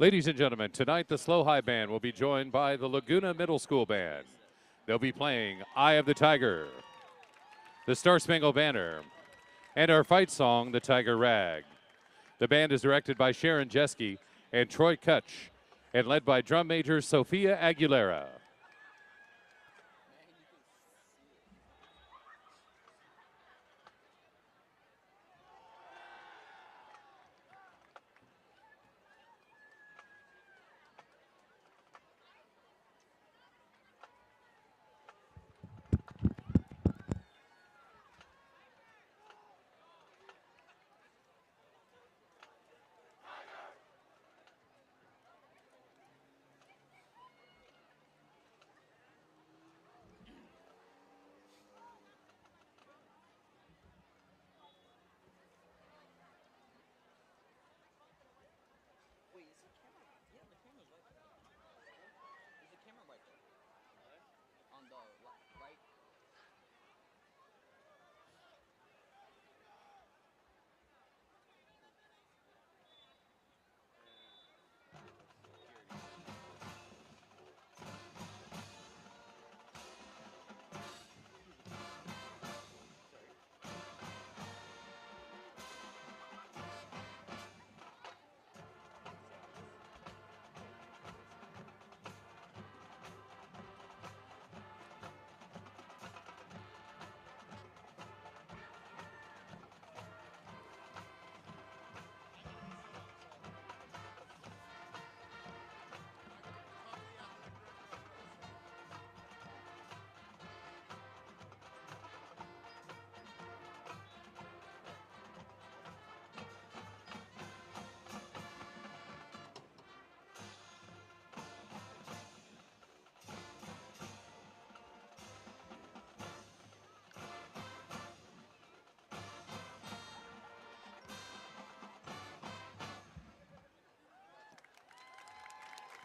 Ladies and gentlemen, tonight the SLOHS Band will be joined by the Laguna Middle School Band. They'll be playing Eye of the Tiger, the Star Spangled Banner, and our fight song, The Tiger Rag. The band is directed by Sharon Jeske and Troy Kutch and led by drum major Sophia Aguilera.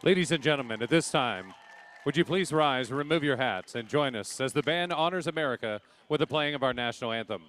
Ladies and gentlemen, at this time, would you please rise, remove your hats, and join us as the band honors America with the playing of our national anthem.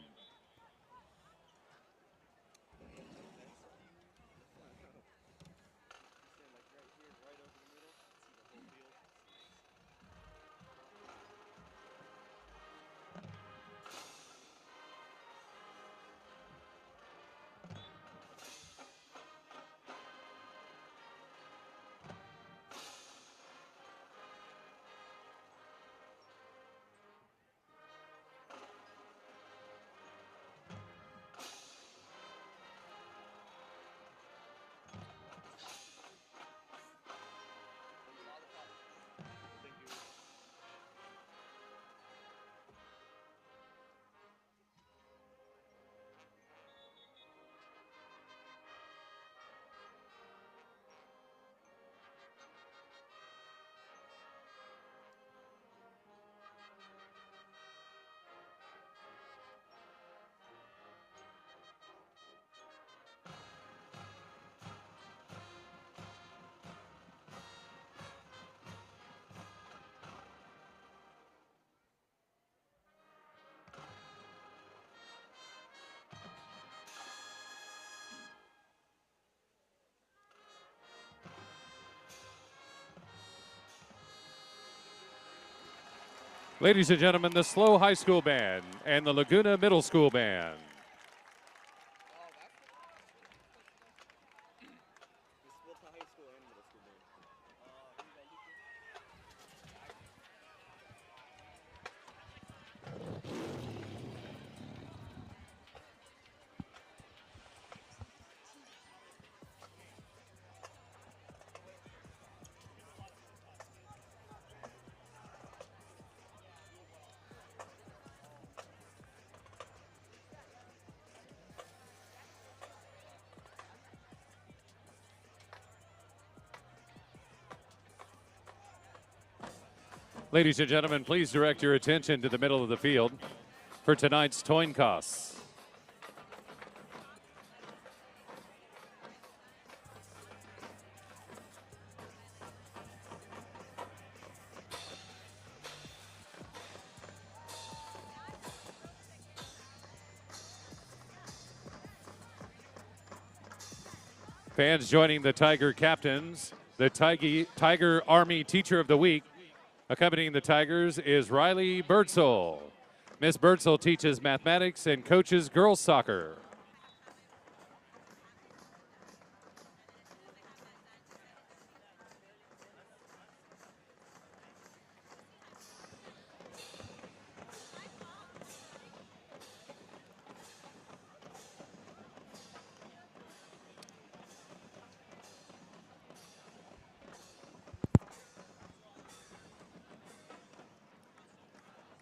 Ladies and gentlemen, the SLO High School Band and the Laguna Middle School Band. Ladies and gentlemen, please direct your attention to the middle of the field for tonight's toin toss. Fans joining the Tiger captains, the Tiger Army Teacher of the Week. Accompanying the Tigers is Riley Birdsell. Miss Birdsell teaches mathematics and coaches girls soccer.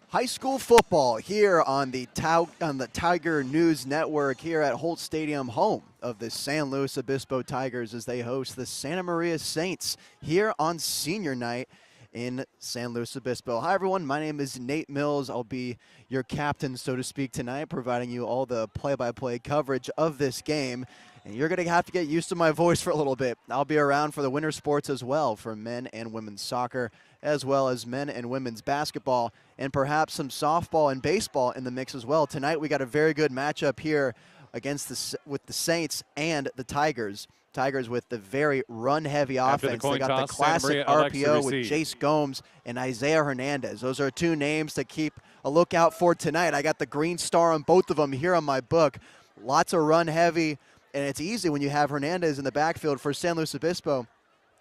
High school football here on the Tiger News Network here at Holt Stadium, home of the San Luis Obispo Tigers, as they host the Santa Maria Saints here on senior night in San Luis Obispo. Hi everyone, my name is Nate Mills. I'll be your captain, so to speak, tonight, providing you all the play-by-play coverage of this game. And you're going to have to get used to my voice for a little bit. I'll be around for the winter sports as well, for men and women's soccer, as well as men and women's basketball, and perhaps some softball and baseball in the mix as well. Tonight we got a very good matchup here with the Saints and the Tigers. Tigers with the very run-heavy offense. They got the classic RPO with Jace Gomes and Isaiah Hernandez. Those are two names to keep a lookout for tonight. I got the green star on both of them here on my book. Lots of run-heavy, and it's easy when you have Hernandez in the backfield for San Luis Obispo.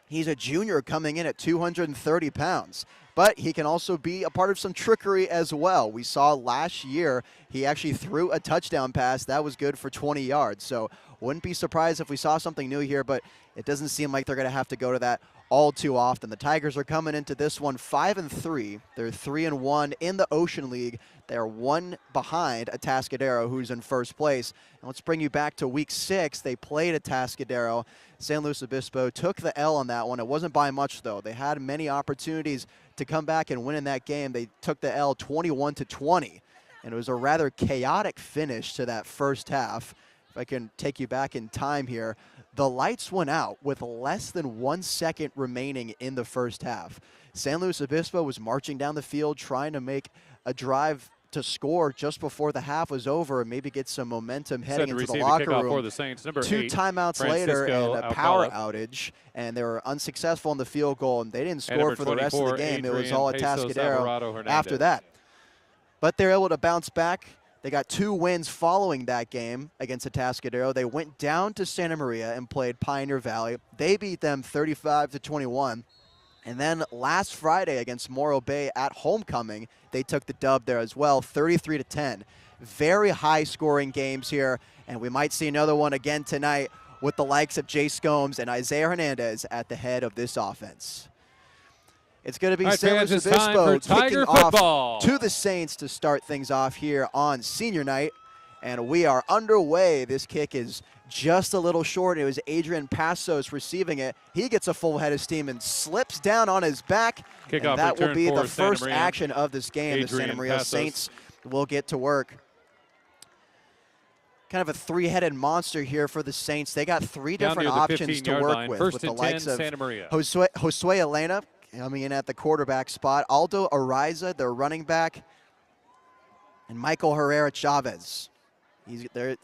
He's a junior coming in at 230 pounds, but he can also be a part of some trickery as well. We saw last year he actually threw a touchdown pass. That was good for 20 yards. So wouldn't be surprised if we saw something new here, but it doesn't seem like they're going to have to go to that all too often. The Tigers are coming into this one 5-3. They're 3-1 in the Ocean League. They're one behind Atascadero, who's in first place. And let's bring you back to week 6. They played Atascadero. San Luis Obispo took the L on that one. It wasn't by much, though. They had many opportunities to come back and win in that game. They took the L 21-20. And it was a rather chaotic finish to that first half. If I can take you back in time here, the lights went out with less than 1 second remaining in the first half. San Luis Obispo was marching down the field trying to make a drive to score just before the half was over and maybe get some momentum heading into the locker room. For the Saints, number 2 8, timeouts later and a power outage, and they were unsuccessful in the field goal, and they didn't score for the rest of the game. It was all Atascadero after that. But they're able to bounce back. They got 2 wins following that game against Atascadero. They went down to Santa Maria and played Pioneer Valley. They beat them 35-21. And then last Friday against Morro Bay at homecoming, they took the dub there as well, 33-10. Very high-scoring games here, and we might see another one again tonight with the likes of Jace Gomes and Isaiah Hernandez at the head of this offense. It's going to be San Luis Obispo kicking off to the Saints to start things off here on senior night. And we are underway. This kick is just a little short. It was Adrian Passos receiving it. He gets a full head of steam and slips down on his back. And that will be the first action of this game. The Santa Maria Saints will get to work. Kind of a 3-headed monster here for the Saints. They got 3 different options to work with the likes of Josue Elena coming in at the quarterback spot, Aldo Ariza, their running back, and Michael Herrera Chavez.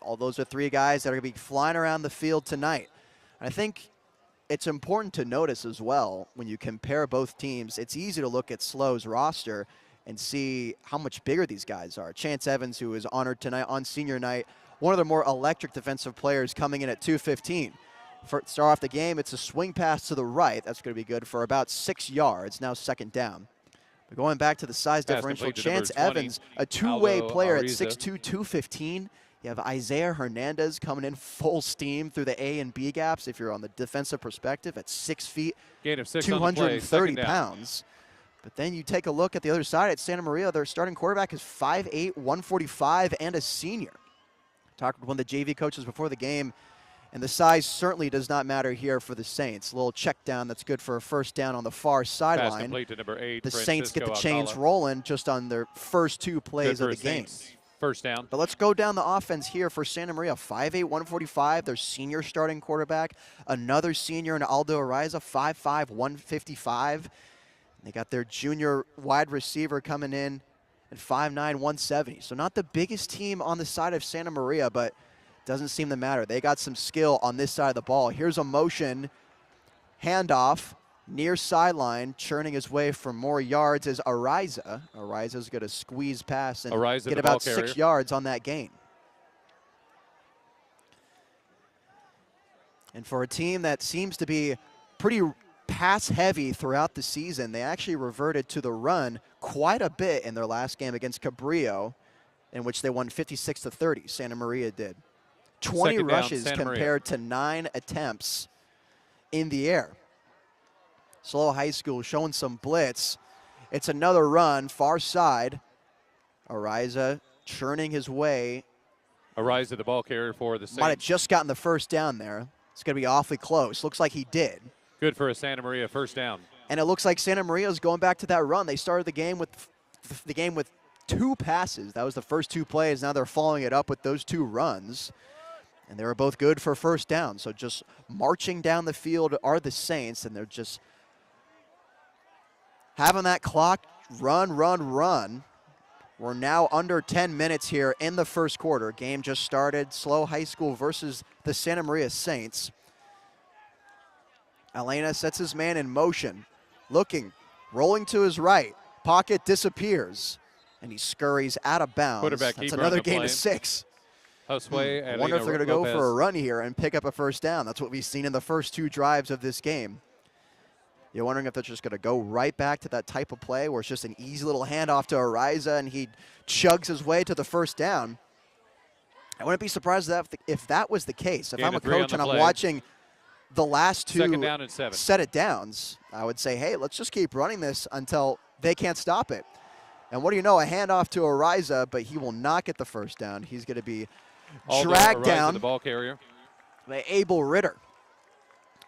All those are 3 guys that are going to be flying around the field tonight. And I think it's important to notice as well, when you compare both teams, it's easy to look at SLOHS' roster and see how much bigger these guys are. Chance Evans, who is honored tonight on senior night, one of the more electric defensive players, coming in at 215. For start off the game, it's a swing pass to the right. That's going to be good for about 6 yards. Now 2nd down. But going back to the size differential, Chance Evans, a two-way player at 6'2", 215. You have Isaiah Hernandez coming in full steam through the A and B gaps if you're on the defensive perspective at 6 feet, 230 pounds. But then you take a look at the other side at Santa Maria. Their starting quarterback is 5'8", 145, and a senior. Talked with one of the JV coaches before the game, and the size certainly does not matter here for the Saints. A little check down that's good for a first down on the far sideline. The Saints get the chains rolling just on their first 2 plays of the game. First down. But let's go down the offense here for Santa Maria. 5'8", 145, their senior starting quarterback. Another senior in Aldo Ariza, 5'5", 155. They got their junior wide receiver coming in at 5'9", 170. So not the biggest team on the side of Santa Maria, but Doesn't seem to matter. They got some skill on this side of the ball. Here's a motion handoff near sideline, churning his way for more yards is Ariza. Ariza's going to squeeze past and Ariza, get the about ball 6 carrier. yards on that gain. And for a team that seems to be pretty pass heavy throughout the season, they actually reverted to the run quite a bit in their last game against Cabrillo, in which they won 56-30. Santa Maria did. 20 Second down, rushes Santa Maria. compared to 9 attempts in the air. SLO High School showing some blitz. It's another run, far side. Ariza churning his way. Ariza, the ball carrier for the Might have Saints. just gotten the first down there. It's going to be awfully close. Looks like he did. Good for a Santa Maria first down. And it looks like Santa Maria is going back to that run. They started the game with 2 passes. That was the first 2 plays. Now they're following it up with those 2 runs. And they were both good for first down. So just marching down the field are the Saints, and they're just having that clock run. We're now under 10 minutes here in the first quarter. Game just started. SLO High School versus the Santa Maria Saints. Elena sets his man in motion. Looking, rolling to his right. Pocket disappears, and he scurries out of bounds. Quarterback That's keeper another on the gain play. of 6. Husway and Wonder if they're going to go Lopez. for a run here and pick up a first down. That's what we've seen in the first 2 drives of this game. You're wondering if they're just going to go right back to that type of play where it's just an easy little handoff to Ariza and he chugs his way to the first down. I wouldn't be surprised if that was the case. If Gain I'm a of 3 on coach the and I'm play. watching the last 2 Second down and 7. set it downs, I would say, hey, let's just keep running this until they can't stop it. And what do you know, a handoff to Ariza, but he will not get the first down. He's going to be dragged Ariza, down the ball carrier. by Abel Ritter.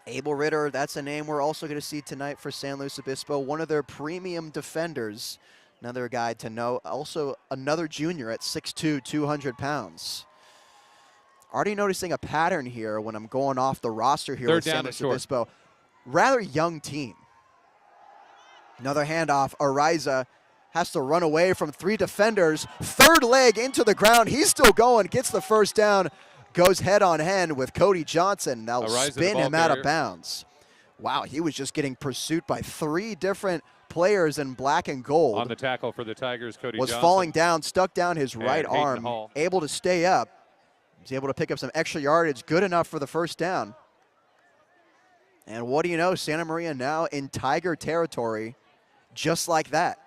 Abel Ritter, that's a name we're also going to see tonight for San Luis Obispo, one of their premium defenders. Another guy to know. Also another junior at 6'2", 200 pounds. Already noticing a pattern here when I'm going off the roster here Third with down San and Luis short. Obispo. Rather young team. Another handoff. Ariza has to run away from 3 defenders. Third leg into the ground. He's still going. Gets the first down. Goes head on hand with Cody Johnson. That'll Ariza, the spin ball him out of carrier. bounds. Wow, he was just getting pursued by 3 different players in black and gold. On the tackle for the Tigers, Cody Was Johnson. falling down, stuck down his right Hayden arm, Hall. able to stay up. He's able to pick up some extra yardage, good enough for the first down. And what do you know, Santa Maria now in Tiger territory, just like that.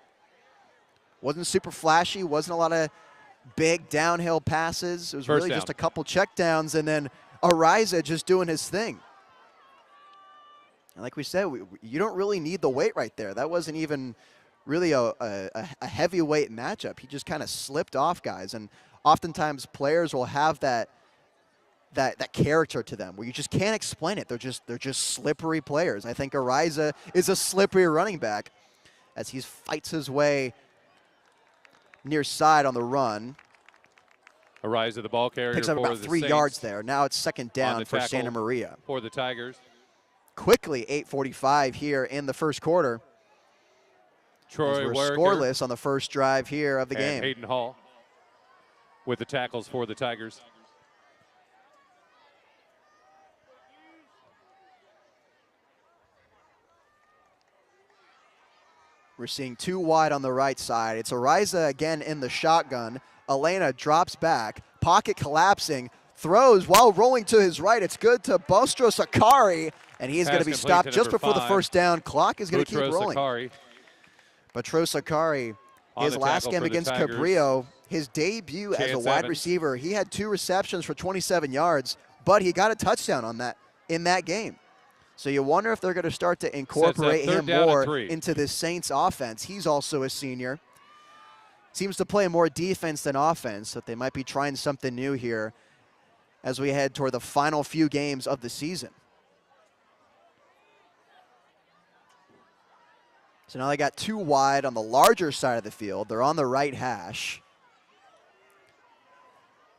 Wasn't super flashy, wasn't a lot of big downhill passes. It was First really down. just a couple checkdowns, and then Ariza just doing his thing. And like we said, you don't really need the weight right there. That wasn't even really a heavyweight matchup. He just kind of slipped off guys, and oftentimes players will have that character to them where you just can't explain it. They're just slippery players. I think Ariza is a slippery running back as he fights his way near side on the run. Ariza, the ball carrier Picks up for about the 3 Saints. yards there. Now it's second down the for tackle. Santa Maria. For the Tigers. Quickly, 8:45 here in the first quarter. As Troy we're Werricker scoreless on the first drive here of the and game. Hayden Hall with the tackles for the Tigers. We're seeing 2 wide on the right side. It's Ariza again in the shotgun. Elena drops back, pocket collapsing, throws while rolling to his right. It's good to Bostro Sakari, and he's going to be Pass complete stopped to just number before the 5. first down. Clock is going to keep Boutros rolling. Sakari Bostro Sakari, on his the last tackle game for the against Tigers. Cabrillo, his debut as a Chance wide Evans. receiver, he had 2 receptions for 27 yards, but he got a touchdown on that in that game. So you wonder if they're going to start to incorporate third him down and more 3. into this Saints offense. He's also a senior. Seems to play more defense than offense, so they might be trying something new here as we head toward the final few games of the season. So now they got 2 wide on the larger side of the field. They're on the right hash.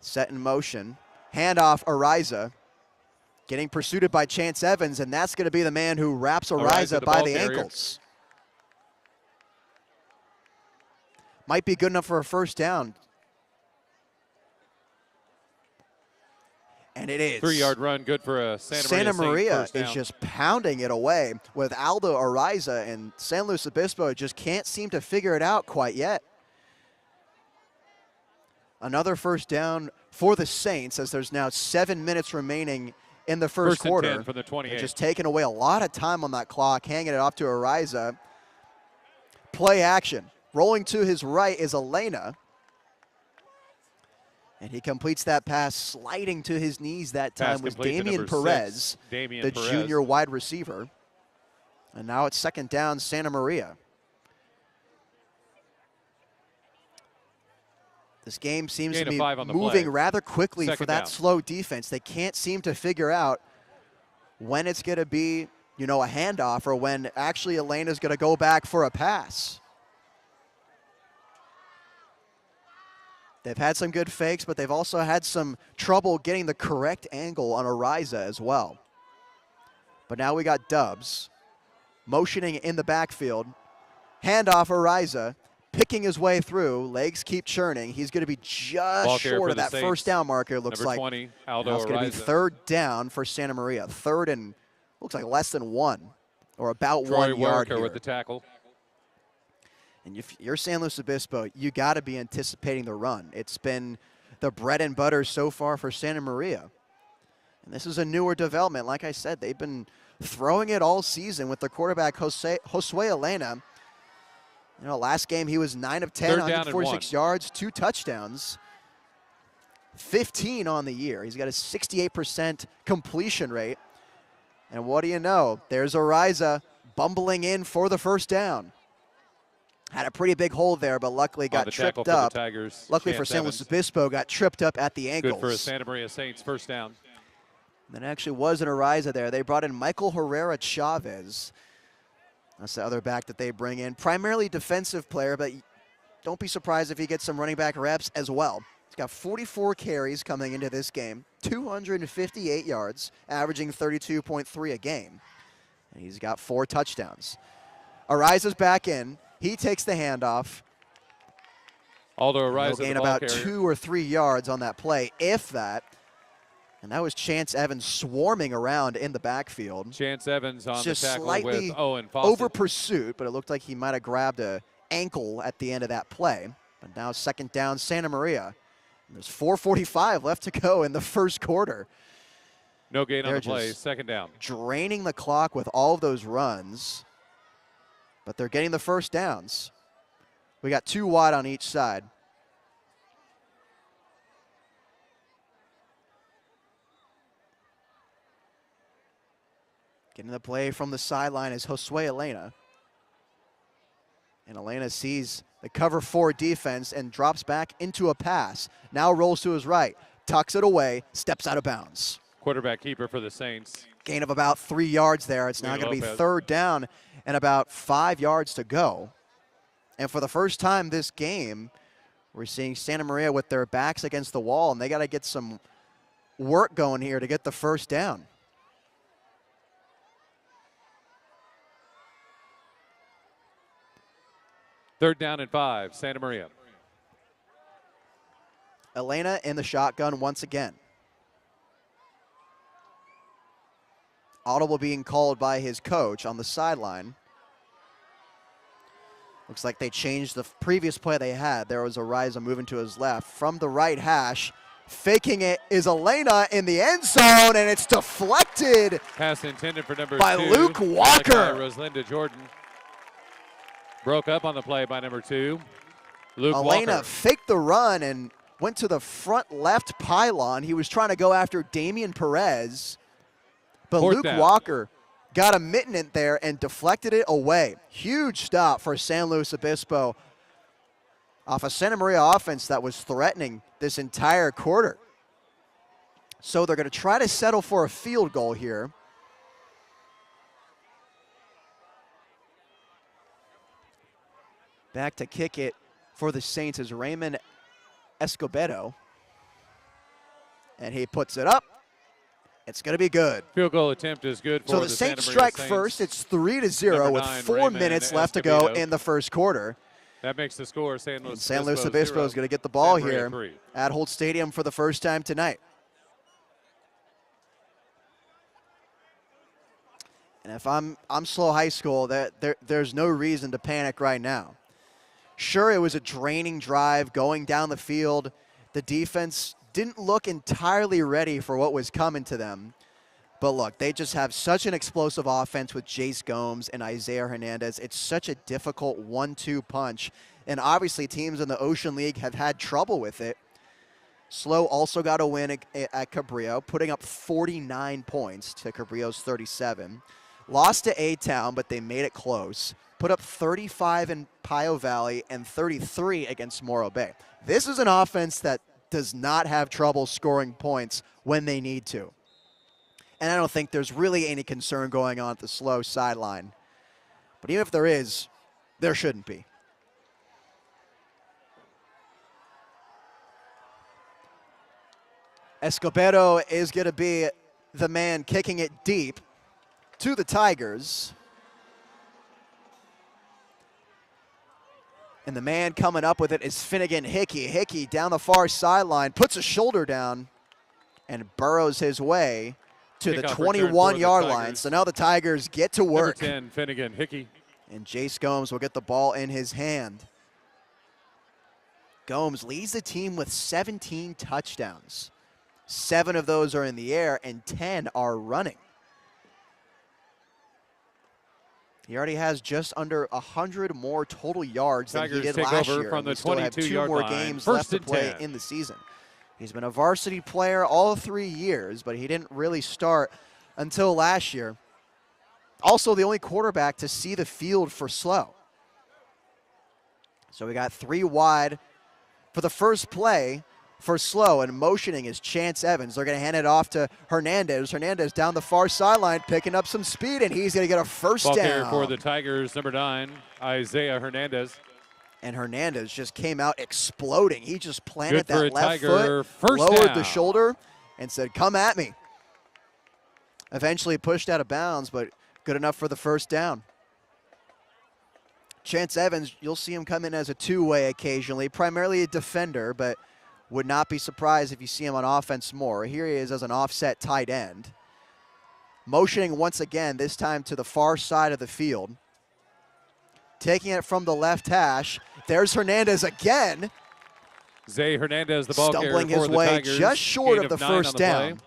Set in motion. Handoff Ariza. Getting pursued by Chance Evans, and that's going to be the man who wraps Ariza the by ball the carrier. ankles. Might be good enough for a first down. And it is. 3-yard run, good for a Santa Maria Saint is just pounding it away with Aldo Ariza, and San Luis Obispo just can't seem to figure it out quite yet. Another first down for the Saints as there's now 7 minutes remaining in the first quarter. 10 from the 28. They're just taking away a lot of time on that clock, hanging it off to Ariza. Play action. Rolling to his right is Elena. And he completes that pass, sliding to his knees that time was Damian Perez, the junior wide receiver. And now it's second down, Santa Maria. This game seems to be moving rather quickly for that slow defense. They can't seem to figure out when it's going to be, a handoff or when actually Elena's going to go back for a pass. They've had some good fakes, but they've also had some trouble getting the correct angle on Ariza as well. But now we got Dubs motioning in the backfield. Handoff Ariza, picking his way through. Legs keep churning. He's going to be just short of that first down marker, it looks like. Number 20, Aldo Ariza. It's going to be third down for Santa Maria. Third and looks like less than one, or about 1 yard here. With the tackle. And if you're San Luis Obispo, you got to be anticipating the run. It's been the bread and butter so far for Santa Maria. And this is a newer development. Like I said, they've been throwing it all season with their quarterback, Josue Elena. Last game he was 9 of 10, 146 yards, 2 touchdowns, 15 on the year. He's got a 68% completion rate. And what do you know? There's Ariza bumbling in for the first down. Had a pretty big hole there, but luckily got tripped up. Luckily for San Luis Obispo, got tripped up at the ankles. Good for a Santa Maria Saints first down. And it actually was an Ariza there. They brought in Michael Herrera Chavez. That's the other back that they bring in. Primarily defensive player, but don't be surprised if he gets some running back reps as well. He's got 44 carries coming into this game, 258 yards, averaging 32.3 a game. And he's got 4 touchdowns. Ariza's back in. He takes the handoff. Aldo Ariza, gain about 2 or 3 yards on that play, if that. And that was Chance Evans swarming around in the backfield. Chance Evans on just the tackle slightly with Owen Fawcett. Over pursuit, but it looked like he might have grabbed an ankle at the end of that play. But now second down, Santa Maria. And there's 4:45 left to go in the first quarter. No gain on the play, second down. Draining the clock with all of those runs. But they're getting the first downs. We got 2 wide on each side. Getting the play from the sideline is Josue Elena. And Elena sees the cover 4 defense and drops back into a pass. Now rolls to his right, tucks it away, steps out of bounds. Quarterback keeper for the Saints. Gain of about 3 yards there. It's now going to be third down and about 5 yards to go. And for the first time this game, we're seeing Santa Maria with their backs against the wall, and they got to get some work going here to get the first down. Third down and 5, Santa Maria. Elena in the shotgun once again. Audible being called by his coach on the sideline. Looks like they changed the previous play they had. There was Ariza moving to his left. From the right hash, faking it is Elena in the end zone, and it's deflected. Pass intended for number 2 by Luke Walker. Rosalinda Jordan. Broke up on the play by number 2, Luke Elena Walker. faked the run and went to the front left pylon. He was trying to go after Damian Perez. But Luke Walker got a mitten there and deflected it away. Huge stop for San Luis Obispo off a Santa Maria offense that was threatening this entire quarter. So they're going to try to settle for a field goal here. Back to kick it for the Saints is Raymond Escobedo. And he puts it up. It's going to be good. Field goal attempt is good for the Saints strike first. It's 3-0 with 4 minutes left to go in the first quarter. That makes the score San Luis Obispo is going to get the ball here at Holt Stadium for the first time tonight. And if I'm SLO High School, there's no reason to panic right now. Sure, it was a draining drive going down the field. The defense didn't look entirely ready for what was coming to them. But look, they just have such an explosive offense with Jace Gomes and Isaiah Hernandez. It's such a difficult 1-2 punch. And obviously teams in the Ocean League have had trouble with it. SLO also got a win at Cabrillo, putting up 49 points to Cabrillo's 37. Lost to A-Town, but they made it close. Put up 35 in Pio Valley and 33 against Morro Bay. This is an offense that does not have trouble scoring points when they need to. And I don't think there's really any concern going on at the SLO sideline. But even if there is, there shouldn't be. Escobedo is going to be the man kicking it deep to the Tigers. And the man coming up with it is Finnegan Hickey. Hickey down the far sideline, puts a shoulder down, and burrows his way to the 21-yard line. So now the Tigers get to work. Number 10, Finnegan Hickey. And Jace Gomes will get the ball in his hand. Gomes leads the team with 17 touchdowns. 7 of those are in the air, and 10 are running. He already has just under 100 more total yards than he did last year. From the we still have 2 more games left to play in the season. He's been a varsity player all 3 years, but he didn't really start until last year. Also the only quarterback to see the field for SLO. So we got 3 wide for the first play for SLO, and motioning is Chance Evans. They're going to hand it off to Hernandez. Hernandez down the far sideline, picking up some speed, and he's going to get a first down. Ball carrier for the Tigers, number 9, Isaiah Hernandez. And Hernandez just came out exploding. He just planted Good for that a left Tiger. foot, First lowered down. the shoulder, and said, come at me. Eventually pushed out of bounds, but good enough for the first down. Chance Evans, you'll see him come in as a two-way occasionally, primarily a defender, but would not be surprised if you see him on offense more. Here he is as an offset tight end. Motioning once again, this time to the far side of the field. Taking it from the left hash. There's Hernandez again. Zay Hernandez, the ball carrier for the Tigers. Stumbling his way just short of the first down.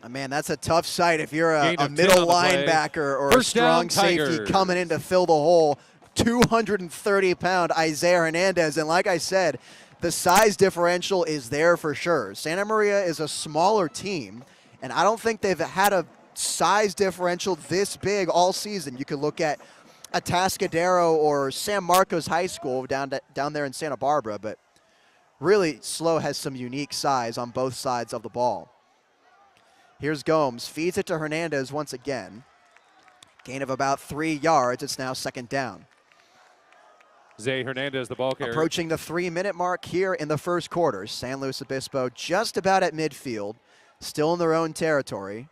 Man, that's a tough sight if you're a middle linebacker or a strong safety coming in to fill the hole. 230-pound Isaiah Hernandez, and like I said, the size differential is there for sure. Santa Maria is a smaller team, and I don't think they've had a size differential this big all season. You could look at Atascadero or San Marcos High School down there in Santa Barbara, but really SLO has some unique size on both sides of the ball. Here's Gomes, feeds it to Hernandez once again. Gain of about 3 yards. It's now second down. Zay Hernandez, the ball carrier. Approaching the 3-minute mark here in the first quarter. San Luis Obispo just about at midfield, still in their own territory.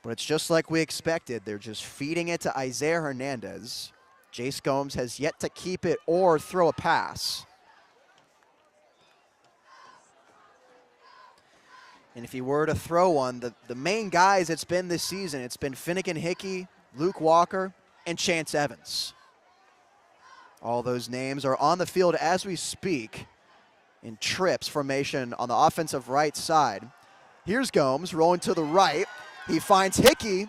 But it's just like we expected. They're just feeding it to Isaiah Hernandez. Jace Gomes has yet to keep it or throw a pass. And if he were to throw one, the main guys it's been this season, it's been Finnegan Hickey, Luke Walker, and Chance Evans. All those names are on the field as we speak in trips formation on the offensive right side. Here's Gomes rolling to the right. He finds Hickey.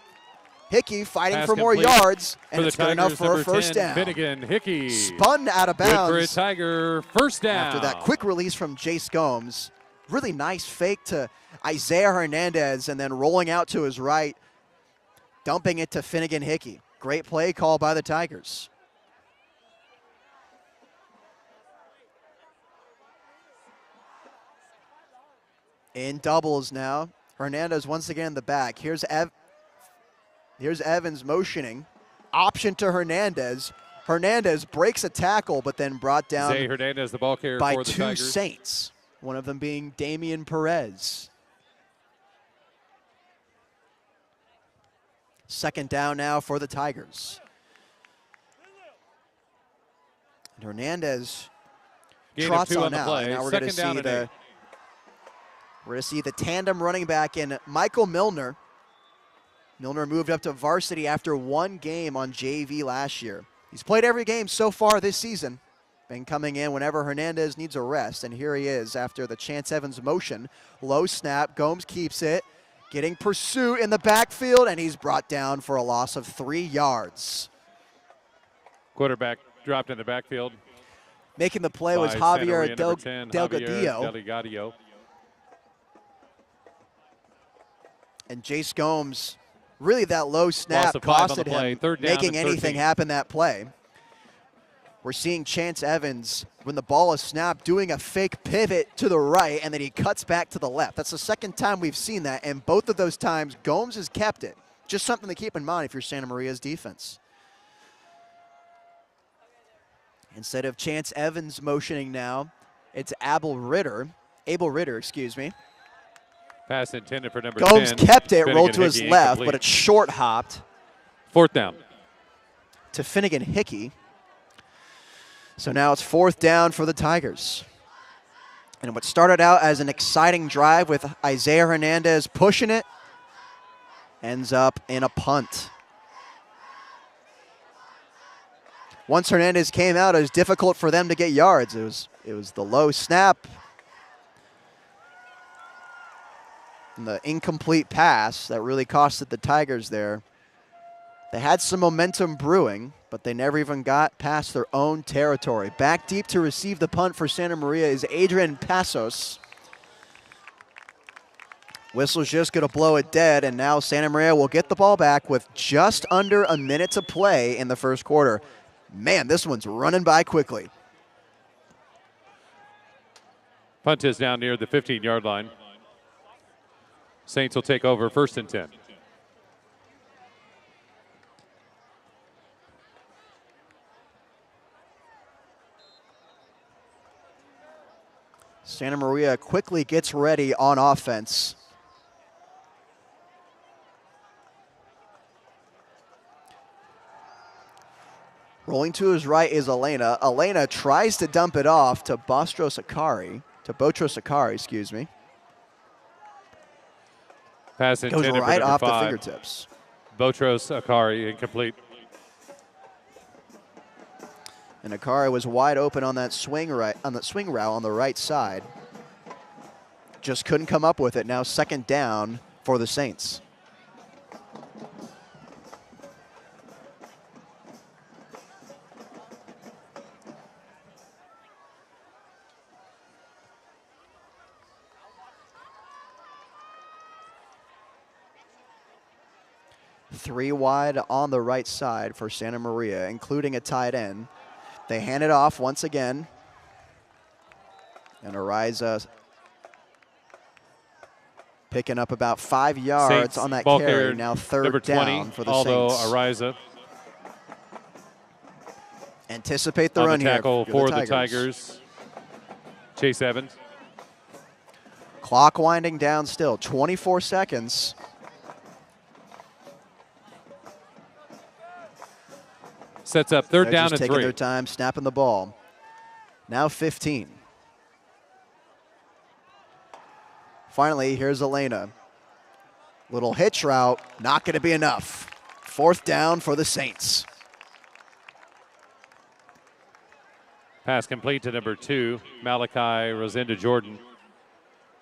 Hickey fighting Pass for more complete yards, and for it's the good enough Tigers, for a first 10, down. Finnegan Hickey. Spun out of bounds. Good for a Tiger, first down. After that quick release from Jace Gomes. Really nice fake to Isaiah Hernandez, and then rolling out to his right, dumping it to Finnegan Hickey. Great play call by the Tigers. In doubles now. Hernandez once again in the back. Here's Evans motioning. Option to Hernandez. Hernandez breaks a tackle, but then brought down Zay Hernandez, the ball carrier by for the 2 Tigers. Saints. One of them being Damian Perez. Second down now for the Tigers. And Hernandez Gain of trots 2 on on the out. play. And now we're going to Second down see and We're going to see the tandem running back in Michael Milner. Milner moved up to varsity after one game on JV last year. He's played every game so far this season. Been coming in whenever Hernandez needs a rest, and here he is after the Chance Evans motion. Low snap, Gomes keeps it, getting pursuit in the backfield, and he's brought down for a loss of 3 yards. Quarterback dropped in the backfield. Making the play was Javier Delgadillo. And Jace Gomes, really that low snap costed him making anything happen that play. We're seeing Chance Evans, when the ball is snapped, doing a fake pivot to the right, and then he cuts back to the left. That's the second time we've seen that, and both of those times, Gomes has kept it. Just something to keep in mind if you're Santa Maria's defense. Instead of Chance Evans motioning now, it's Abel Ritter, excuse me. Pass intended for number Gomes 10. kept it, Finnegan rolled to his Hickey, left, incomplete. but it's short hopped. 4th down. To Finnegan Hickey. So now it's 4th down for the Tigers. And what started out as an exciting drive with Isaiah Hernandez pushing it ends up in a punt. Once Hernandez came out, it was difficult for them to get yards. It was the low snap and the incomplete pass that really costed the Tigers there. They had some momentum brewing, but they never even got past their own territory. Back deep to receive the punt for Santa Maria is Adrian Passos. Whistle's just going to blow it dead, and now Santa Maria will get the ball back with just under a minute to play in the first quarter. Man, this one's running by quickly. Punt is down near the 15-yard line. Saints will take over 1st and 10. Santa Maria quickly gets ready on offense. Rolling to his right is Elena. Elena tries to dump it off to Botros Akari, excuse me. Pass Goes intended right for off number 5. the fingertips. Botros Akari, incomplete. And Akari was wide open on that swing route on the right side. Just couldn't come up with it. Now 2nd down for the Saints. Three wide on the right side for Santa Maria, including a tight end. They hand it off once again. And Ariza picking up about 5 yards Saints on that ball carry. carrier, Now 3rd number 20, down for the although Saints. Ariza Anticipate the on run the tackle here for the Tigers. Chase Evans. Clock winding down still, 24 seconds. Sets up 3rd down Just and taking 3. their time, snapping the ball. Now 15. Finally, here's Elena. Little hitch route, not going to be enough. 4th down for the Saints. Pass complete to number 2, Malachi Rosenda Jordan.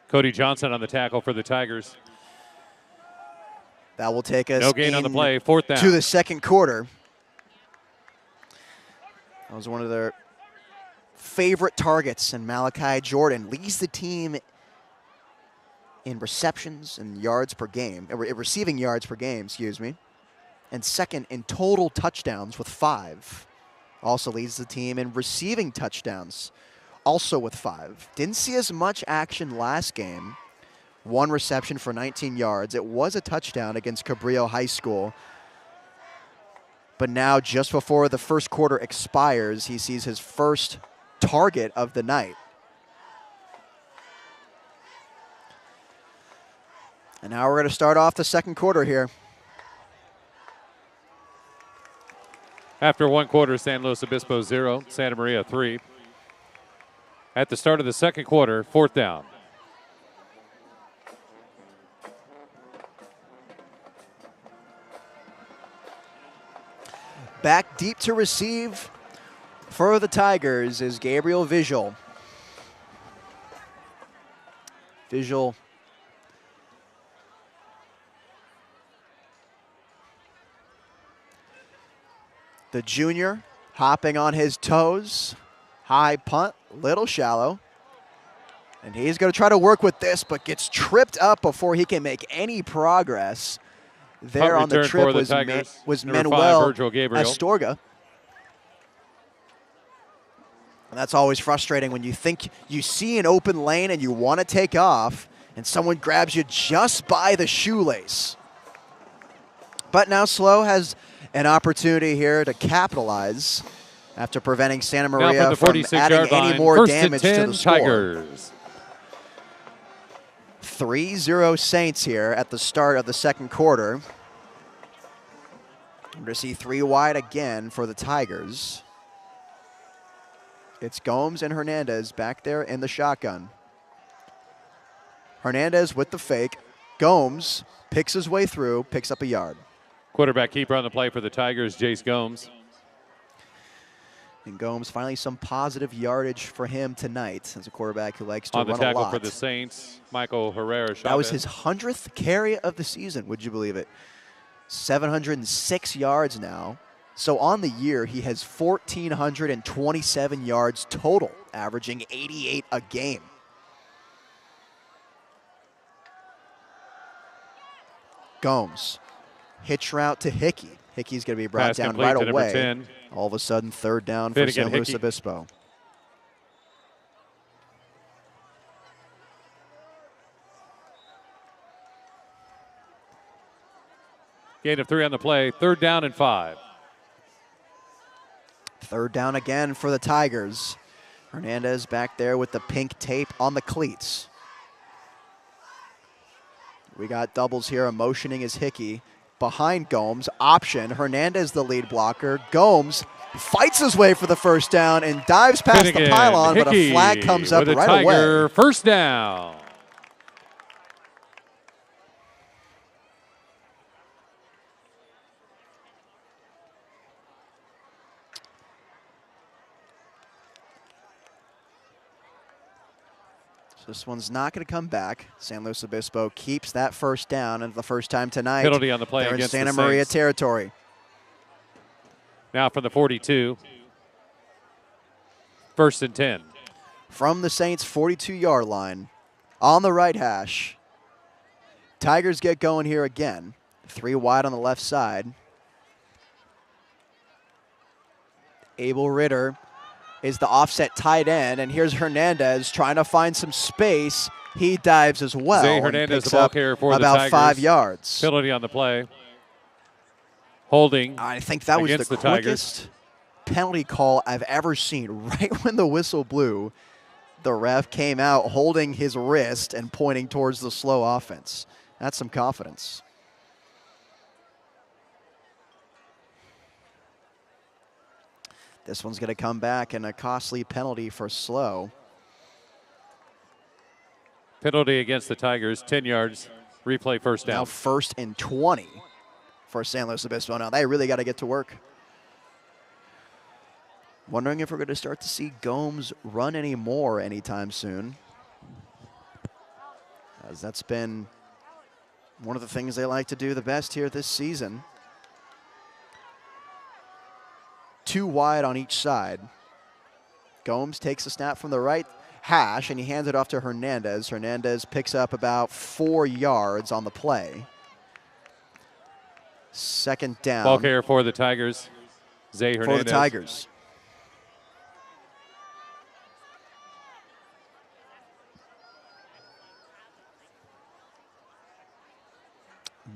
Cody Johnson on the tackle for the Tigers. That will take us No gain on the play, 4th down. to the second quarter. That was one of their favorite targets, and Malachi Jordan leads the team in receptions and yards per game, receiving yards per game, excuse me, and 2nd in total touchdowns with 5. Also leads the team in receiving touchdowns, also with 5. Didn't see as much action last game. 1 reception for 19 yards. It was a touchdown against Cabrillo High School. But now, just before the first quarter expires, he sees his first target of the night. And now we're going to start off the second quarter here. After 1 quarter, San Luis Obispo 0, Santa Maria 3. At the start of the second quarter, 4th down. Back deep to receive for the Tigers is Gabriel Visual. Visual. The junior hopping on his toes. High punt, little shallow. And he's going to try to work with this, but gets tripped up before he can make any progress. There on the trip was Manuel Astorga. And that's always frustrating when you think you see an open lane and you want to take off, and someone grabs you just by the shoelace. But now SLO has an opportunity here to capitalize after preventing Santa Maria from adding any more damage to the score. Tigers. 3-0 Saints here at the start of the second quarter. We're going to see 3 wide again for the Tigers. It's Gomes and Hernandez back there in the shotgun. Hernandez with the fake. Gomes picks his way through, picks up a yard. Quarterback keeper on the play for the Tigers, Jace Gomes. And Gomes, finally some positive yardage for him tonight as a quarterback who likes to run a lot. On the tackle for the Saints, Michael Herrera. That was his 100th carry of the season, would you believe it? 706 yards now. So on the year, he has 1,427 yards total, averaging 88 a game. Gomes, hitch route to Hickey. Hickey's going to be brought down right away. All of a sudden, third down for San Luis Obispo. Gain of 3 on the play, 3rd down and 5. 3rd down again for the Tigers. Hernandez back there with the pink tape on the cleats. We got doubles here. Motioning is Hickey. Behind Gomes, option. Hernandez the lead blocker. Gomes fights his way for the first down and dives past the pylon, but a flag comes up right away. First down. This one's not going to come back. San Luis Obispo keeps that first down, and the first time tonight, penalty on the play they're in against Santa Maria territory. Now from the 42. 1st and 10. From the Saints' 42-yard line, on the right hash. Tigers get going here again. 3 wide on the left side. Abel Ritter is the offset tight end, and here's Hernandez trying to find some space. He dives as well. Zay Hernandez, the ball carrier for the Tigers. About 5 yards. Penalty on the play. Holding. I think that was the quickest penalty call I've ever seen. Right when the whistle blew, the ref came out holding his wrist and pointing towards the SLO offense. That's some confidence. This one's going to come back and a costly penalty for SLO. Penalty against the Tigers, 10 yards. Replay first down. Now 1st and 20 for San Luis Obispo. Now they really got to get to work. Wondering if we're going to start to see Gomes run any more anytime soon, as that's been one of the things they like to do the best here this season. 2 wide on each side. Gomes takes a snap from the right hash, and he hands it off to Hernandez. Hernandez picks up about 4 yards on the play. 2nd down. Ball carrier for the Tigers. Zay Hernandez. For the Tigers.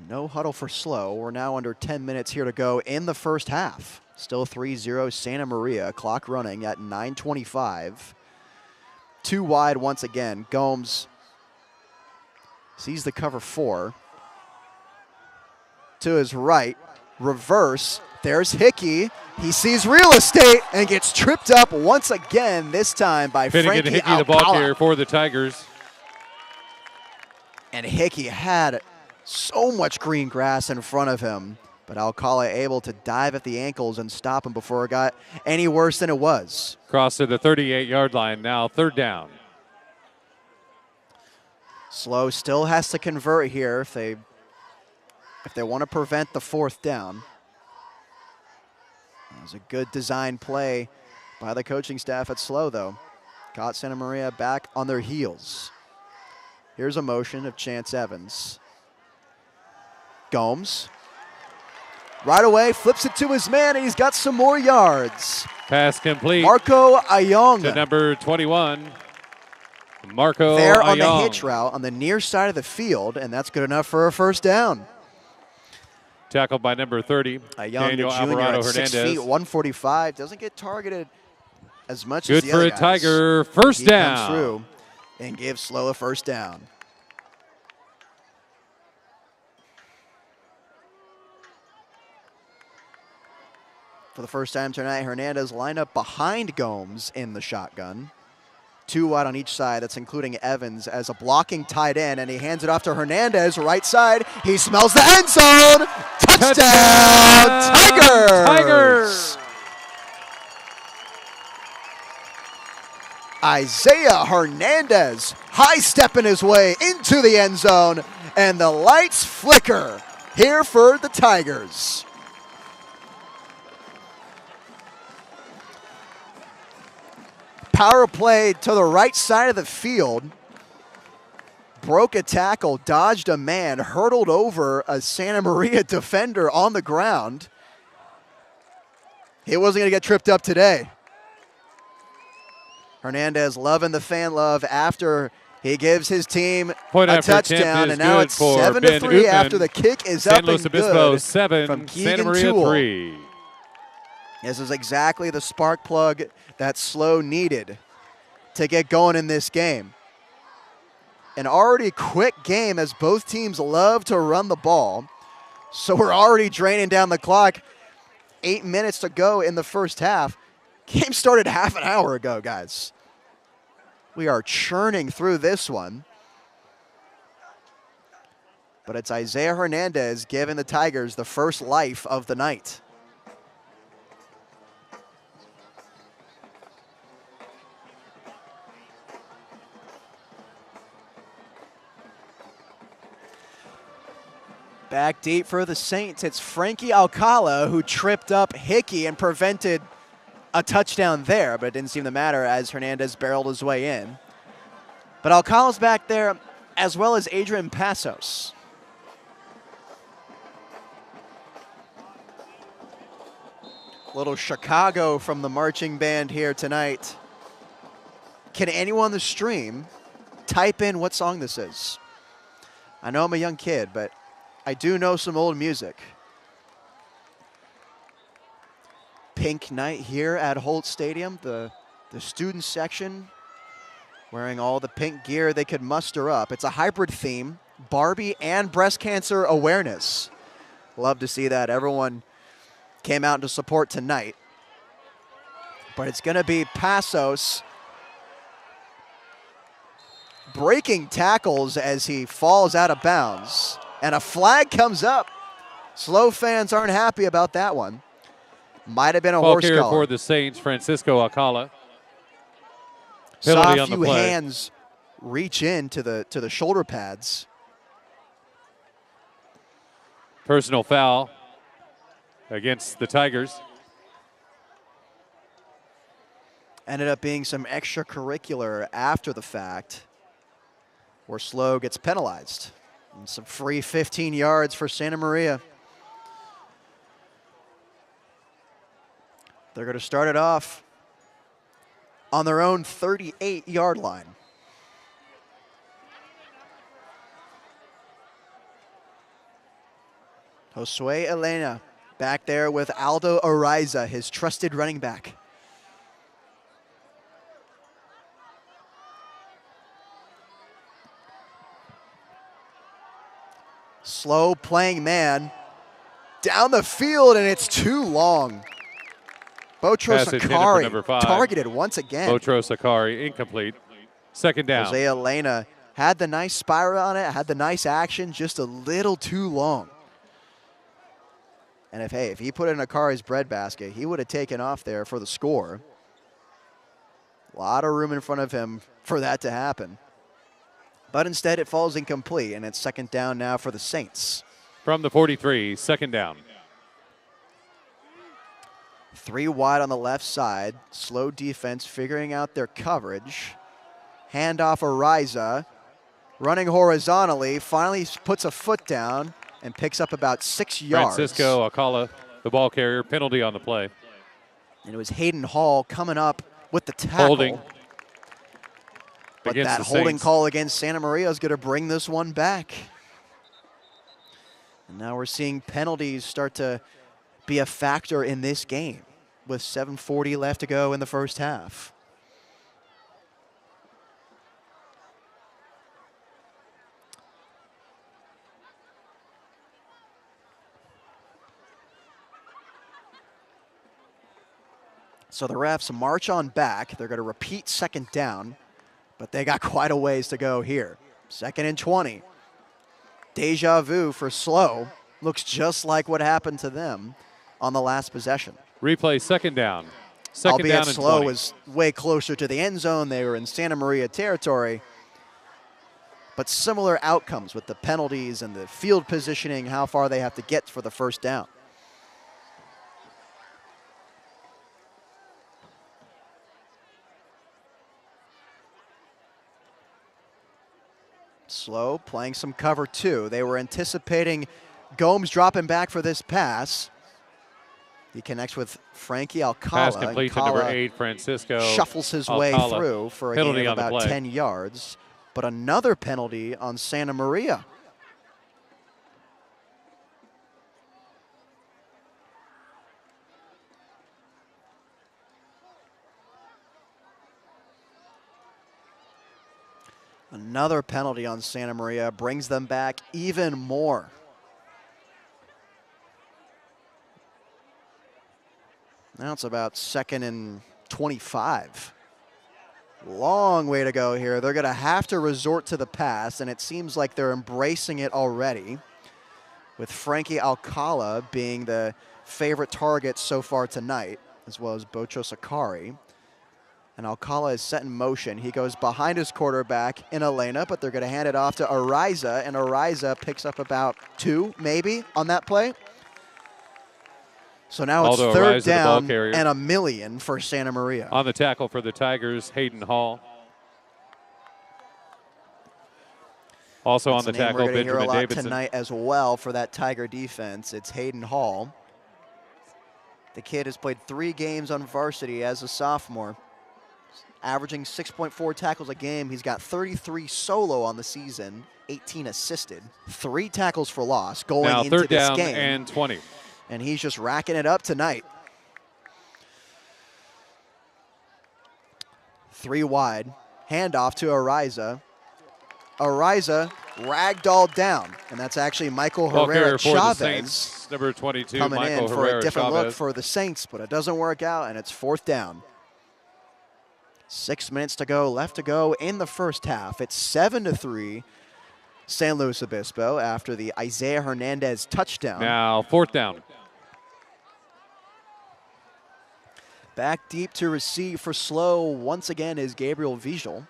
No huddle for SLO. We're now under 10 minutes here to go in the first half. Still 3-0 Santa Maria. Clock running at 9:25. 2 wide once again. Gomes sees the cover 4. To his right. Reverse. There's Hickey. He sees real estate and gets tripped up once again, this time by Frankie Hickey, the ball carrier for the Tigers. And Hickey had so much green grass in front of him. But Alcala able to dive at the ankles and stop him before it got any worse than it was. Cross to the 38-yard line now, 3rd down. SLOHS still has to convert here if they want to prevent the 4th down. That was a good design play by the coaching staff at SLO, though. Got Santa Maria back on their heels. Here's a motion of Chance Evans. Gomes. Right away, flips it to his man, and he's got some more yards. Pass complete. Marco Ayong. To number 21. Marco there on Ayong. the hitch route on the near side of the field, and that's good enough for a 1st down. Tackled by number 30, Ayong, Daniel the junior, Alvarado at 6 Hernandez. feet, 145. Doesn't get targeted as much Good as the for other a guys. Tiger. 1st He down. comes through and gives SLO a 1st down. For the first time tonight, Hernandez lined up behind Gomes in the shotgun. 2 wide on each side. That's including Evans as a blocking tight end, and he hands it off to Hernandez, right side. He smells the end zone. Touchdown, Tigers! Isaiah Hernandez high-stepping his way into the end zone, and the lights flicker here for the Tigers. Power play to the right side of the field. Broke a tackle, dodged a man, hurdled over a Santa Maria defender on the ground. He wasn't going to get tripped up today. Hernandez loving the fan love after he gives his team Point a after attempt touchdown, is and now good it's for 7-3 Ben Utman. after the kick is San up Luis and Obispo good 7, from Santa Keegan Maria Toole. 3. This is exactly the spark plug that SLO needed to get going in this game. An already quick game as both teams love to run the ball. So we're already draining down the clock. 8 minutes to go in the first half. Game started half an hour ago, guys. We are churning through this one. But it's Isaiah Hernandez giving the Tigers the first life of the night. Back deep for the Saints, it's Frankie Alcala who tripped up Hickey and prevented a touchdown there, but it didn't seem to matter as Hernandez barreled his way in. But Alcala's back there, as well as Adrian Passos. Little Chicago from the marching band here tonight. Can anyone on the stream type in what song this is? I know I'm a young kid, but I do know some old music. Pink night here at Holt Stadium, the student section wearing all the pink gear they could muster up. It's a hybrid theme, Barbie and breast cancer awareness. Love to see that. Everyone came out to support tonight. But it's going to be Passos breaking tackles as he falls out of bounds. And a flag comes up. SLO fans aren't happy about that one. Might have been a horse Ball collar. for the Saints, Francisco Alcala. Saw Penalty a on the few play. hands reach in to the shoulder pads. Personal foul against the Tigers. Ended up being some extracurricular after the fact where SLO gets penalized. And some free 15 yards for Santa Maria. They're going to start it off on their own 38-yard line. Josue Elena back there with Aldo Ariza, his trusted running back. SLO playing man down the field, and it's too long. Botro Pass intended for number Sakari 5. targeted once again. Botro Sakari, incomplete. 2nd down. Jose Elena had the nice spiral on it, had the nice action, just a little too long. And if he put in Akari's breadbasket, he would have taken off there for the score. A lot of room in front of him for that to happen. But instead, it falls incomplete, and it's second down now for the Saints. From the 43, second down. 3 wide on the left side. Slow defense figuring out their coverage. Handoff Ariza. Running horizontally. Finally puts a foot down and picks up about 6 yards. Francisco Alcala, the ball carrier, penalty on the play. And it was Hayden Hall coming up with the tackle. Holding. But that holding call against Santa Maria is going to bring this one back. And now we're seeing penalties start to be a factor in this game with 7:40 left to go in the first half. So the refs march on back. They're going to repeat second down, but they got quite a ways to go here. 2nd and 20. Deja vu for SLO. Looks just like what happened to them on the last possession. Replay, second down. Second Albeit down and SLO 20. was way closer to the end zone. They were in Santa Maria territory. But similar outcomes with the penalties and the field positioning, how far they have to get for the first down. SLO playing some cover 2. They were anticipating Gomes dropping back for this pass. He connects with Frankie Alcala. Pass complete to number 8, Francisco. Shuffles his Alcala. way through for a Penalty gain of on the about play. 10 yards. But another penalty on Santa Maria. Another penalty on Santa Maria brings them back even more. Now it's about 2nd and 25. Long way to go here. They're going to have to resort to the pass, and it seems like they're embracing it already, with Frankie Alcala being the favorite target so far tonight, as well as Bochos Akari. And Alcala is set in motion. He goes behind his quarterback in Elena, but they're going to hand it off to Ariza, and Ariza picks up about 2, maybe, on that play. So now it's Aldo third Ariza, the ball down carrier. and 1,000,000 for Santa Maria. On the tackle for the Tigers, Hayden Hall. Also That's on the a name tackle, we're going to hear a Benjamin lot Davidson. tonight as well for that Tiger defense. It's Hayden Hall. The kid has played 3 games on varsity as a sophomore, averaging 6.4 tackles a game. He's got 33 solo on the season, 18 assisted, 3 tackles for loss going Now into third this down game. and 20. And he's just racking it up tonight. 3 wide, handoff to Ariza. Ariza ragdolled down, and that's actually Michael Ball Herrera carrier for the Chavez Saints, number 22, coming Michael in for Herrera a different Chavez. look for the Saints, but it doesn't work out, and it's 4th down. 6 minutes to go, left to go in the first half. It's 7-3 San Luis Obispo after the Isaiah Hernandez touchdown. Now 4th down. Back deep to receive for SLO once again is Gabriel Vigil.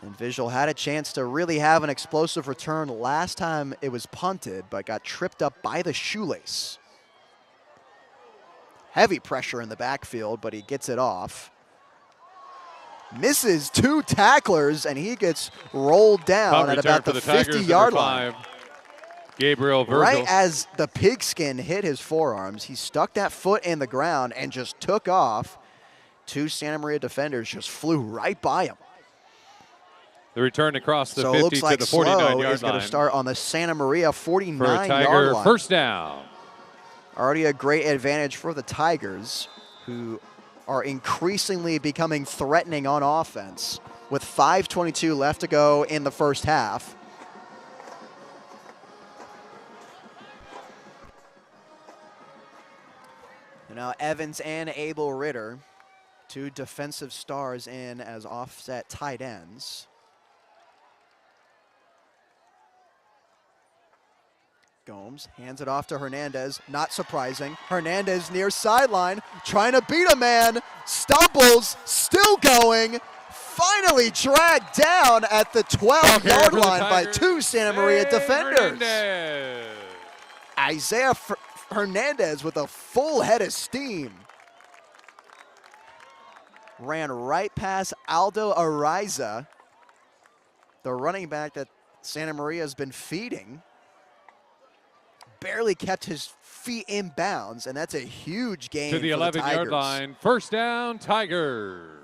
And Vigil had a chance to really have an explosive return last time it was punted, but got tripped up by the shoelace. Heavy pressure in the backfield, but he gets it off. Misses 2 tacklers, and he gets rolled down Punt at return about for the Tigers, 50-yard number line. 5, Gabriel Virgil. Right as the pigskin hit his forearms, he stuck that foot in the ground and just took off. 2 Santa Maria defenders just flew right by him. The return across the So 50 it looks to like the SLO 49-yard is going line to start on the Santa Maria for a 49-yard Tiger line. first down. Already a great advantage for the Tigers, who are increasingly becoming threatening on offense with 5:22 left to go in the first half. And now Evans and Abel Ritter, 2 defensive stars in as offset tight ends. Gomes hands it off to Hernandez. Not surprising. Hernandez near sideline, trying to beat a man. Stumbles, still going. Finally dragged down at the 12-yard line by two Santa Maria defenders. Hernandez. Isaiah Hernandez with a full head of steam. Ran right past Aldo Ariza, the running back that Santa Maria has been feeding. Barely kept his feet in bounds, and that's a huge gain to the 11-yard line. First down, Tiger.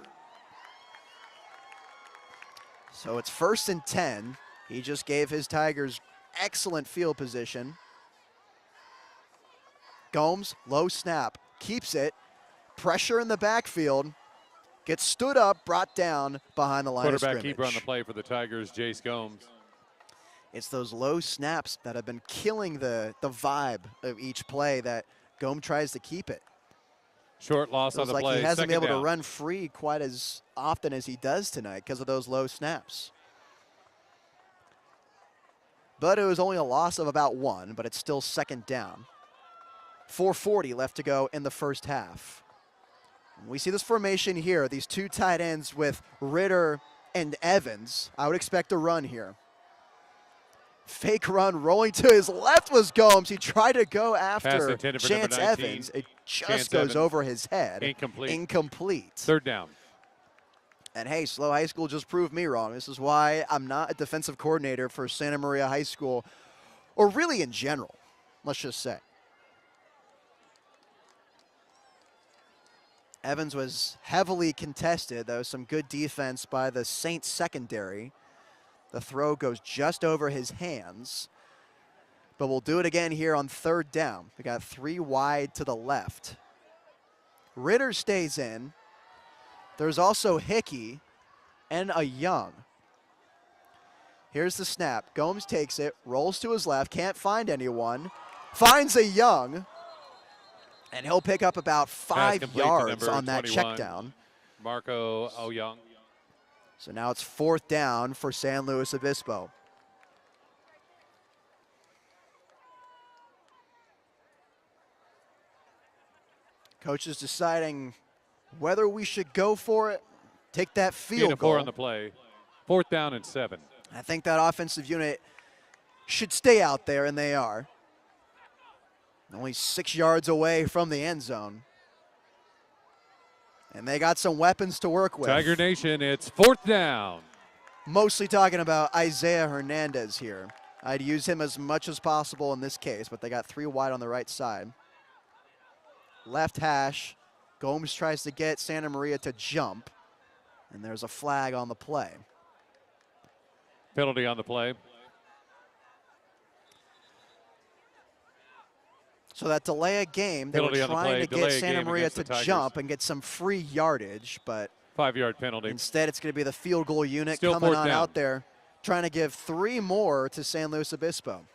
So it's 1st and 10. He just gave his Tigers excellent field position. Gomes, low snap, keeps it. Pressure in the backfield. Gets stood up, brought down behind the line of scrimmage. Quarterback keeper on the play for the Tigers, Jace Gomes. It's those low snaps that have been killing the vibe of each play that Gomes tries to keep it. Short loss on the like play. He hasn't been able down. to run free quite as often as he does tonight because of those low snaps. But it was only a loss of about 1, but it's still 2nd down. 4:40 left to go in the first half. We see this formation here, these two tight ends with Ritter and Evans. I would expect a run here. Fake run rolling to his left was Gomes. He tried to go after Chance Evans. It just goes over his head. Incomplete. 3rd down. And hey, SLO High School just proved me wrong. This is why I'm not a defensive coordinator for Santa Maria High School, or really in general, let's just say. Evans was heavily contested, though. Some good defense by the Saints secondary. The throw goes just over his hands. But we'll do it again here on 3rd down. We got 3 wide to the left. Ritter stays in. There's also Hickey and a Young. Here's the snap. Gomes takes it, rolls to his left, can't find anyone. Finds a Young. And he'll pick up about 5 yards on that check down. Marco Young. So now it's 4th down for San Luis Obispo. Coach is deciding whether we should go for it, take that field goal. 4 on the play. 4th down and 7. I think that offensive unit should stay out there, and they are. Only 6 yards away from the end zone. And they got some weapons to work with. Tiger Nation, it's 4th down. Mostly talking about Isaiah Hernandez here. I'd use him as much as possible in this case, but they got 3 wide on the right side. Left hash. Gomes tries to get Santa Maria to jump. And there's a flag on the play. Penalty on the play. So that delay a game, they were trying to get Santa Maria to jump and get some free yardage, but 5-yard penalty. Instead, it's going to be the field goal unit Still coming on down. out there, trying to give 3 more to San Luis Obispo.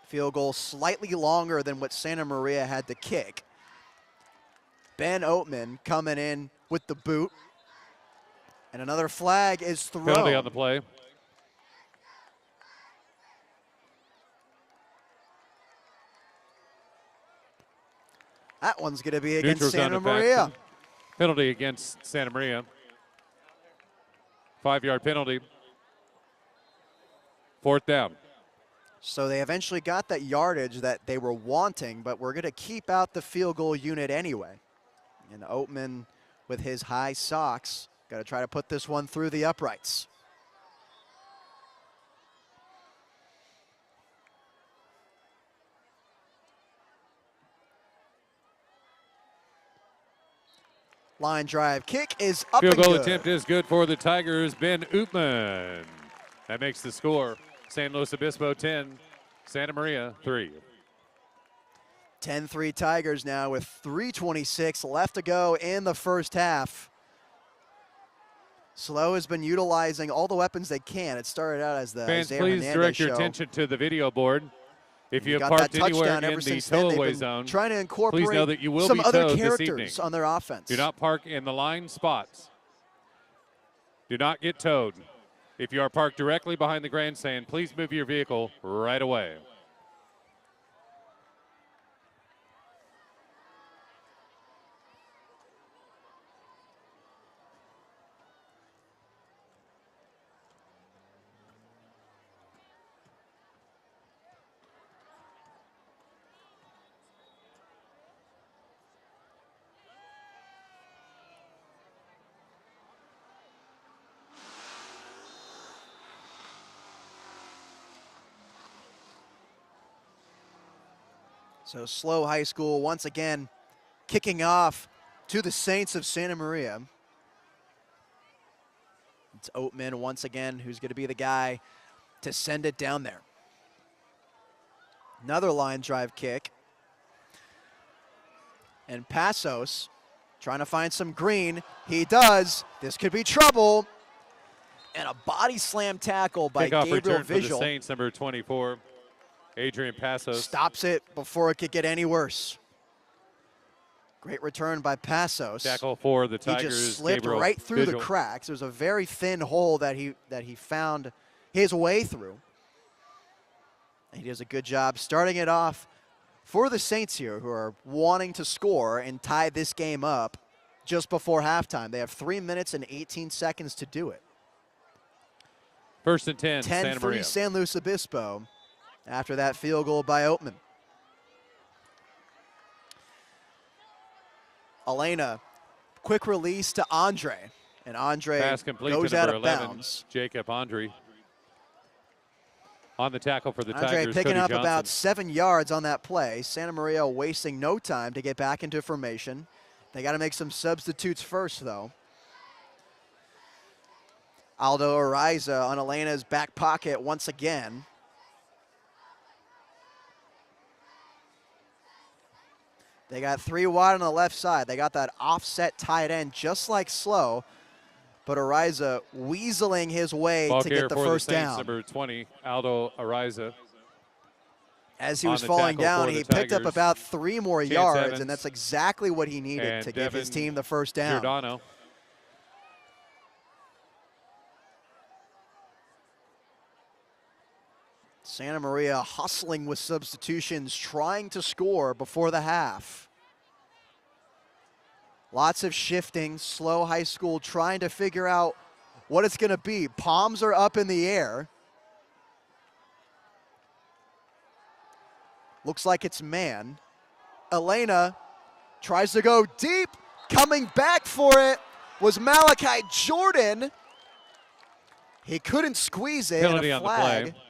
Field goal slightly longer than what Santa Maria had to kick. Ben Oatman coming in with the boot. And another flag is thrown. Penalty on the play. That one's going to be against Neutral's Santa Maria. Penalty against Santa Maria. 5-yard penalty. 4th down. So they eventually got that yardage that they were wanting, but we're going to keep out the field goal unit anyway. And Oatman with his high socks, got to try to put this one through the uprights. Line drive kick is up Field and goal good. attempt is good for the Tigers. Ben Ootman. That makes the score. San Luis Obispo 10, Santa Maria 3. 10-3 Tigers now with 3:26 left to go in the first half. SLO has been utilizing all the weapons they can. It started out as the Fans, Isaiah please Hernandez direct your show. attention to the video board. If You you have got that parked anywhere touchdown in ever the since then. They've tow-away been zone, trying to incorporate please know that you will some be other towed this characters evening. on their offense. Do not park in the line spots. Do not get towed. If you are parked directly behind the grandstand, please move your vehicle right away. So SLO High School once again kicking off to the Saints of Santa Maria. It's Oatman once again who's going to be the guy to send it down there. Another line drive kick. And Passos trying to find some green. He does. This could be trouble. And a body slam tackle by Kickoff Gabriel return for the Visual. Saints, number 24, Adrian Passos. Stops it before it could get any worse. Great return by Passos. Tackle for the Tigers. He just slipped Gabriel right through Visual. the cracks. There's a very thin hole that he found his way through. And he does a good job starting it off for the Saints here, who are wanting to score and tie this game up just before halftime. They have 3 minutes and 18 seconds to do it. First and 10, Santa 10-3 Maria. San Luis Obispo after that field goal by Oatman. Elena, quick release to Andre. And Andre Pass complete goes to out number of 11, bounds. Jacob Andre. On the tackle for the Andre Tigers, picking Cody up Johnson. about 7 yards on that play. Santa Maria wasting no time to get back into formation. They got to make some substitutes first, though. Aldo Ariza on Elena's back pocket once again. They got 3 wide on the left side. They got that offset tight end just like SLO. But Ariza weaseling his way Ball to get the for first the Saints, down. number 20, Aldo Ariza. As he on was the falling tackle down, for he the picked up Tigers. about 3 more Chance yards, Evans and that's exactly what he needed and to give his Devin team the first down. Giordano. Santa Maria hustling with substitutions, trying to score before the half. Lots of shifting, SLO High School trying to figure out what it's going to be. Palms are up in the air. Looks like it's man. Elena tries to go deep. Coming back for it was Malachi Jordan. He couldn't squeeze it. Penalty and a on the flag play.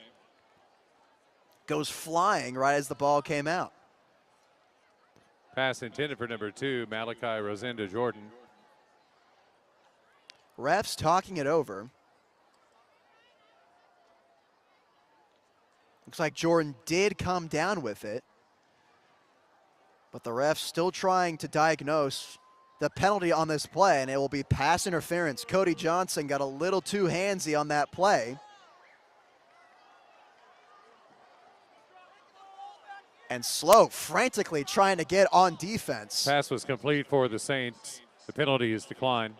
goes flying right as the ball came out. Pass intended for number 2, Malachi Rosenda Jordan. Refs talking it over. Looks like Jordan did come down with it. But the refs still trying to diagnose the penalty on this play, and it will be pass interference. Cody Johnson got a little too handsy on that play. And SLO frantically trying to get on defense. Pass was complete for the Saints. The penalty is declined.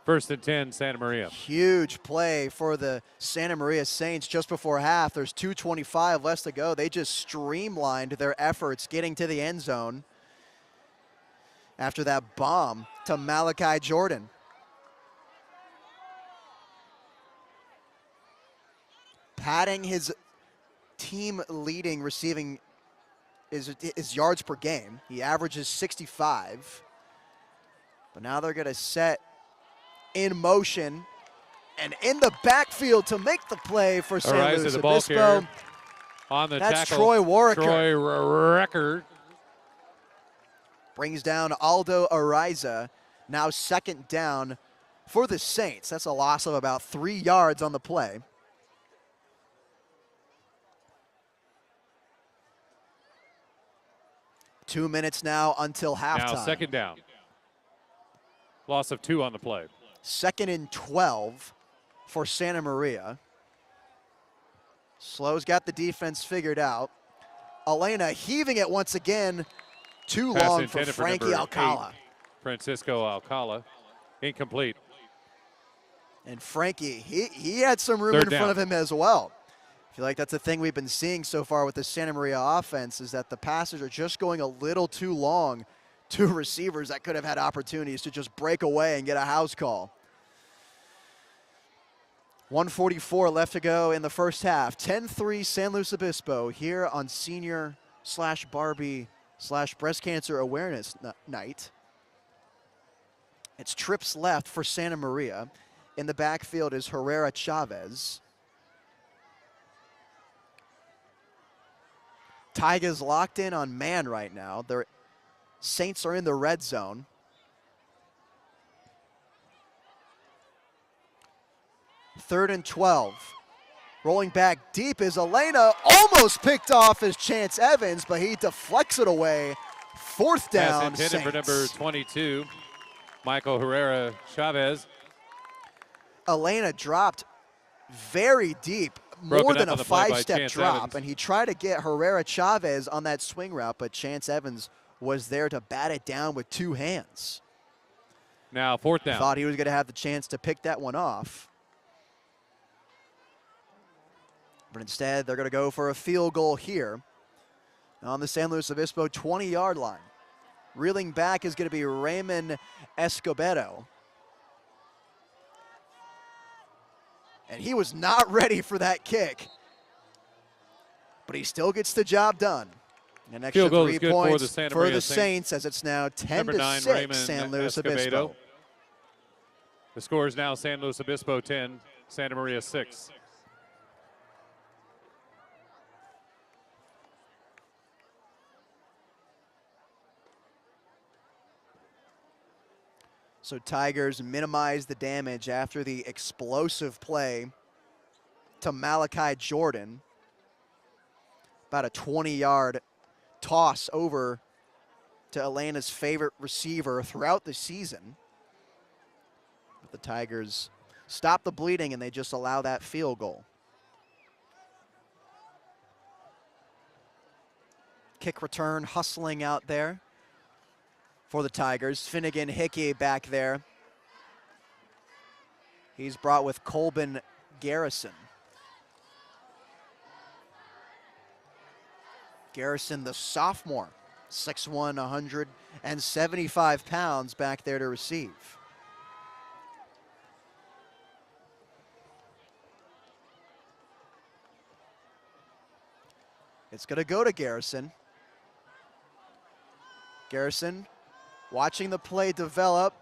First and 10, Santa Maria. Huge play for the Santa Maria Saints just before half. There's 2:25 left to go. They just streamlined their efforts getting to the end zone after that bomb to Malachi Jordan. Padding his team leading receiving his yards per game. He averages 65. But now they're going to set in motion and in the backfield to make the play for San Ariza, Luis the ball Obispo. carrier. On the That's tackle, Troy Warricker. Troy Recker. Brings down Aldo Ariza. Now second down for the Saints. That's a loss of about 3 yards on the play. Two minutes now until halftime. Now second down. Loss of 2 on the play. Second and 12 for Santa Maria. SLO's got the defense figured out. Elena heaving it once again. Too Pass long for intended Frankie number Alcala. 8, Francisco Alcala. Incomplete. And Frankie, he had some room Third in front down. of him as well. I feel like that's a thing we've been seeing so far with the Santa Maria offense, is that the passes are just going a little too long to receivers that could have had opportunities to just break away and get a house call. 1:44 left to go in the first half. 10-3 San Luis Obispo here on Senior/Barbie/Breast Cancer Awareness Night. It's trips left for Santa Maria. In the backfield is Herrera Chavez. Tigers locked in on man right now. The Saints are in the red zone. Third and 12. Rolling back deep is Elena. Almost picked off as Chance Evans, but he deflects it away. Fourth down, Pass intended for number 22, Michael Herrera Chavez. Elena dropped very deep, more than a 5-step drop, Evans. and he tried to get Herrera Chavez on that swing route, but Chance Evans was there to bat it down with two hands. Now fourth down. Thought he was going to have the chance to pick that one off. But instead, they're going to go for a field goal here on the San Luis Obispo 20-yard line. Reeling back is going to be Raymond Escobedo. And he was not ready for that kick. But he still gets the job done. An extra 3 points for the Saints, as it's now 10-6 San Luis Obispo. The score is now San Luis Obispo 10, Santa Maria 6. So Tigers minimize the damage after the explosive play to Malachi Jordan. About a 20-yard toss over to Atlanta's favorite receiver throughout the season. But the Tigers stop the bleeding and they just allow that field goal. Kick return hustling out there for the Tigers. Finnegan Hickey back there. He's brought with Colbin Garrison. Garrison, the sophomore, 6'1", 175 pounds back there to receive. It's going to go to Garrison. Garrison watching the play develop,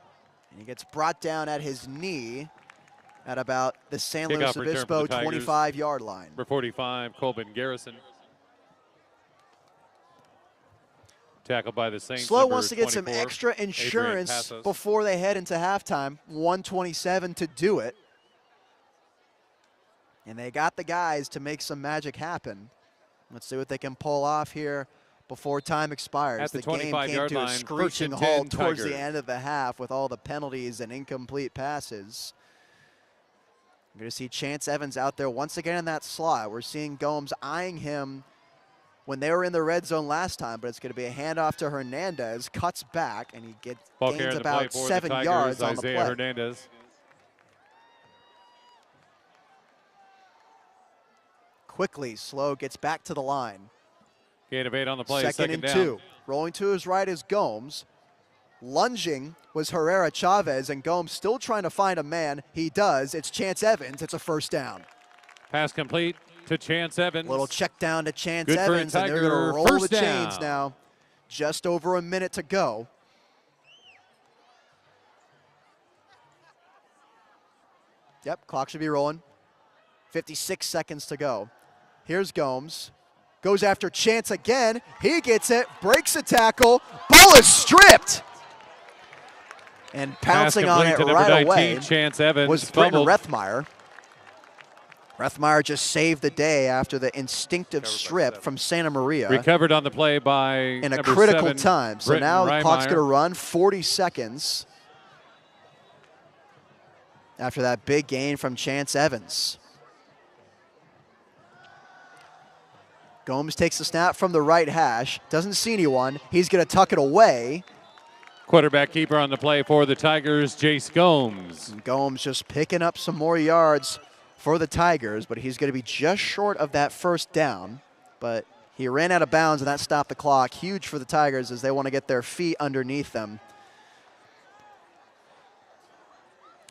and he gets brought down at his knee at about the San Luis Obispo 25-yard line. Number 45, Colbin Garrison. Tackled by the Saints. SLO wants to get some extra insurance before they head into halftime. 1:27 to do it. And they got the guys to make some magic happen. Let's see what they can pull off here before time expires. At the game came to a screeching halt towards the end of the half with all the penalties and incomplete passes. You're going to see Chance Evans out there once again in that slot. We're seeing Gomes eyeing him when they were in the red zone last time, but it's going to be a handoff to Hernandez, cuts back, and he gains about 7 yards on the play. Hernandez. Quickly, SLO gets back to the line. Gain of 8 on the play, Second and down. 2. Rolling to his right is Gomes. Lunging was Herrera Chavez, and Gomes still trying to find a man. He does. It's Chance Evans. It's a first down. Pass complete to Chance Evans. Little check down to Chance Good Evans, and they're going to roll the chains now. Just over a minute to go. Yep, clock should be rolling. 56 seconds to go. Here's Gomes. Goes after Chance again. He gets it, breaks a tackle. Ball is stripped. And pouncing on it right away Chance Evans was Britton Rethmeyer. Rethmeyer just saved the day after the instinctive strip from Santa Maria. Recovered on the play by in a critical time. So now the clock's going to run 40 seconds after that big gain from Chance Evans. Gomes takes the snap from the right hash. Doesn't see anyone. He's going to tuck it away. Quarterback keeper on the play for the Tigers, Jace Gomes. And Gomes just picking up some more yards for the Tigers, but he's going to be just short of that first down. But he ran out of bounds, and that stopped the clock. Huge for the Tigers as they want to get their feet underneath them.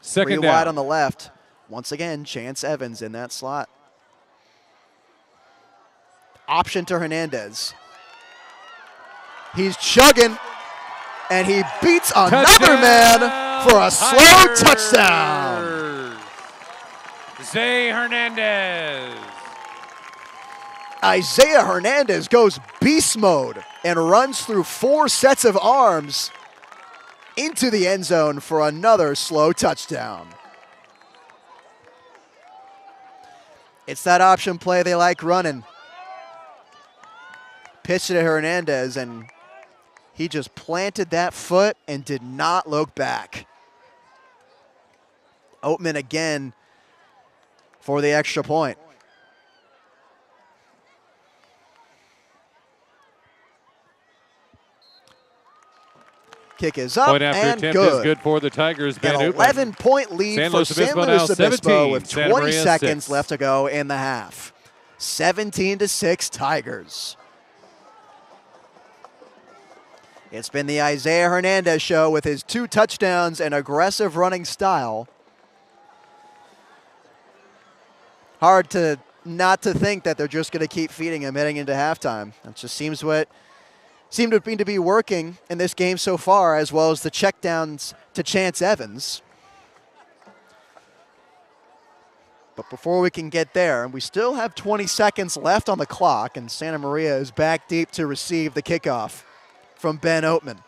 Second Three down. wide on the left. Once again, Chance Evans in that slot. Option to Hernandez. He's chugging, and he beats another man for a slow touchdown. Zay Hernandez. Isaiah Hernandez goes beast mode and runs through 4 sets of arms into the end zone for another slow touchdown. It's that option play they like running. Pitched it to Hernandez, and he just planted that foot and did not look back. Oatman again for the extra point. Kick is up Point after and attempt good. is good for the Tigers. An 11-point lead for San Luis Obispo with 20 seconds left to go in the half. 17-6 Tigers. It's been the Isaiah Hernandez show with his 2 touchdowns and aggressive running style. Hard to not to think that they're just going to keep feeding him heading into halftime. That just seemed to be working in this game so far, as well as the checkdowns to Chance Evans. But before we can get there, we still have 20 seconds left on the clock, and Santa Maria is back deep to receive the kickoff from Ben Oatman.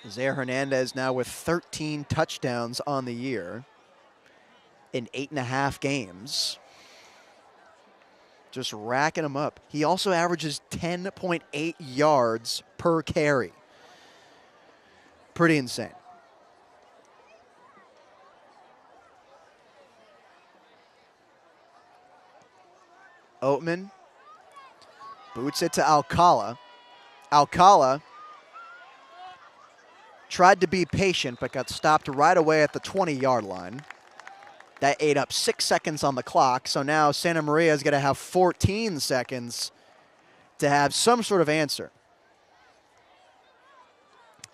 Isaiah Hernandez now with 13 touchdowns on the year in 8.5 games. Just racking them up. He also averages 10.8 yards per carry. Pretty insane. Oatman boots it to Alcala. Alcala tried to be patient, but got stopped right away at the 20-yard line. That ate up 6 seconds on the clock, so now Santa Maria is going to have 14 seconds to have some sort of answer.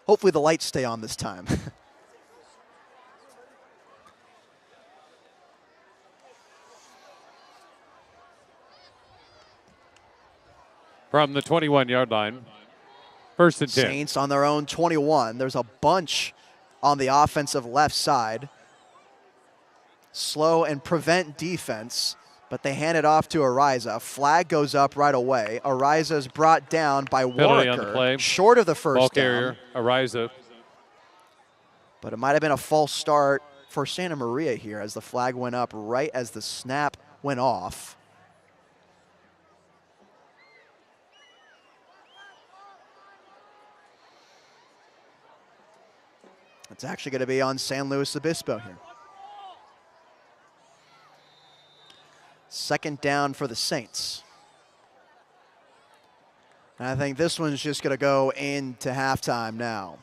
Hopefully the lights stay on this time. From the 21-yard line. First and 10. Saints on their own 21. There's a bunch on the offensive left side. Slow and prevent defense, but they hand it off to Ariza. Flag goes up right away. Ariza is brought down by Walker, short of the first Ball carrier, down. Ariza. But it might have been a false start for Santa Maria here as the flag went up right as the snap went off. It's actually going to be on San Luis Obispo here. Second down for the Saints. And I think this one's just going to go into halftime now.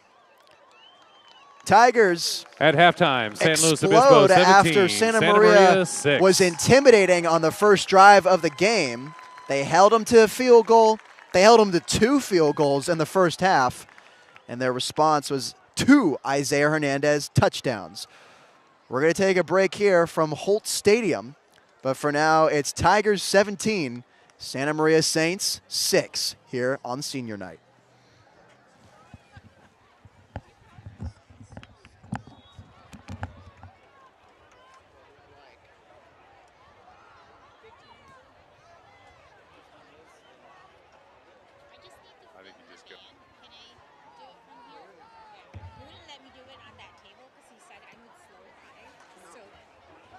Tigers at halftime, San Luis Obispo explode 17, after Santa Maria 6. was intimidating on the first drive of the game. They held them to a field goal. They held them to 2 field goals in the first half, and their response was 2 Isaiah Hernandez touchdowns. We're going to take a break here from Holt Stadium, but for now, it's Tigers 17, Santa Maria Saints 6 here on Senior Night.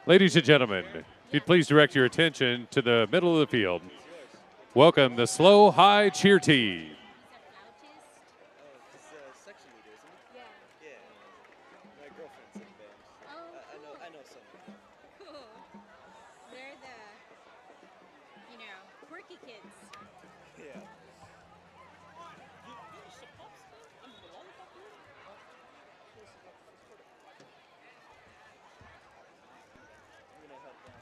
Ladies and gentlemen, If you'd please direct your attention to the middle of the field. Welcome the Slow High Cheer Team. Section leader, isn't it? Yeah. My girlfriend's in band. Oh, cool. I know someone. Cool. They're the, quirky kids. Yeah. I'm gonna help them.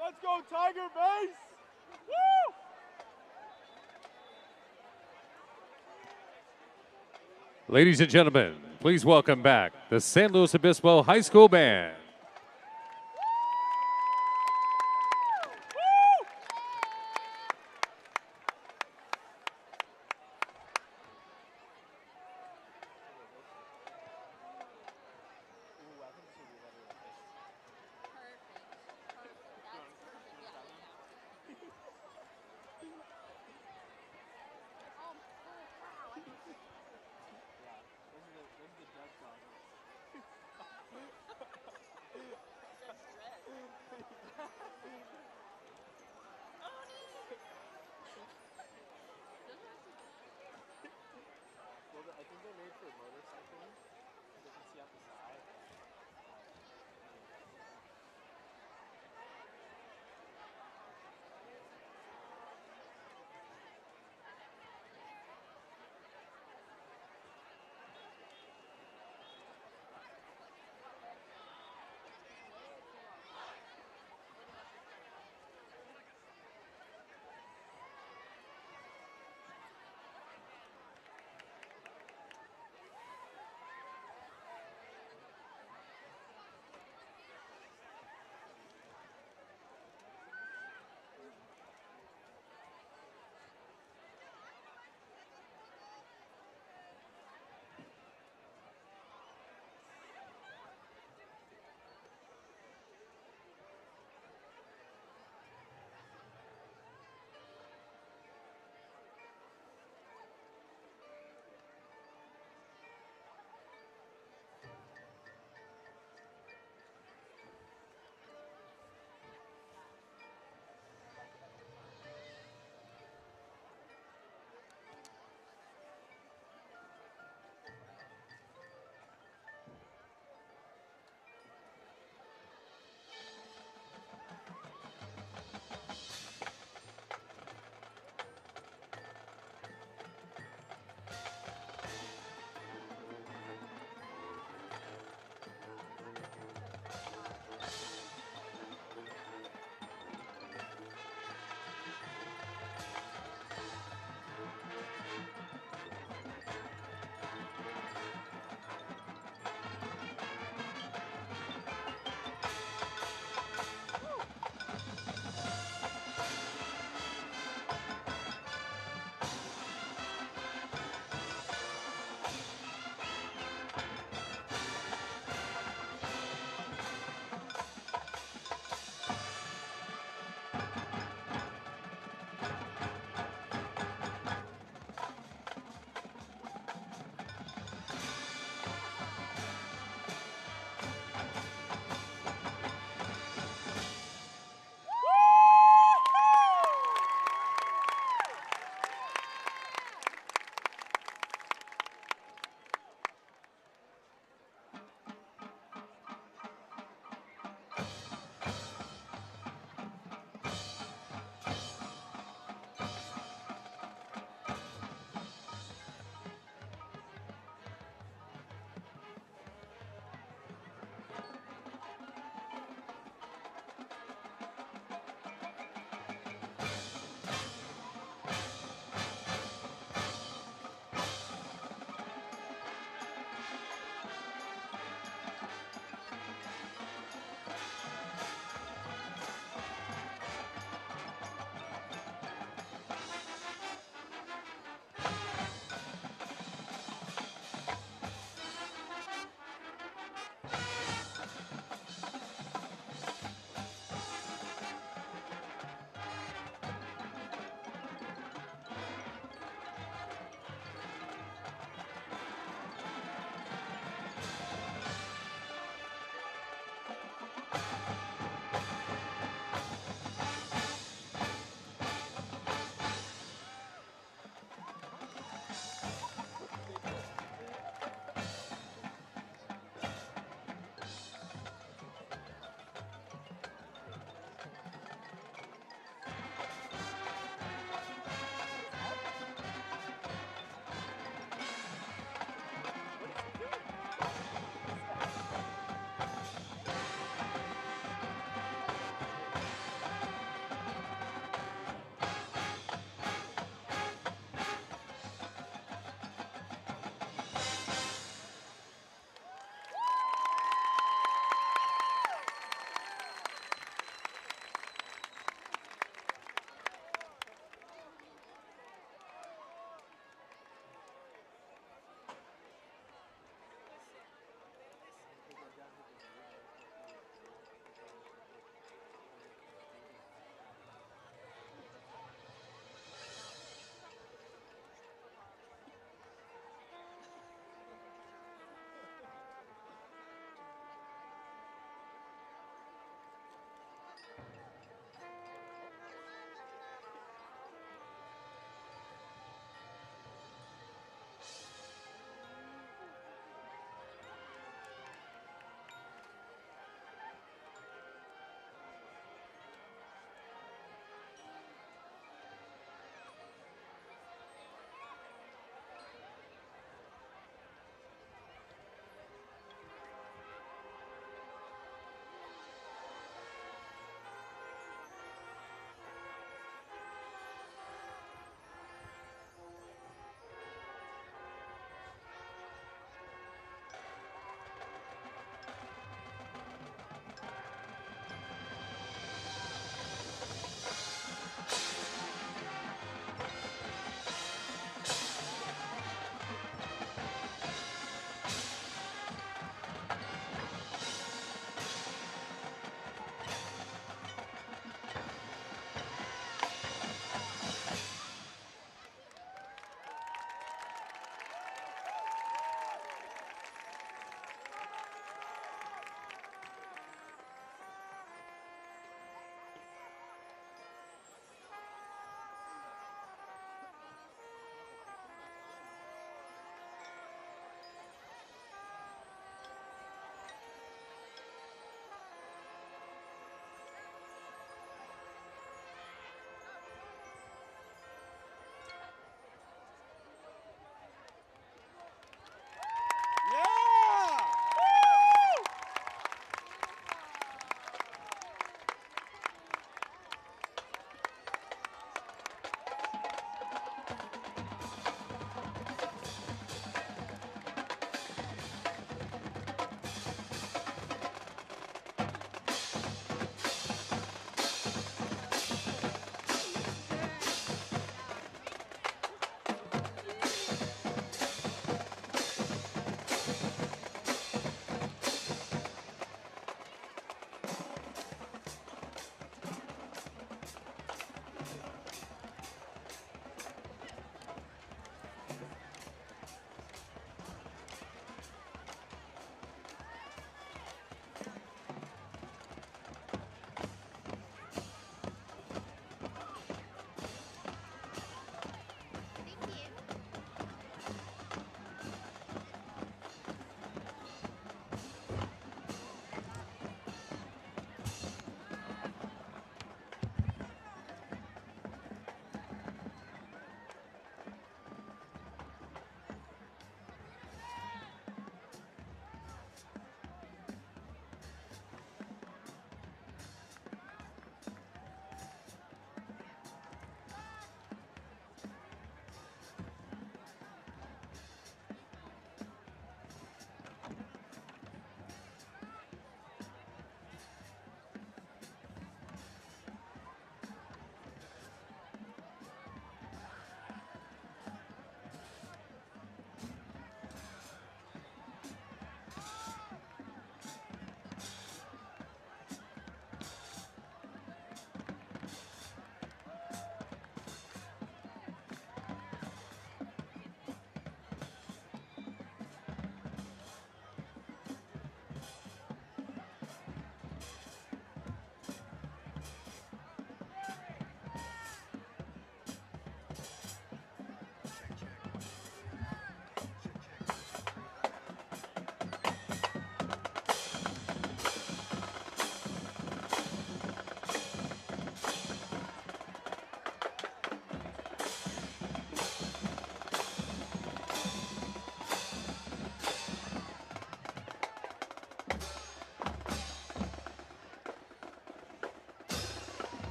Let's go, Tiger Base! Woo! Ladies and gentlemen, please welcome back the San Luis Obispo High School Band.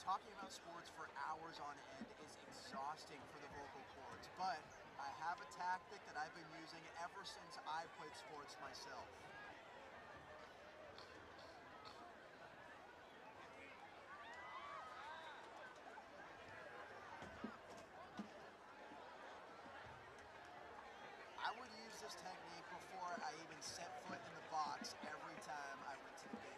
Talking about sports for hours on end is exhausting for the vocal cords, but I have a tactic that I've been using ever since I played sports myself. I would use this technique before I even set foot in the box every time I went to the game.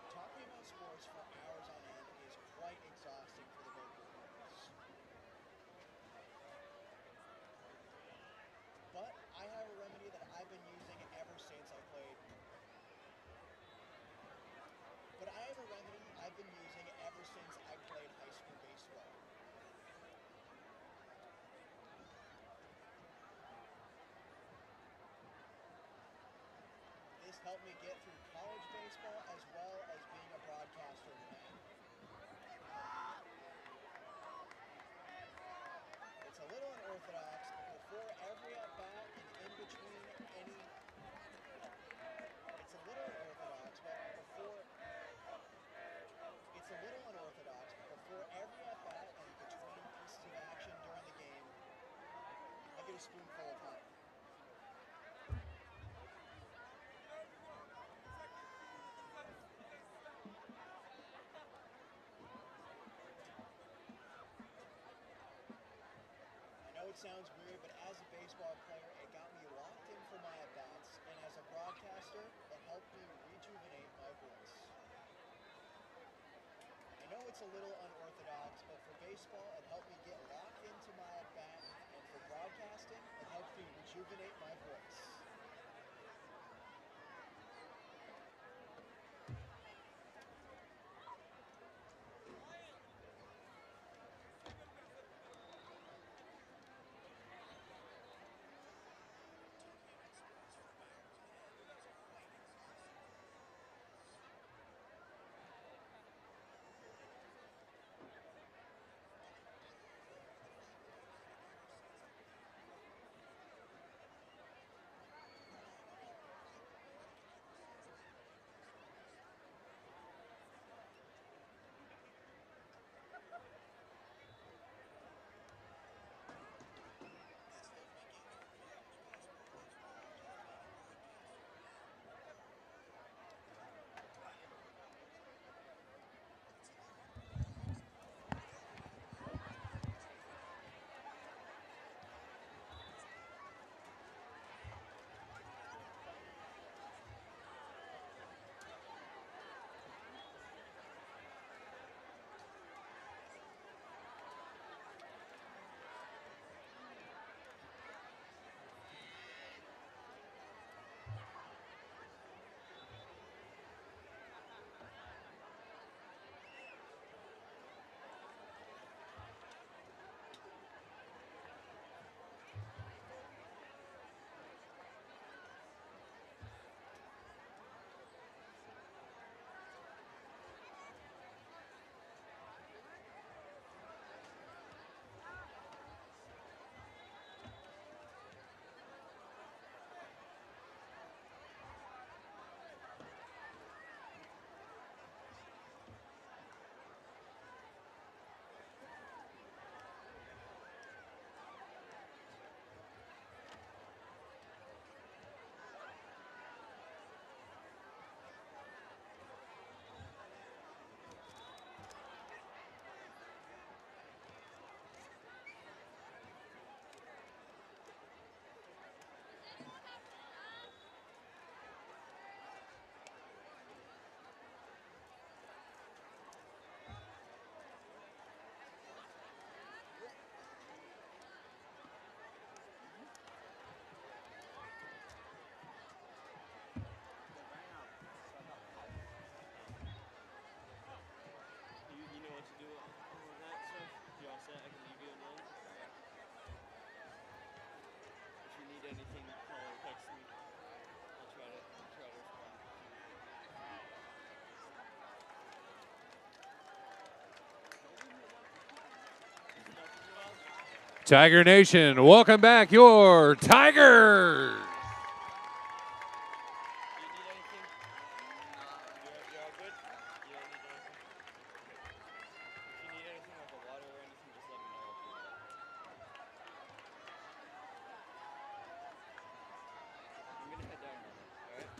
Talking about sports for hours on end is quite exhausting for the vocal cords. But I have a remedy that I've been using ever since I played. High school baseball. This helped me get through college baseball as well as being a broadcaster today. It's a little unorthodox, but before every at-bat and in between any... It's a little unorthodox, but before... It's a little unorthodox, but before every at-bat and between pieces of action during the game, I get a spoonful of honey. I know it sounds weird, but as a baseball player, it got me locked in for my at-bats, and as a broadcaster, it helped me rejuvenate my voice. I know it's a little unorthodox, but for baseball, it helped me get locked into my at-bat, and for broadcasting, it helped me rejuvenate my voice. Tiger Nation, welcome back your Tigers. Do you need anything? You're all good? You don't need anything? If you need anything like a water or anything, just let me know. I'll do that. I'm gonna head down now, alright?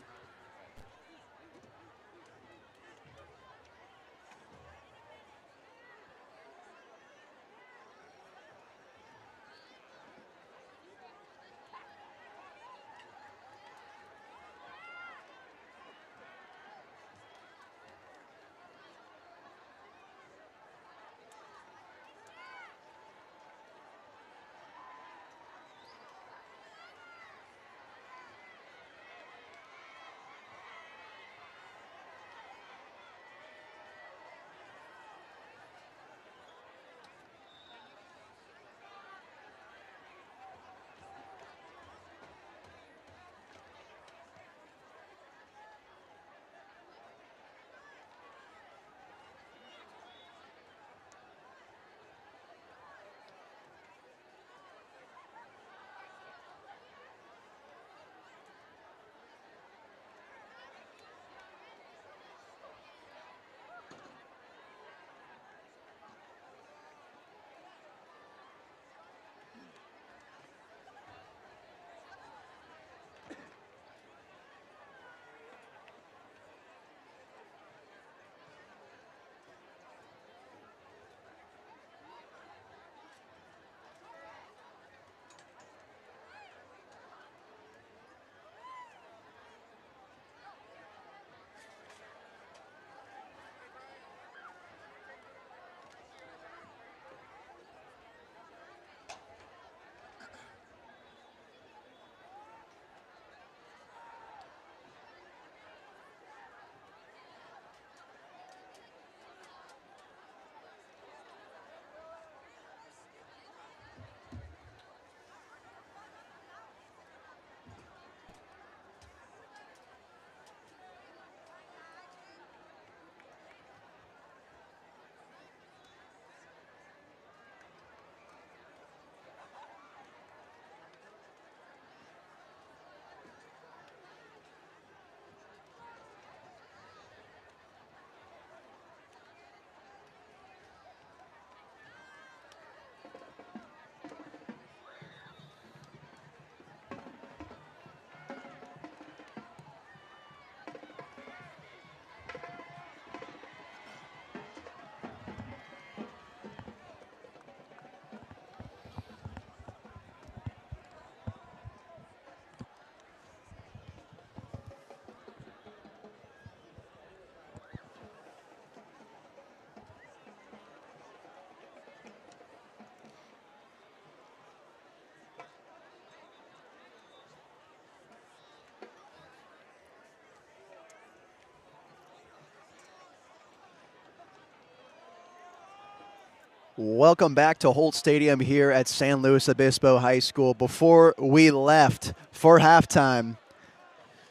Welcome back to Holt Stadium here at San Luis Obispo High School. Before we left for halftime,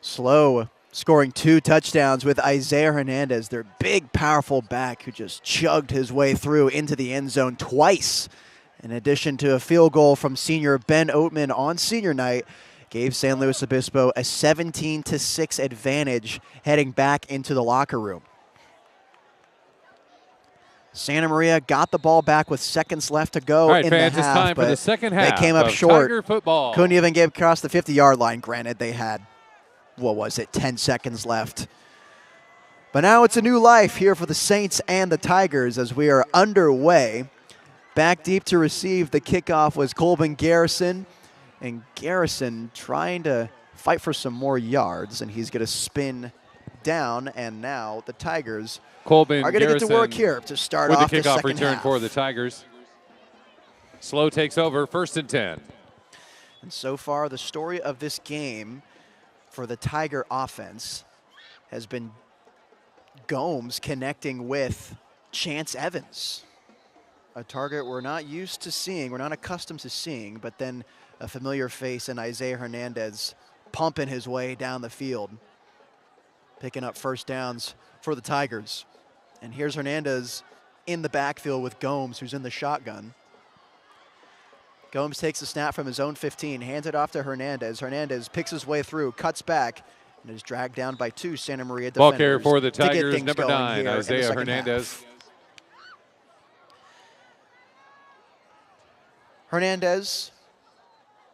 SLO scoring 2 touchdowns with Isaiah Hernandez, their big, powerful back who just chugged his way through into the end zone twice. In addition to a field goal from senior Ben Oatman on senior night, gave San Luis Obispo a 17-6 advantage heading back into the locker room. Santa Maria got the ball back with seconds left to go All right, in fans, the half, it's time for but the second half they came up of short. Tiger football. Couldn't even get across the 50-yard line. Granted, they had, what was it, 10 seconds left. But now it's a new life here for the Saints and the Tigers as we are underway. Back deep to receive the kickoff was Colbin Garrison. And Garrison trying to fight for some more yards, and he's going to spin down, and now the Tigers Colbin are going to get to work Garrison here to start with off the the kickoff second return half. for the Tigers. SLO takes over, 1st and 10. And so far, the story of this game for the Tiger offense has been Gomes connecting with Chance Evans, a target we're not used to seeing, we're not accustomed to seeing, but then a familiar face in Isaiah Hernandez pumping his way down the field, picking up first downs for the Tigers. And here's Hernandez in the backfield with Gomes, who's in the shotgun. Gomes takes the snap from his own 15, hands it off to Hernandez. Hernandez picks his way through, cuts back, and is dragged down by 2 Santa Maria defenders. Ball carrier for the to get Tigers, things number going 9, here in the Isaiah second Hernandez. half. Hernandez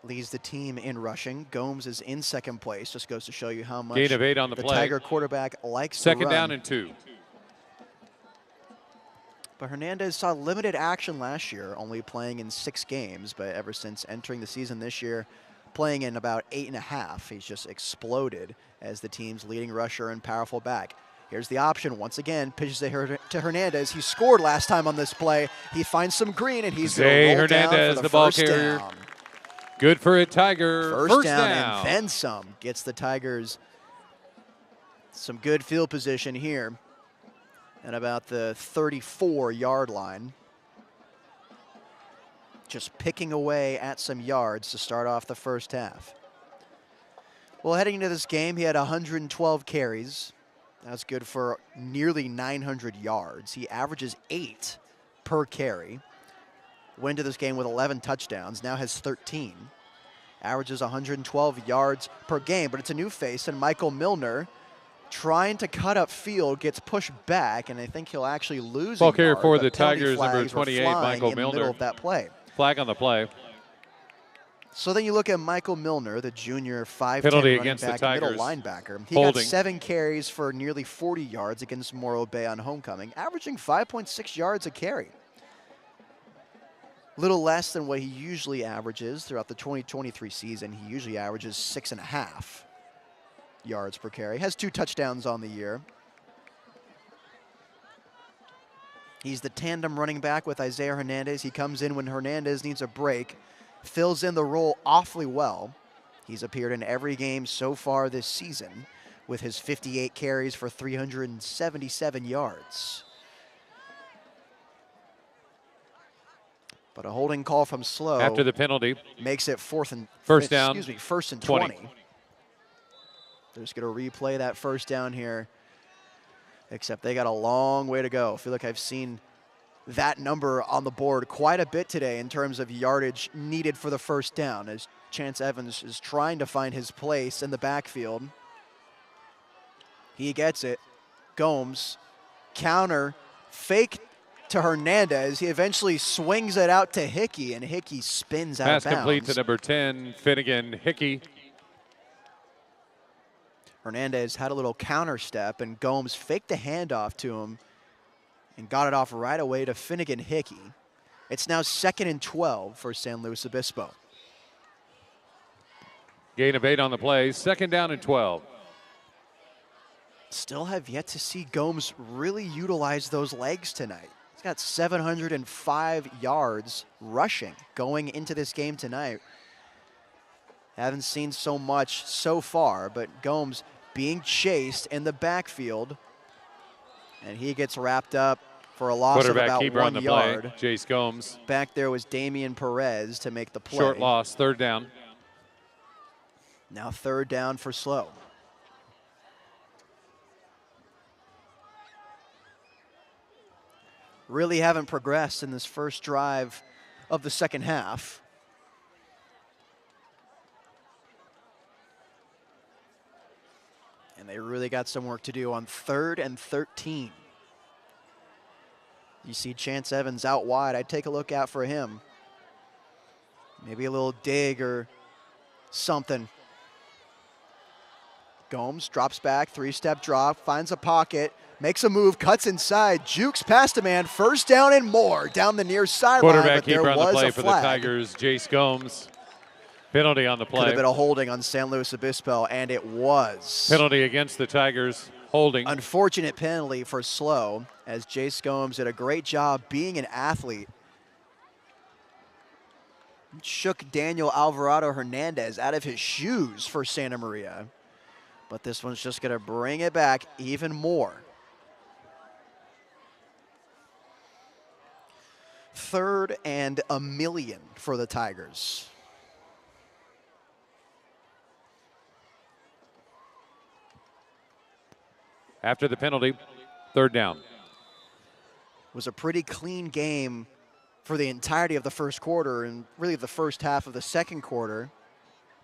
leads the team in rushing. Gomes is in second place. Just goes to show you how much Gain of 8 on the the play. Tiger quarterback likes Second to run. down and 2. But Hernandez saw limited action last year, only playing in 6 games. But ever since entering the season this year, playing in about 8.5, he's just exploded as the team's leading rusher and powerful back. Here's the option once again, pitches it to Hernandez. He scored last time on this play. He finds some green, and he's going to roll Hernandez, down for the ball first carrier. down. Good for a Tiger. First down and then some. Gets the Tigers some good field position here at about the 34-yard line. Just picking away at some yards to start off the first half. Well, heading into this game, he had 112 carries. That's good for nearly 900 yards. He averages 8 per carry. Went into this game with 11 touchdowns, now has 13. Averages 112 yards per game, but it's a new face, and Michael Milner, trying to cut up field, gets pushed back, and I think he'll actually lose Ball a carrier yard, for but the penalty Tigers, number flags were 28, flying Michael in the middle Milner. of that play. Flag on the play. So then you look at Michael Milner, the junior 5'10" Penalty running against the back, middle Tigers. linebacker. He Holding. got 7 carries for nearly 40 yards against Morro Bay on homecoming, averaging 5.6 yards a carry. Little less than what he usually averages throughout the 2023 season. He usually averages 6.5 yards per carry. Has 2 touchdowns on the year. He's the tandem running back with Isaiah Hernandez. He comes in when Hernandez needs a break, fills in the role awfully well. He's appeared in every game so far this season with his 58 carries for 377 yards. But a holding call from SLO After the penalty. makes it first and 20. 20. They're just going to replay that first down here, except they got a long way to go. I feel like I've seen that number on the board quite a bit today in terms of yardage needed for the first down, as Chance Evans is trying to find his place in the backfield. He gets it. Gomes, counter, fake to Hernandez. He eventually swings it out to Hickey, and Hickey spins out of Pass bounds. complete to number 10, Finnegan Hickey. Hernandez had a little counter step, and Gomes faked the handoff to him and got it off right away to Finnegan Hickey. It's now 2nd and 12 for San Luis Obispo. Gain of 8 on the play. 2nd down and 12. Still have yet to see Gomes really utilize those legs tonight. He's got 705 yards rushing going into this game tonight. Haven't seen so much so far, but Gomes being chased in the backfield, and he gets wrapped up for a loss of Quarterback about keeper 1 on the yard. play, Jace Gomes. Back there was Damian Perez to make the play. Short loss, 3rd down. Now 3rd down for SLO. Really haven't progressed in this first drive of the second half. And they really got some work to do on 3rd and 13. You see Chance Evans out wide. I'd take a look out for him. Maybe a little dig or something. Gomes drops back, 3-step drop, finds a pocket, makes a move, cuts inside, jukes past a man, 1st down and more down the near sideline. Quarterback but there keeper on the was play a for the flag. Tigers, Jace Gomes. Penalty on the Could have play. been a holding on San Luis Obispo, and it was. Penalty against the Tigers. Holding. Unfortunate penalty for SLO, as Jace Gomes did a great job being an athlete. Shook Daniel Alvarado Hernandez out of his shoes for Santa Maria. But this one's just going to bring it back even more. 3rd and 1,000,000 for the Tigers. After the penalty, 3rd down. Was a pretty clean game for the entirety of the first quarter and really the first half of the second quarter.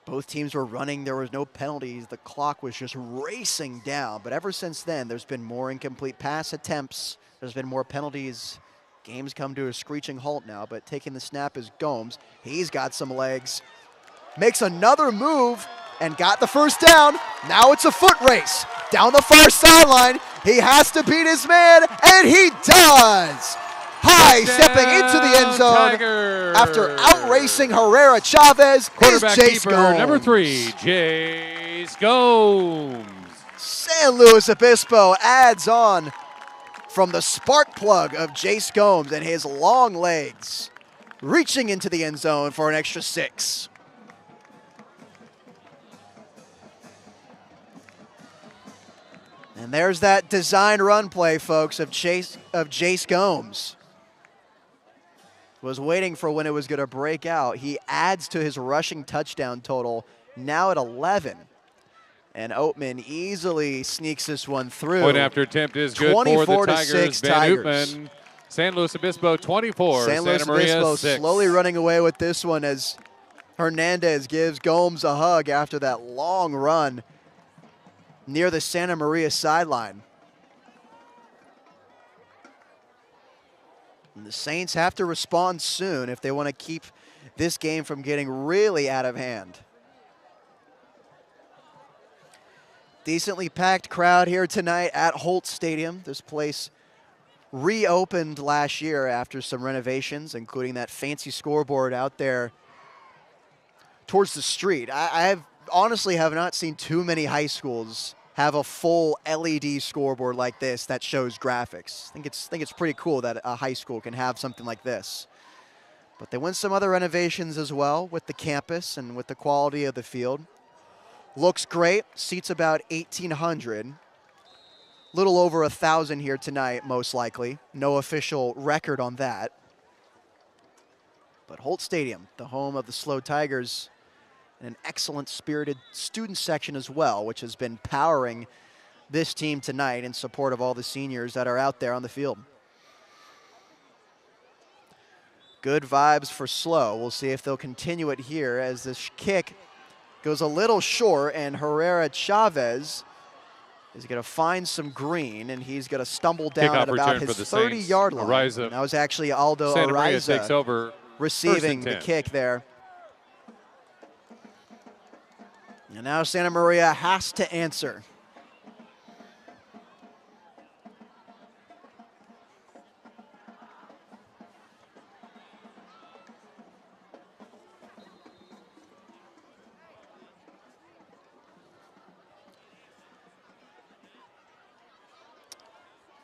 Both teams were running. There was no penalties. The clock was just racing down. But ever since then, there's been more incomplete pass attempts. There's been more penalties. Games come to a screeching halt now, but taking the snap is Gomes. He's got some legs. Makes another move and got the first down. Now it's a foot race. Down the far sideline. He has to beat his man, and he does. High stepping into the end zone Tigers. after outracing Herrera Chavez Quarterback is Jace keeper Gomes. number 3, Jace Gomes. San Luis Obispo adds on from the spark plug of Jace Gomes and his long legs, reaching into the end zone for an extra 6. And there's that design run play, folks, of Jace Gomes. Was waiting for when it was going to break out. He adds to his rushing touchdown total, now at 11. And Oatman easily sneaks this one through. Point after attempt is good for the 24-6 Tigers. Van Tigers. Ootman, San Luis Obispo 24, San Luis Santa Maria Obispo 6. slowly running away with this one as Hernandez gives Gomes a hug after that long run near the Santa Maria sideline. And the Saints have to respond soon if they want to keep this game from getting really out of hand. Decently packed crowd here tonight at Holt Stadium. This place reopened last year after some renovations, including that fancy scoreboard out there towards the street. I honestly have not seen too many high schools have a full LED scoreboard like this that shows graphics. I think it's pretty cool that a high school can have something like this. But they went some other renovations as well with the campus and with the quality of the field. Looks great. Seats about 1,800. Little over 1,000 here tonight, most likely. No official record on that. But Holt Stadium, the home of the SLO Tigers, and an excellent spirited student section as well, which has been powering this team tonight in support of all the seniors that are out there on the field. Good vibes for SLO. We'll see if they'll continue it here as this kick goes a little short, and Herrera Chavez is going to find some green, and he's going to stumble down Kickoff at about return his for the 30-yard line. Ariza. That was actually Aldo Santa Maria takes Ariza over. receiving the kick there. And now Santa Maria has to answer.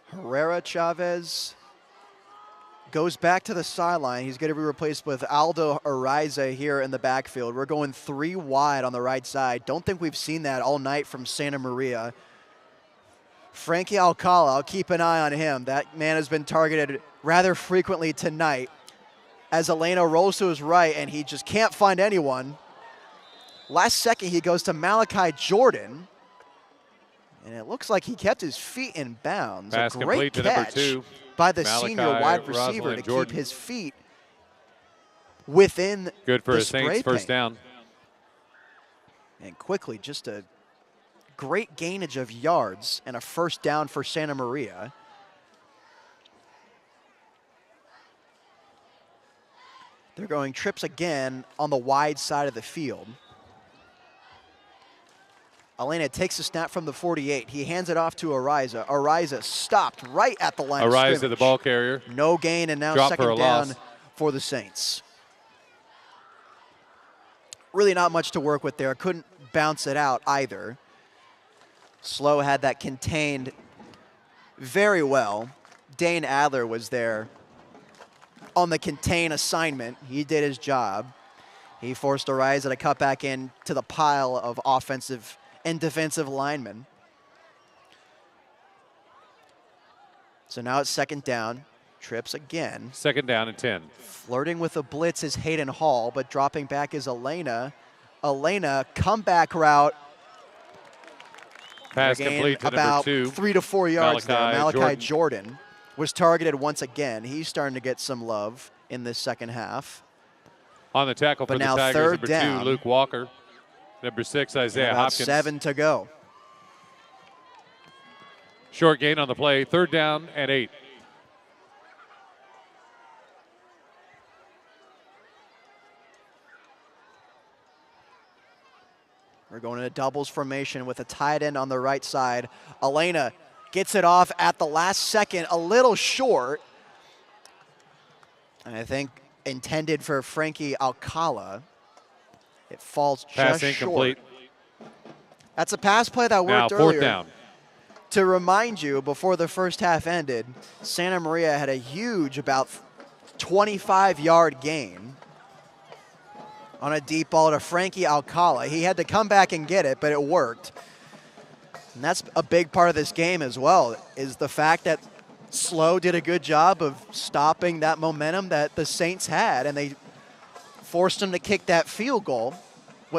Herrera Chavez goes back to the sideline. He's going to be replaced with Aldo Ariza here in the backfield. We're going 3 wide on the right side. Don't think we've seen that all night from Santa Maria. Frankie Alcala, I'll keep an eye on him. That man has been targeted rather frequently tonight as Elena rolls to his right, and he just can't find anyone. Last second, he goes to Malachi Jordan. And it looks like he kept his feet in bounds. Pass a great complete to number catch 2. by the Malachi senior wide receiver Rosalind to Jordan. keep his feet within Good for the a spray Saints first paint. down. And quickly, just a great gainage of yards and a first down for Santa Maria. They're going trips again on the wide side of the field. Elena takes a snap from the 48. He hands it off to Ariza. Ariza stopped right at the line of Ariza, scrimmage. the ball carrier. No gain, and now Drop for second a down loss. for the Saints. Really not much to work with there. Couldn't bounce it out either. SLO had that contained very well. Dane Adler was there on the contain assignment. He did his job. He forced Ariza to cut back in to the pile of offensive and defensive linemen. So now it's second down. Trips again. Second down and 10. Flirting with a blitz is Hayden Hall, but dropping back is Elena. Elena, comeback route. Pass Gain complete to number about 2. 3 to 4 yards there. Malachi Malachi Jordan was targeted once again. He's starting to get some love. in this second half. On the tackle But for the now Tigers, third number down. 2, Luke Walker. Number 6, And Isaiah about Hopkins. 7 to go. Short gain on the play, 3rd down and 8. We're going into doubles formation with a tight end on the right side. Elena gets it off at the last second, a little short. And I think intended for Frankie Alcala. It falls Pass just incomplete. short. That's a pass play that Now worked 4th earlier. down. To remind you, before the first half ended, Santa Maria had a huge, about 25-yard gain on a deep ball to Frankie Alcala. He had to come back and get it, but it worked. And that's a big part of this game as well, is the fact that SLO did a good job of stopping that momentum that the Saints had, and they forced them to kick that field goal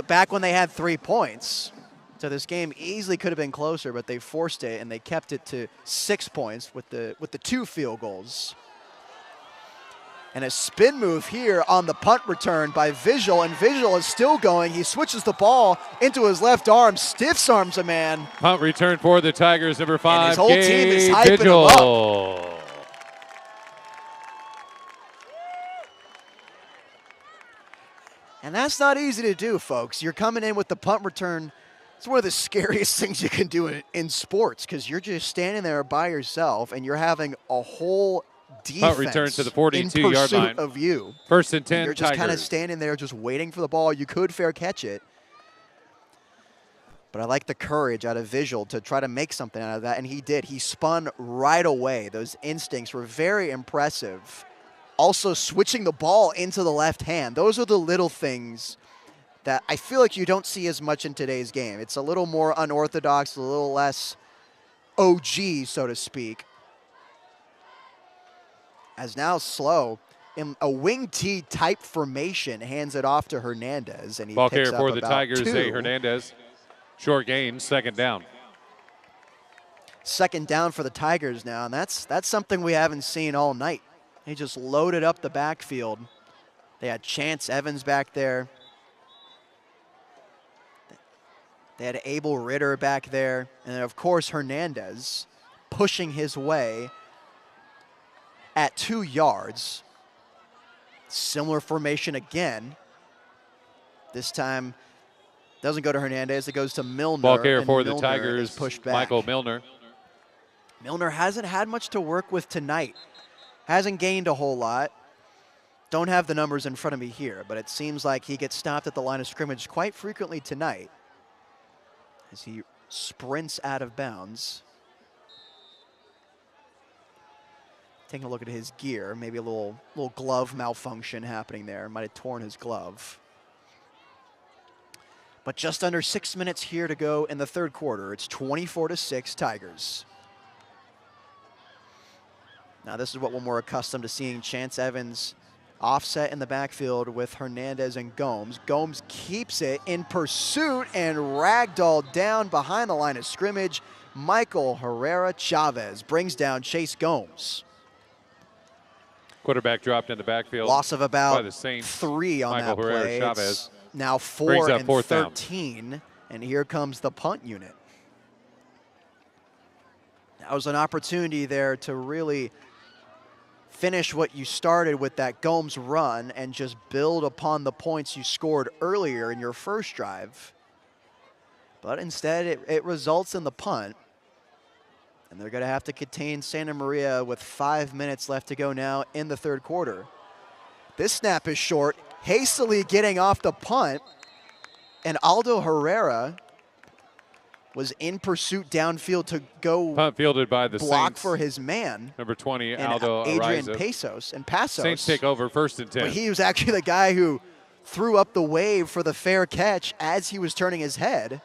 back when they had 3 points. So this game easily could have been closer, but they forced it, and they kept it to 6 points with the 2 field goals. And a spin move here on the punt return by Visual, and Visual is still going. He switches the ball into his left arm, stiffs arms a man. Punt return for the Tigers, number 5, And his whole team is Gabe hyping him Vigil. And that's not easy to do, folks. You're coming in with the punt return. It's one of the scariest things you can do in sports, because you're just standing there by yourself and you're having a whole defense Punt return to the 42-yard in pursuit line. of you. 1st and 10, You're just kind of Tigers. standing there just waiting for the ball. You could fair catch it. But I like the courage out of Visual to try to make something out of that, and he did. He spun right away. Those instincts were very impressive. Also switching the ball into the left hand. Those are the little things that I feel like you don't see as much in today's game. It's a little more unorthodox, a little less OG, so to speak. As now SLO, in a wing T type formation, hands it off to Hernandez, and he Ball picks carrier up for the about Tigers, 2. Zay Hernandez. Short gain, 2nd down. 2nd down for the Tigers now, and that's something we haven't seen all night. They just loaded up the backfield. They had Chance Evans back there. They had Abel Ritter back there. And then, of course, Hernandez pushing his way at 2 yards. Similar formation again. This time doesn't go to Hernandez. It goes to Milner. Ball carrier and for the Milner Tigers, is pushed back. Michael Milner. Milner hasn't had much to work with tonight. Hasn't gained a whole lot. Don't have the numbers in front of me here, but it seems like he gets stopped at the line of scrimmage quite frequently tonight as he sprints out of bounds. Taking a look at his gear, maybe a little glove malfunction happening there. Might have torn his glove. But just under 6 minutes here to go in the 3rd quarter. It's 24-6 Tigers. Now this is what we're more accustomed to seeing. Chance Evans offset in the backfield with Hernandez and Gomes. Gomes keeps it in pursuit and ragdolled down behind the line of scrimmage. Michael Herrera Chavez brings down Chase Gomes. Quarterback dropped in the backfield. Loss of by about the Saints, 3 on Michael that Herrera play. Chavez. It's now Brings 4 up and 4th down. 13, and here comes the punt unit. That was an opportunity there to really finish what you started with that Gomes run and just build upon the points you scored earlier in your first drive. But instead, it results in the punt. And they're going to have to contain Santa Maria with 5 minutes left to go now in the 3rd quarter. This snap is short, hastily getting off the punt, and Aldo Herrera was in pursuit downfield to go Punt fielded by the block Saints. for his man. Number 20, And Aldo Adrian Ariza. Passos. Saints take over 1st and 10. But he was actually the guy who threw up the wave for the fair catch as he was turning his head.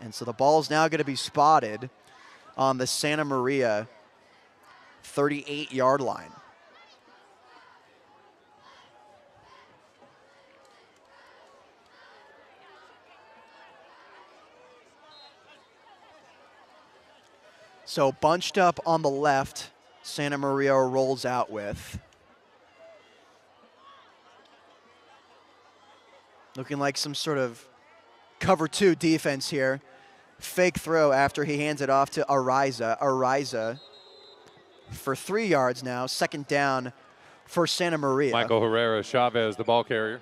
And so the ball's now going to be spotted on the Santa Maria 38-yard line. So bunched up on the left, Santa Maria rolls out with Looking like some sort of cover 2 defense here. Fake throw after he hands it off to Ariza. Ariza for 3 yards now. Second down for Santa Maria. Michael Herrera Chavez, the ball carrier.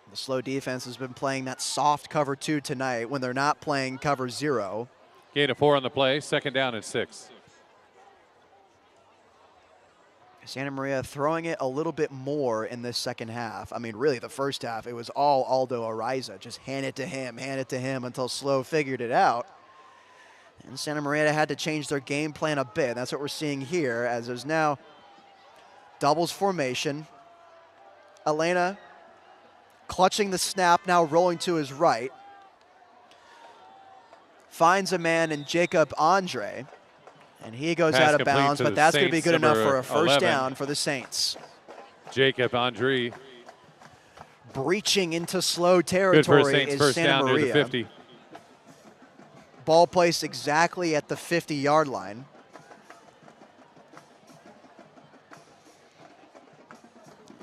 The slow defense has been playing that soft cover 2 tonight when they're not playing cover 0. Gain of 4 on the play. Second down and 6. Santa Maria throwing it a little bit more in this second half. I mean, really, the first half, it was all Aldo Ariza. Just hand it to him until Slow figured it out. And Santa Maria had to change their game plan a bit. That's what we're seeing here as there's now doubles formation. Elena clutching the snap, now rolling to his right. Finds a man in Jacob Andre. And he goes Pass out of bounds, but that's going to be good enough for a first 11. down for the Saints. Jacob Andre. Breaching into slow Good for a territory Saints is first Santa down near the Maria. 50. Ball placed exactly at the 50-yard line.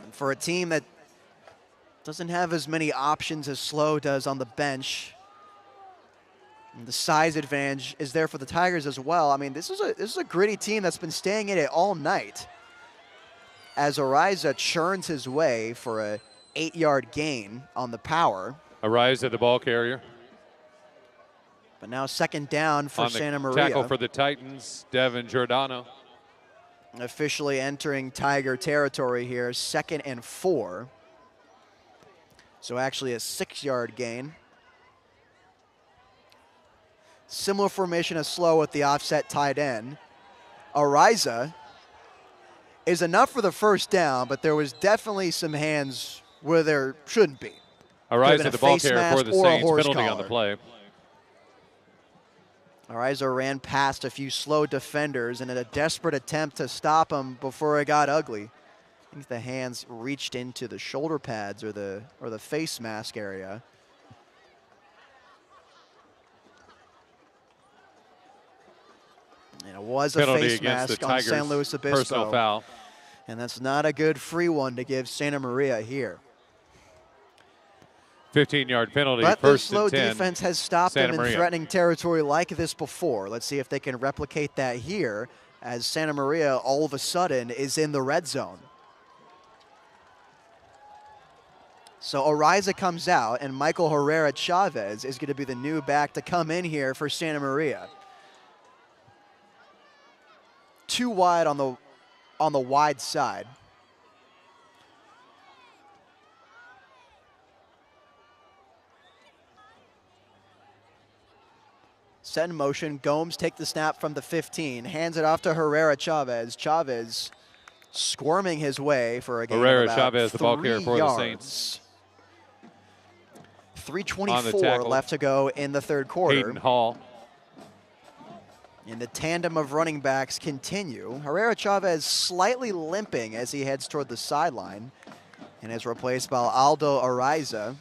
And for a team that doesn't have as many options as Slow does on the bench, and the size advantage is there for the Tigers as well. I mean, this is a gritty team that's been staying in it all night. As Ariza churns his way for a 8-yard gain on the power. Ariza, the ball carrier. But now second down for On the Santa Maria. tackle for the Titans, Devin Giordano. Officially entering Tiger territory here, 2nd and 4. So actually a 6-yard gain. Similar formation as Slow with the offset tight end. Ariza is enough for the first down, but there was definitely some hands where there shouldn't be. Ariza, the ball face carrier for mask the or a Saints, horse penalty on the collar. play. Ariza ran past a few Slow defenders and in a desperate attempt to stop him before it got ugly. I think the hands reached into the shoulder pads or the face mask area. And it was a Penalty face against the mask on Tigers. San Luis Obispo. Personal foul. And that's not a good free one to give Santa Maria here. 15-yard penalty, But the first slow and 10. defense has stopped Santa them in Maria. threatening territory like this before. Let's see if they can replicate that here as Santa Maria all of a sudden is in the red zone. So Ariza comes out, and Michael Herrera Chavez is going to be the new back to come in here for Santa Maria. Too wide on the wide side. Set in motion. Gomes take the snap from the 15, hands it off to Herrera Chavez. Chavez squirming his way for a gain Herrera of about Chavez, the ball 3 carrier for the yards. Saints. 3:24 tackle. left to go in the third quarter. Hayden Hall. And the tandem of running backs continue. Herrera Chavez slightly limping as he heads toward the sideline and is replaced by Aldo Ariza.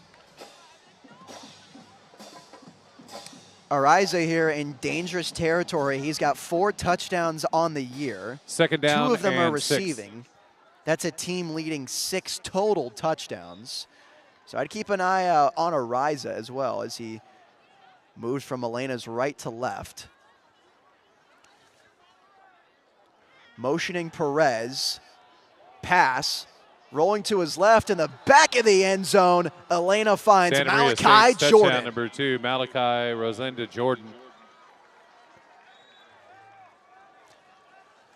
Ariza here in dangerous territory. He's got 4 touchdowns on the year. Second down 2 of them are and 6. receiving. That's a team leading 6 total touchdowns. So I'd keep an eye out on Ariza as well as he moves from Elena's right to left. Motioning Perez, pass, rolling to his left in the back of the end zone. Elena finds Santa Maria Malachi Saints touchdown Jordan. number 2, Malachi Rosenda Jordan.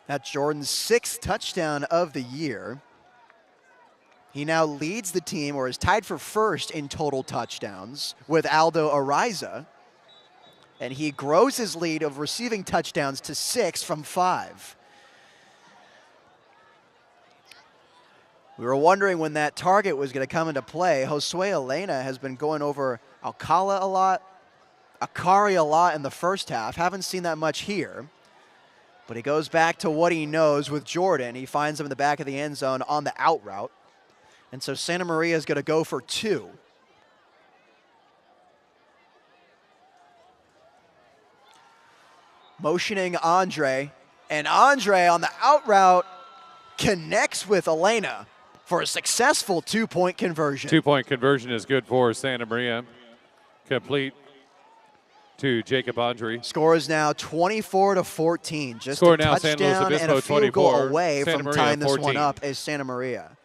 That's Jordan's 6th touchdown of the year. He now leads the team, or is tied for first in total touchdowns with Aldo Ariza. And he grows his lead of receiving touchdowns to 6 from 5. We were wondering when that target was going to come into play. Josue Elena has been going over Alcala a lot, Akari a lot in the first half. Haven't seen that much here. But he goes back to what he knows with Jordan. He finds him in the back of the end zone on the out route. And so Santa Maria is going to go for 2. Motioning Andre. And Andre on the out route connects with Elena. for a successful two-point conversion. 2-point conversion is good for Santa Maria. Complete to Jacob Andre. Score is now 24-14. Just Score a now, San Luis touchdown and a Obispo field goal 24, away Santa from Maria tying this 14. one up as Santa Maria.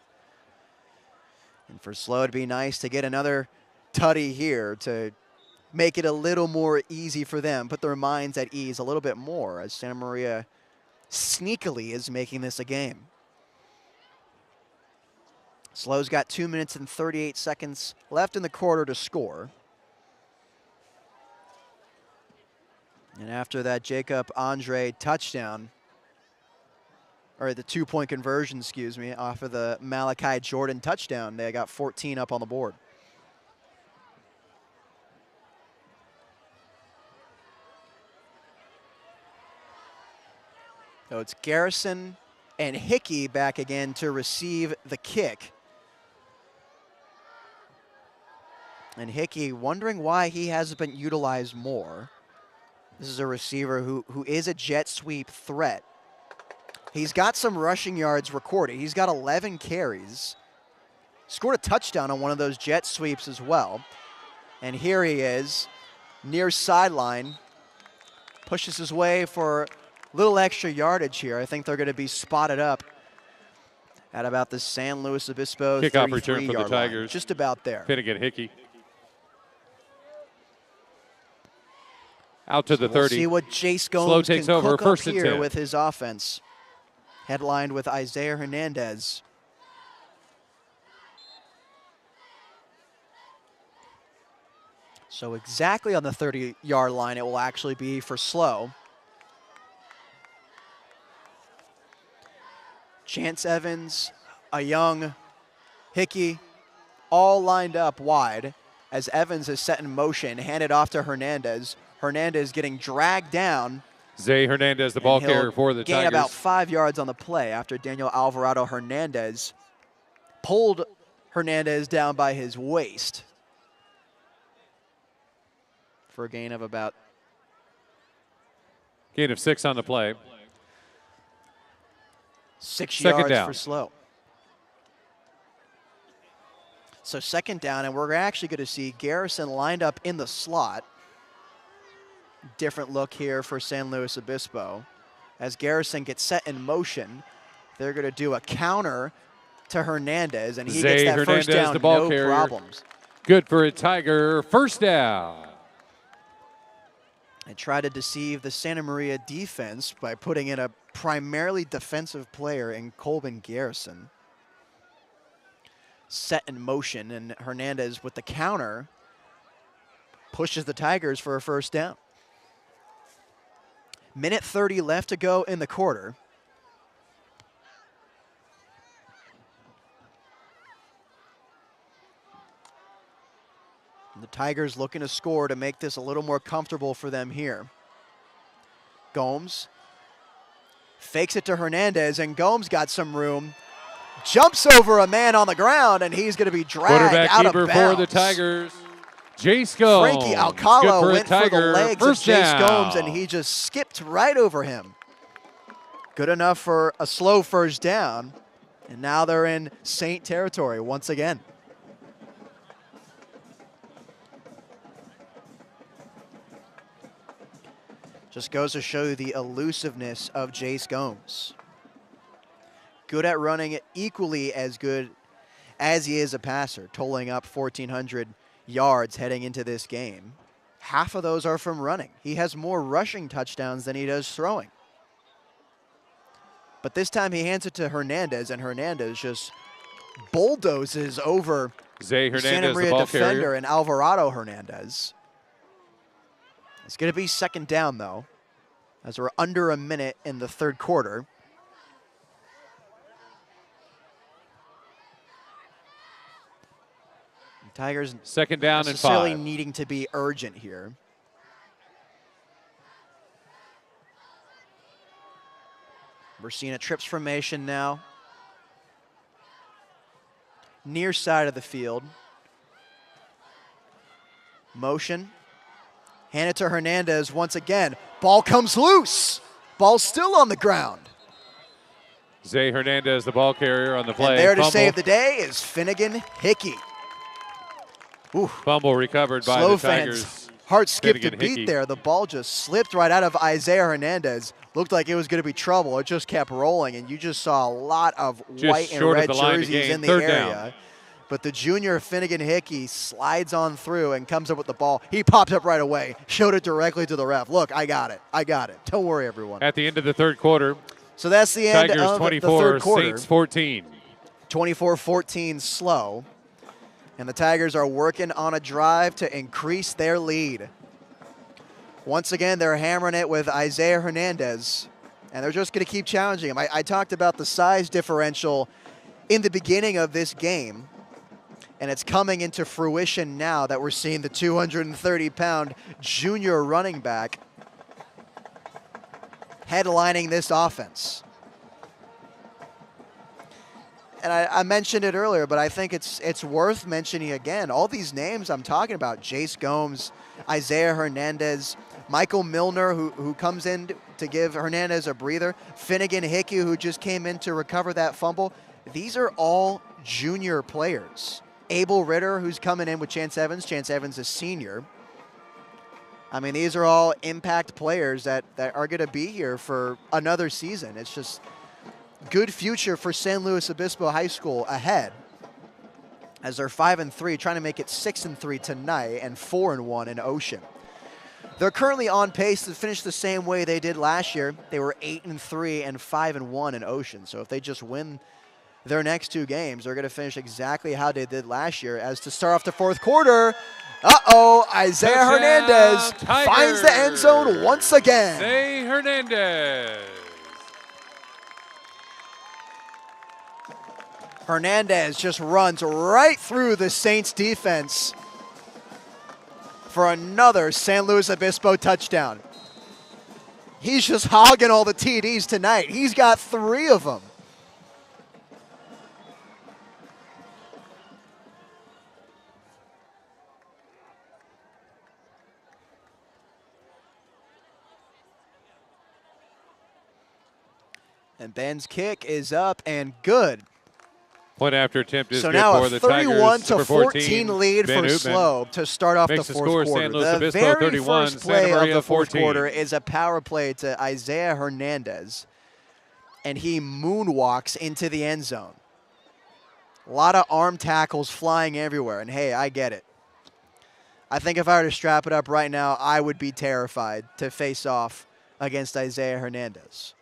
And for SLO, it'd be nice to get another tutty here to make it a little more easy for them, put their minds at ease a little bit more as Santa Maria sneakily is making this a game. SLO's got 2 minutes and 38 seconds left in the quarter to score. And after that Jacob Andre touchdown, or the two-point conversion, excuse me, off of the Malachi Jordan touchdown, they got 14 up on the board. So it's Garrison and Hickey back again to receive the kick. And Hickey wondering why he hasn't been utilized more. This is a receiver who is a jet sweep threat. He's got some rushing yards recorded. He's got 11 carries. Scored a touchdown on one of those jet sweeps as well. And here he is, near sideline. Pushes his way for a little extra yardage here. I think they're going to be spotted up at about the San Luis Obispo Kickoff return for the 33-yard Tigers. line. Just about there. Finnegan Hickey. Out to the We'll 30. see what Jace SLO Gomes takes can over, cook first up and here 10. with his offense. Headlined with Isaiah Hernandez. So exactly on the 30-yard line it will actually be for SLO. Chance Evans, a young Hickey, all lined up wide as Evans is set in motion, handed off to Hernandez. Hernandez getting dragged down. Zay Hernandez, the ball and he'll carrier for the gain Tigers. about 5 yards on the play after Daniel Alvarado Hernandez pulled Hernandez down by his waist for a gain of about Gain of 6 on the play. 6 Second yards down. for SLO. So second down, and we're actually going to see Garrison lined up in the slot. Different look here for San Luis Obispo. As Garrison gets set in motion, they're going to do a counter to Hernandez, and he Zay gets that Hernandez, first down, the ball no carrier. problems. Good for a Tiger. First down. And try to deceive the Santa Maria defense by putting in a primarily defensive player in Colbin Garrison. Set in motion, and Hernandez with the counter pushes the Tigers for a first down. Minute 30 left to go in the quarter. The Tigers looking to score to make this a little more comfortable for them here. Gomes fakes it to Hernandez, and Gomes got some room. Jumps over a man on the ground, and he's going to be dragged Quarterback out of keeper bounds. for the Tigers. Jace Gomes. Frankie Good Alcala for a went for the Tiger. legs First of Jace down. Gomes, and he just skipped right over him. Good enough for a SLO first down, and now they're in Saint territory once again. Just goes to show you the elusiveness of Jace Gomes. Good at running, equally as good as he is a passer, totaling up 1,400 yards heading into this game. Half of those are from running. He has more rushing touchdowns than he does throwing. But this time he hands it to Hernandez, and Hernandez just bulldozes over Zay the Hernandez, Santa the Maria ball defender carrier. and Alvarado Hernandez. It's going to be second down, though, as we're under a minute in the third quarter. The Tigers Second down and necessarily 5. needing to be urgent here. We're seeing a trips formation now. Near side of the field. Motion. Hand it to Hernandez once again. Ball comes loose. Ball still on the ground. Zay Hernandez, the ball carrier on the play. And there to Fumble. save the day is Finnegan Hickey. Ooh. Fumble recovered by Slow the Tigers. fans. Heart skipped a Finnegan beat Hickey. there. The ball just slipped right out of Isaiah Hernandez. Looked like it was going to be trouble. It just kept rolling, and you just saw a lot of Just white and short of red the line to jerseys gain. in the Third area. down. But the junior Finnegan Hickey slides on through and comes up with the ball. He popped up right away, showed it directly to the ref. Look, I got it. I got it. Don't worry, everyone. At the end of the third quarter, So that's the end Tigers of 24, the third quarter. Saints 14. 24-14 slow. And the Tigers are working on a drive to increase their lead. Once again, they're hammering it with Isaiah Hernandez, and they're just going to keep challenging him. I talked about the size differential in the beginning of this game, and it's coming into fruition now that we're seeing the 230-pound junior running back headlining this offense. And I mentioned it earlier, but I think it's worth mentioning again. All these names I'm talking about, Jace Gomes, Isaiah Hernandez, Michael Milner, who comes in to give Hernandez a breather, Finnegan Hickey, who just came in to recover that fumble. These are all junior players. Abel Ritter, who's coming in with Chance Evans. Chance Evans is senior. I mean, these are all impact players that are going to be here for another season. It's just good future for San Luis Obispo High School ahead, as they're 5-3, trying to make it 6-3 tonight and 4-1 in Ocean. They're currently on pace to finish the same way they did last year. They were 8-3 and 5-1 in Ocean. So if they just win their next two games, they're going to finish exactly how they did last year. As to start off the fourth quarter, Isaiah Touchdown, Hernandez Tigers. finds the end zone once again. Zay Hernandez. Hernandez just runs right through the Saints defense for another San Luis Obispo touchdown. He's just hogging all the TDs tonight. He's got 3 of them. And Ben's kick is up and good. Point after attempt is So good now for a the 31 Tigers. to Number 14 lead Ben for Hoopman Slow to start off the makes the fourth score, quarter. San Luis The Obispo very 31, first play Santa of Maria the fourth 14. quarter is a power play to Isaiah Hernandez, and he moonwalks into the end zone. A lot of arm tackles flying everywhere, and hey, I get it. I think if I were to strap it up right now, I would be terrified to face off against Isaiah Hernandez.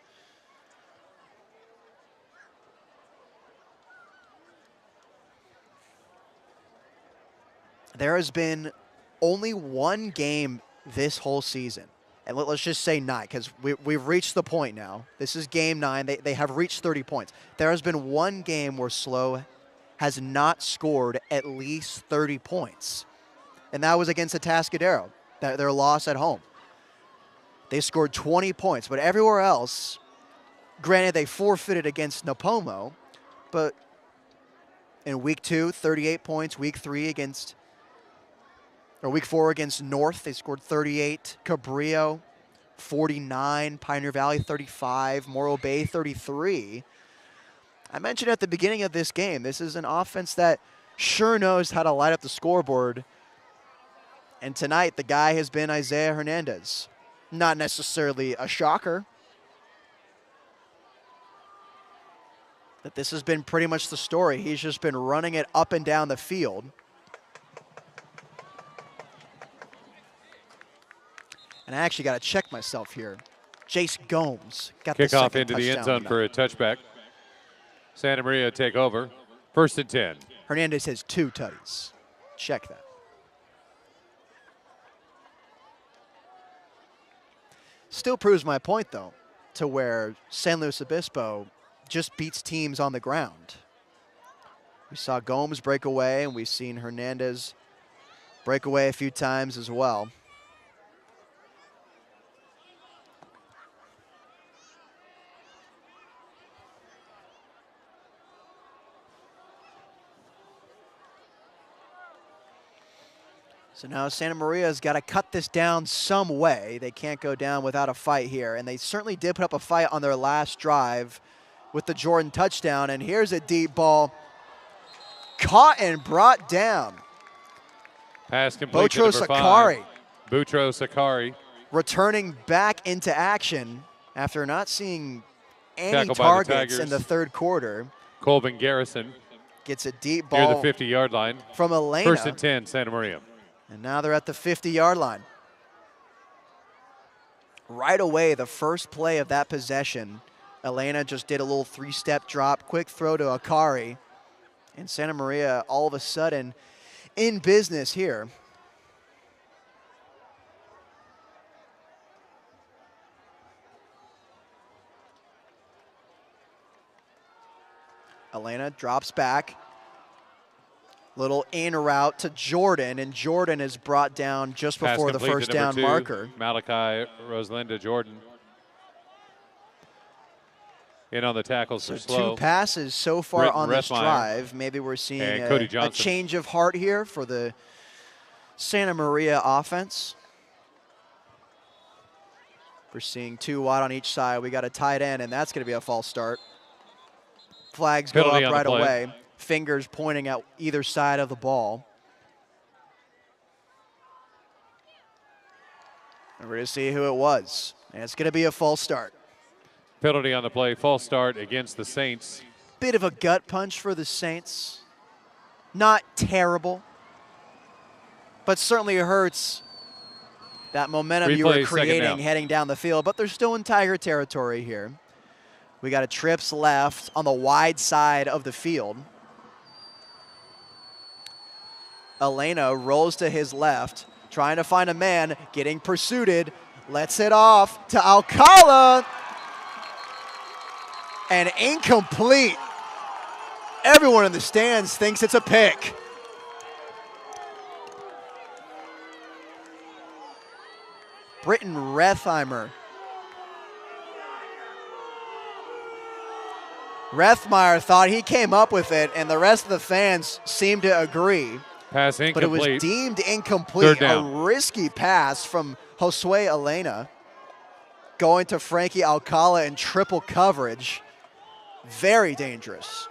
There has been only one game this whole season, and let's just say 9, because we've reached the point now. This is game 9. They have reached 30 points. There has been one game where Slow has not scored at least 30 points, and that was against Atascadero, their loss at home. They scored 20 points, but everywhere else, granted they forfeited against Napomo, but in week 2, 38 points, week 3 against... or week 4 against North, they scored 38. Cabrillo, 49. Pioneer Valley, 35. Morro Bay, 33. I mentioned at the beginning of this game, this is an offense that sure knows how to light up the scoreboard. And tonight, the guy has been Isaiah Hernandez. Not necessarily a shocker, but this has been pretty much the story. He's just been running it up and down the field. And I actually got to check myself here. Jace Gomes got the Kickoff second into the end touchdown zone for a touchback. Santa Maria take over. 1st and 10. Hernandez has 2 tutties. Check that. Still proves my point, though, to where San Luis Obispo just beats teams on the ground. We saw Gomes break away, and we've seen Hernandez break away a few times as well. So now Santa Maria's got to cut this down some way. They can't go down without a fight here. And they certainly did put up a fight on their last drive with the Jordan touchdown. And here's a deep ball caught and brought down. Pass complete to Boutros number 5. Akari Boutros Akari. returning back into action after not seeing any Tackled by the targets in Tigers. the third quarter. Colvin Garrison Gets a deep near ball the 50-yard line. from Elena. First and 10, Santa Maria. And now they're at the 50-yard line. Right away, the first play of that possession, Elena just did a little 3-step drop, quick throw to Akari. And Santa Maria all of a sudden in business here. Elena drops back. Little in route to Jordan, and Jordan is brought down just Pass before the complete to first number down 2, marker. Malachi Rosalinda Jordan. In on the tackles So for slow. 2 passes so far Britton on this Rethmeyer drive. Maybe we're seeing and Cody a Johnson. change of heart here for the Santa Maria offense. We're seeing 2 wide on each side. We got a tight end, and that's going to be a false start. Flags go Penalty up on the right play. away. Fingers pointing at either side of the ball. And we're going to see who it was. And it's going to be a false start. Penalty on the play. False start against the Saints. Bit of a gut punch for the Saints. Not terrible, but certainly hurts that momentum you were Replay, second creating down. heading down the field. But they're still in Tiger territory here. We got a trips left on the wide side of the field. Elena rolls to his left, trying to find a man, getting pursued. Lets it off to Alcala. And incomplete. Everyone in the stands thinks it's a pick. Britton Rethmeyer. Rethmeyer thought he came up with it, and the rest of the fans seemed to agree. Pass incomplete. But it was deemed incomplete. Third down. A risky pass from Josue Elena. Going to Frankie Alcala in triple coverage. Very dangerous.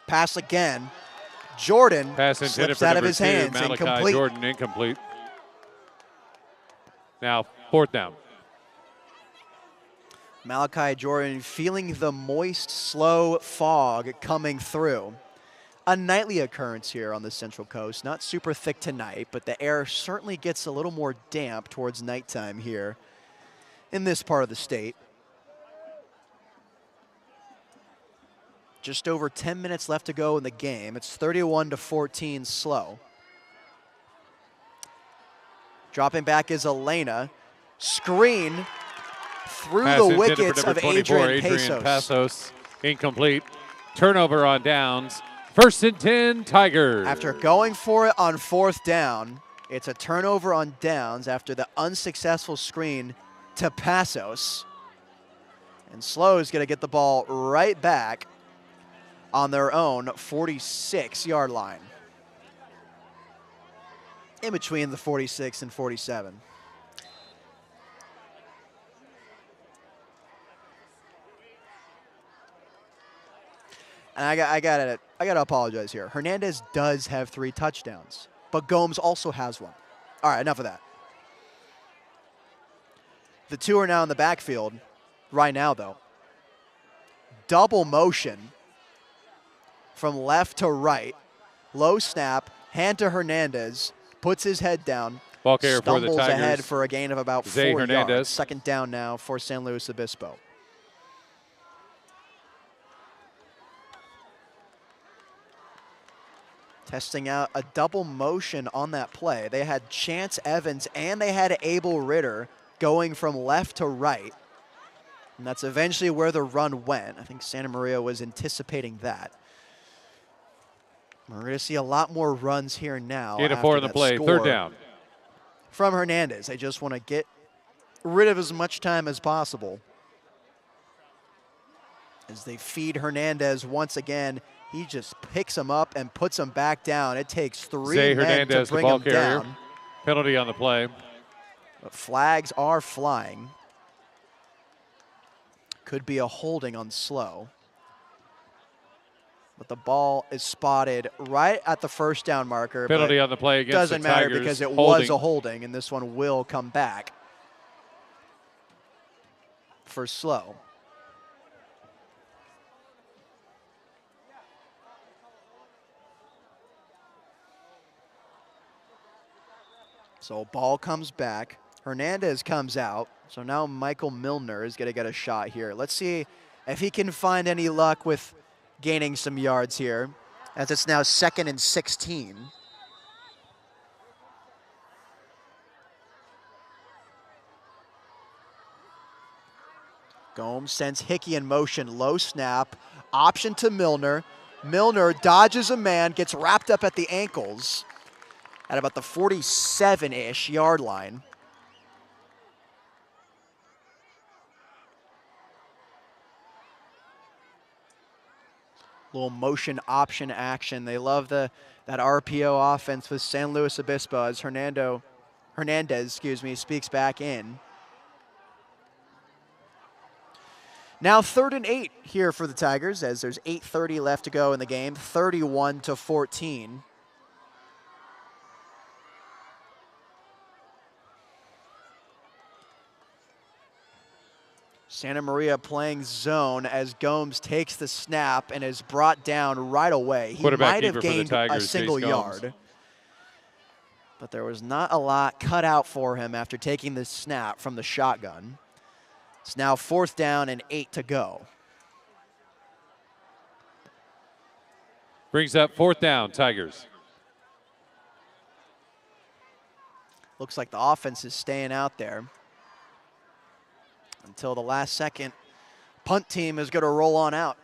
Pass again. Jordan Pass intended slips for out of number his 2, hands. Malachi Incomplete. Jordan, incomplete. Now, fourth down. Malachi Jordan feeling the moist, slow fog coming through. A nightly occurrence here on the Central Coast. Not super thick tonight, but the air certainly gets a little more damp towards nighttime here in this part of the state. Just over 10 minutes left to go in the game. It's 31-14 SLO. Dropping back is Elena. Screen through Pass the intended wickets for of number 24, Adrian Pasos. Incomplete. Turnover on downs. First and 10, Tigers. After going for it on fourth down, it's a turnover on downs after the unsuccessful screen to Pasos. And SLO is going to get the ball right back on their own 46-yard line. In between the 46 and 47. And I gotta apologize here. Hernandez does have 3 touchdowns, but Gomes also has 1. All right, enough of that. The 2 are now in the backfield right now, though. Double motion from left to right. Low snap, hand to Hernandez, puts his head down, Ball carrier for the stumbles Tigers. ahead for a gain of about Zay 4 Hernandez. yards. Second down now for San Luis Obispo. Testing out a double motion on that play. They had Chance Evans and they had Abel Ritter going from left to right. And that's eventually where the run went. I think Santa Maria was anticipating that. We're going to see a lot more runs here now. 8 of after 4 in the that play. score Third down. from Hernandez. They just want to get rid of as much time as possible. As they feed Hernandez once again, He just picks him up and puts him back down. It takes three Zay men Hernandez, to the bring ball him carrier. down. Penalty on the play. But flags are flying. Could be a holding on Slow. But the ball is spotted right at the first down marker. Penalty on the play against doesn't the matter Tigers. because it Holding. was a holding, and this one will come back for Slow. So ball comes back. Hernandez comes out. So now Michael Milner is going to get a shot here. Let's see if he can find any luck with gaining some yards here, as it's now 2nd and 16. Gomes sends Hickey in motion, low snap, option to Milner. Milner dodges a man, gets wrapped up at the ankles at about the 47-ish yard line. Little motion option action. They love that RPO offense with San Luis Obispo as Hernandez, speaks back in. Now 3rd and 8 here for the Tigers as there's 8:30 left to go in the game, 31-14. Santa Maria playing zone as Gomes takes the snap and is brought down right away. He might have gained a single yard, but there was not a lot cut out for him after taking the snap from the shotgun. It's now 4th down and 8 to go. Brings up 4th down, Tigers. Looks like the offense is staying out there until the last second. Punt team is going to roll on out.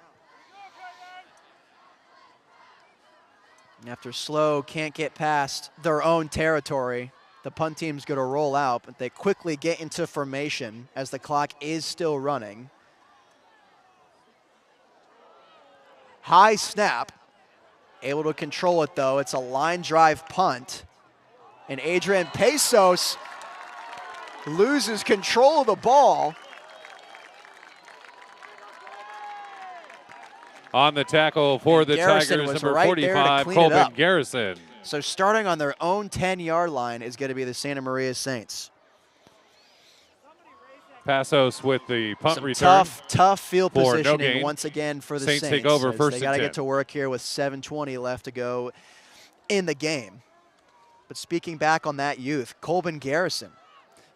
And after Slow can't get past their own territory, the punt team's going to roll out, but they quickly get into formation as the clock is still running. High snap. Able to control it, though. It's a line drive punt. And Adrian Pesos loses control of the ball. On the tackle for the Garrison Tigers, was number right 45, there to clean it Colvin up. Garrison. So starting on their own 10-yard line is going to be the Santa Maria Saints. Passos with the punt Some return. tough field for no positioning gain. once again for the Saints Saints. take over as first they and got to 10. get to work here with 7:20 left to go in the game. But speaking back on that youth, Colvin Garrison,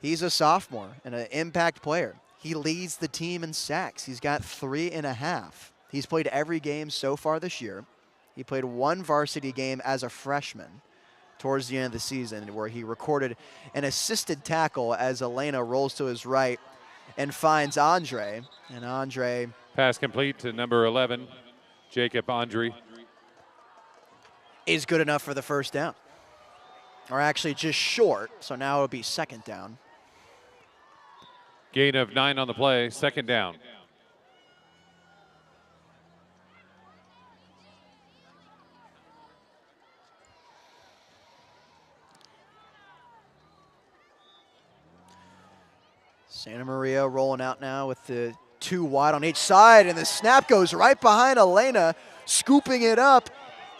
he's a sophomore and an impact player. He leads the team in sacks. He's got 3.5. He's played every game so far this year. He played one varsity game as a freshman towards the end of the season where he recorded an assisted tackle as Elena rolls to his right and finds Andre. And Andre... Pass complete to number 11, Jacob Andre. Is good enough for the first down. Or actually just short, so now it'll be 2nd down. Gain of 9 on the play, 2nd down. Santa Maria rolling out now with the 2 wide on each side, and the snap goes right behind Elena. Scooping it up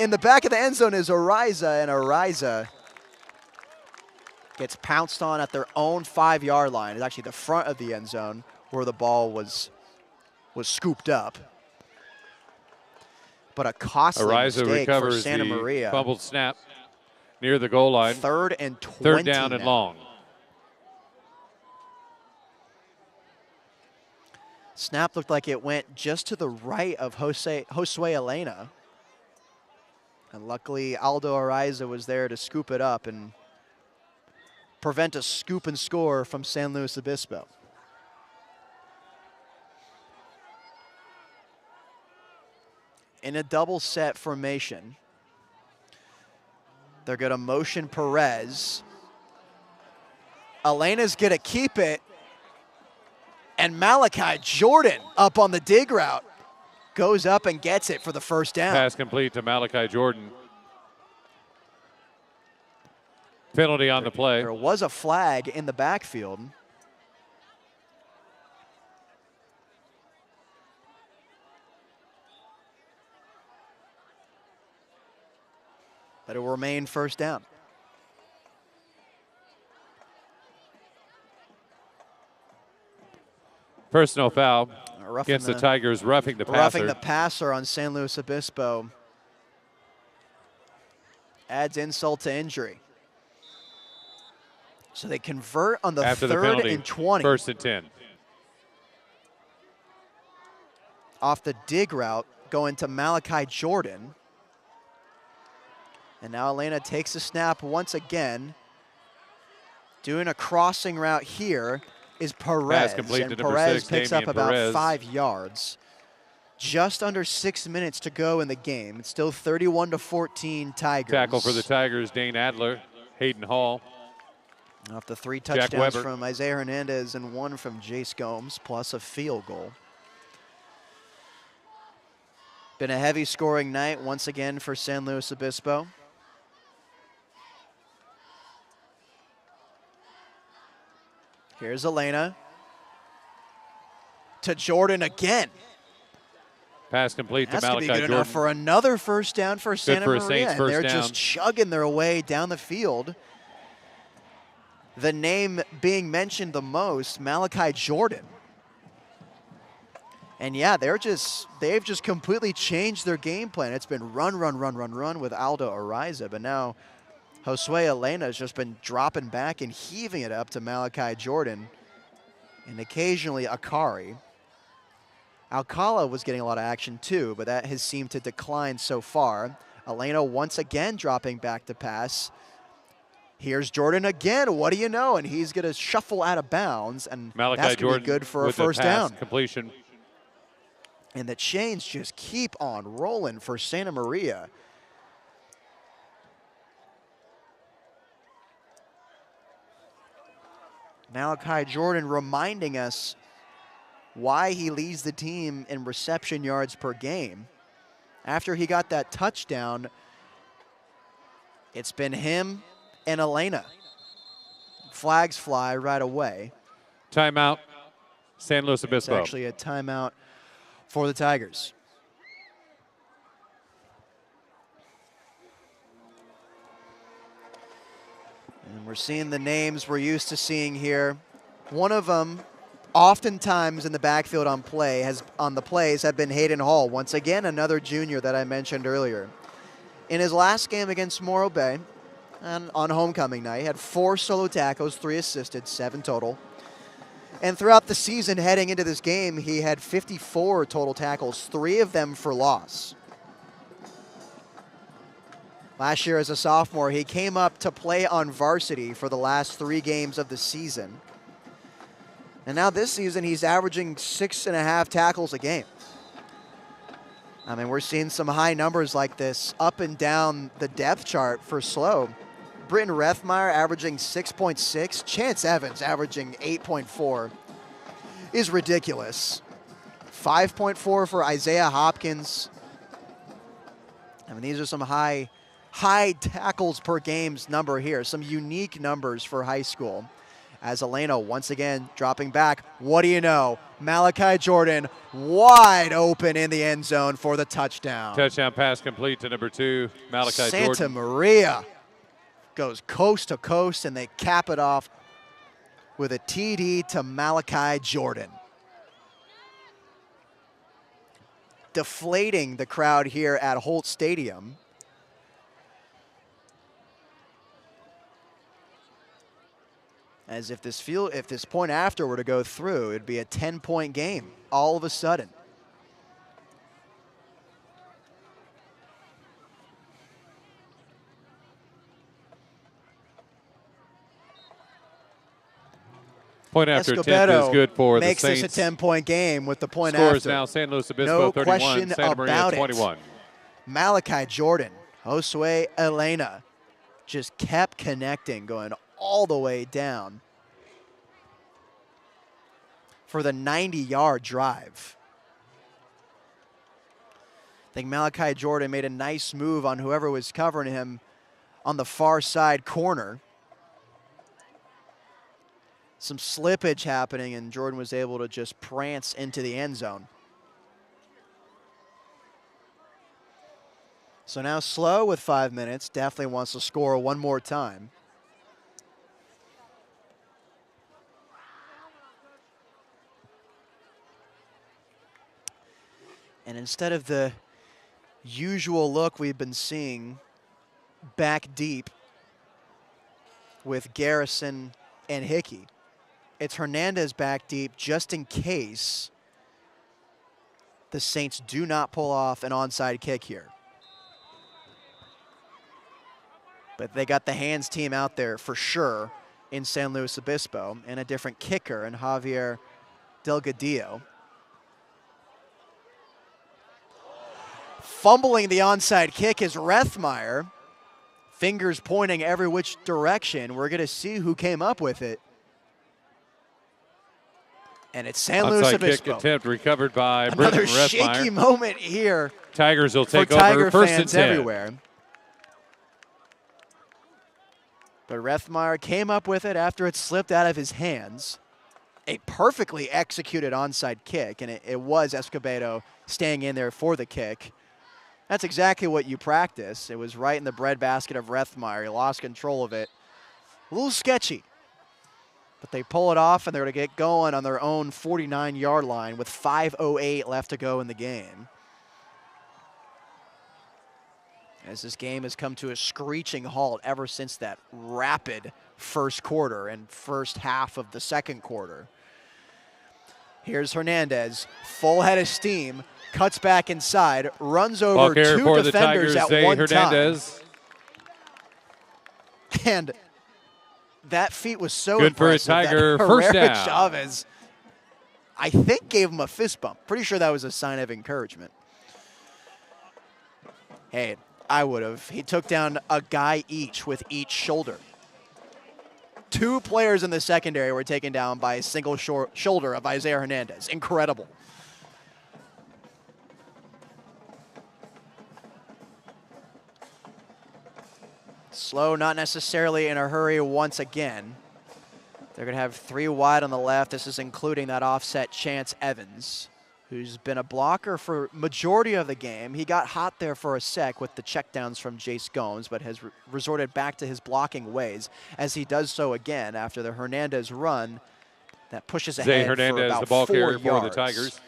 in the back of the end zone is Ariza, and Ariza gets pounced on at their own 5-yard line. It's actually the front of the end zone where the ball was scooped up. But a costly Ariza mistake for recovers Santa the Maria. fumbled snap near the goal line. 3rd and 20 3rd down and now. long. Snap looked like it went just to the right of Josue Elena. And luckily, Aldo Ariza was there to scoop it up and prevent a scoop and score from San Luis Obispo. In a double set formation, they're going to motion Perez. Elena's going to keep it. And Malachi Jordan up on the dig route. goes up and gets it for the first down. Pass complete to Malachi Jordan. Penalty on the play. There was a flag in the backfield. But it will remain first down. Personal foul Roughing against the Tigers, roughing the passer. Roughing the passer on San Luis Obispo. Adds insult to injury. So they convert on the After third the penalty, and 20. First and 10. Off the dig route, going to Malachi Jordan. And now Elena takes a snap once again. Doing a crossing route here is Perez. Complete And to number Perez 6, picks Damian up about Perez. 5 yards. Just under 6 minutes to go in the game. It's still 31-14 Tigers. Tackle for the Tigers, Dane Adler, Hayden Hall. Off the 3 Jack touchdowns Weber. from Isaiah Hernandez and 1 from Jace Gomes, plus a field goal. Been a heavy scoring night once again for San Luis Obispo. Here's Elena. To Jordan again. Pass complete to That's going to Malachi be good Jordan. enough for another first down for Santa for a Maria. Saints And first they're down. just chugging their way down the field. The name being mentioned the most, Malachi Jordan. And yeah, they've just completely changed their game plan. It's been run with Aldo Ariza, but now Josue Elena has just been dropping back and heaving it up to Malachi Jordan and occasionally Akari. Alcala was getting a lot of action too, but that has seemed to decline so far. Elena once again dropping back to pass. Here's Jordan again. What do you know? And he's going to shuffle out of bounds, and Malachi that's going to Jordan be good for a with the first pass down. completion. And the chains just keep on rolling for Santa Maria. Malachi Jordan reminding us why he leads the team in reception yards per game. After he got that touchdown, it's been him and Elena. Flags fly right away. Timeout, San Luis It's Obispo. actually a timeout for the Tigers. And we're seeing the names we're used to seeing here. One of them, oftentimes in the backfield on the plays, have been Hayden Hall. Once again, another junior that I mentioned earlier. In his last game against Morro Bay, and on homecoming night, he had 4 solo tackles, 3 assisted, 7 total. And throughout the season heading into this game, he had 54 total tackles, 3 of them for loss. Last year as a sophomore, he came up to play on varsity for the last 3 games of the season. And now this season, he's averaging 6.5 tackles a game. I mean, we're seeing some high numbers like this up and down the depth chart for SLO. Britton Rethmeyer averaging 6.6. Chance Evans averaging 8.4 is ridiculous. 5.4 for Isaiah Hopkins. I mean, these are some high tackles per games number here. Some unique numbers for high school. As Elena once again dropping back. What do you know? Malachi Jordan wide open in the end zone for the touchdown. Touchdown pass complete to number 2, Malachi Santa Jordan. Maria goes coast to coast, and they cap it off with a TD to Malachi Jordan. Deflating the crowd here at Holt Stadium. As if this point after were to go through, it'd be a 10-point game all of a sudden. Point after attempt Escobedo is good for the makes Saints. this a 10-point game with the point Score after. is now San Luis Obispo No 31, question Santa Maria about it. 21. Malachi Jordan, Josue Elena just kept connecting, going all the way down for the 90-yard drive. think Malachi Jordan made a nice move on whoever was covering him on the far side corner. Some slippage happening, and Jordan was able to just prance into the end zone. So now SLO with 5 minutes, definitely wants to score one more time. And instead of the usual look we've been seeing back deep with Garrison and Hickey, it's Hernandez back deep just in case the Saints do not pull off an onside kick here. But they got the hands team out there for sure in San Luis Obispo, and a different kicker in Javier Delgadillo. Fumbling the onside kick is Rethmeyer. Fingers pointing every which direction. We're going to see who came up with it. And it's San Luis Onside Obispo. kick attempt recovered by Another Britton Rethmeyer. shaky moment here Tigers will for take Tiger over first and fans 10. everywhere. But Rethmeyer came up with it after it slipped out of his hands. A perfectly executed onside kick, and it was Escobedo staying in there for the kick. That's exactly what you practice. It was right in the breadbasket of Rethmeyer. He lost control of it. A little sketchy. But they pull it off, and they're going to get going on their own 49-yard line with 5:08 left to go in the game. As this game has come to a screeching halt ever since that rapid first quarter and first half of the second quarter. Here's Hernandez, full head of steam, cuts back inside, runs over two for the defenders Tigers, at one Hernandez. time. And that feat was so Good for a impressive Tiger, that first Herrera down. Chavez, I think, gave him a fist bump. Pretty sure that was a sign of encouragement. Hey, I would have. He took down a guy each with each shoulder. Two players in the secondary were taken down by a single shoulder of Isaiah Hernandez. Incredible. SLO not necessarily in a hurry once again. They're going to have three wide on the left. This is including that offset Chance Evans, who's been a blocker for majority of the game. He got hot there for a sec with the checkdowns from Jace Gomes, but has resorted back to his blocking ways as he does so again after the Hernandez run that pushes ahead Hernandez, for about the ball 4 carrier yards. for the Tigers.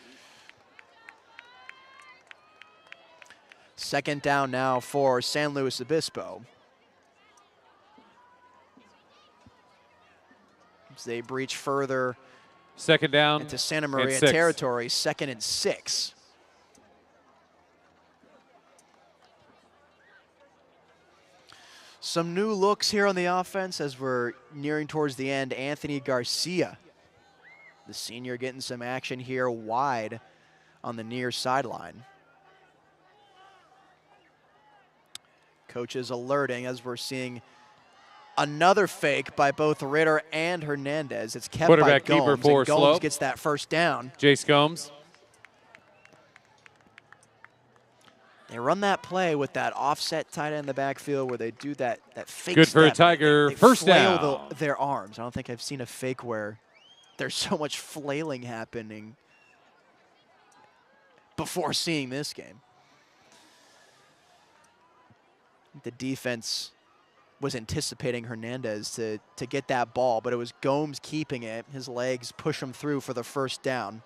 Second down now for San Luis Obispo. As they breach further Second down into Santa and Maria 6. territory, 2nd and 6. Some new looks here on the offense as we're nearing towards the end. Anthony Garcia, the senior, getting some action here wide on the near sideline. Coaches alerting as we're seeing another fake by both Ritter and Hernandez. It's kept Quarterback by Gomes, keeper for and Gomes SLO. gets that first down. Jace Gomes. They run that play with that offset tight end in the backfield where they do that fake Good for a step. Tiger, They first flail down. their arms. I don't think I've seen a fake where there's so much flailing happening before seeing this game. The defense was anticipating Hernandez to get that ball, but it was Gomes keeping it. His legs push him through for the first down.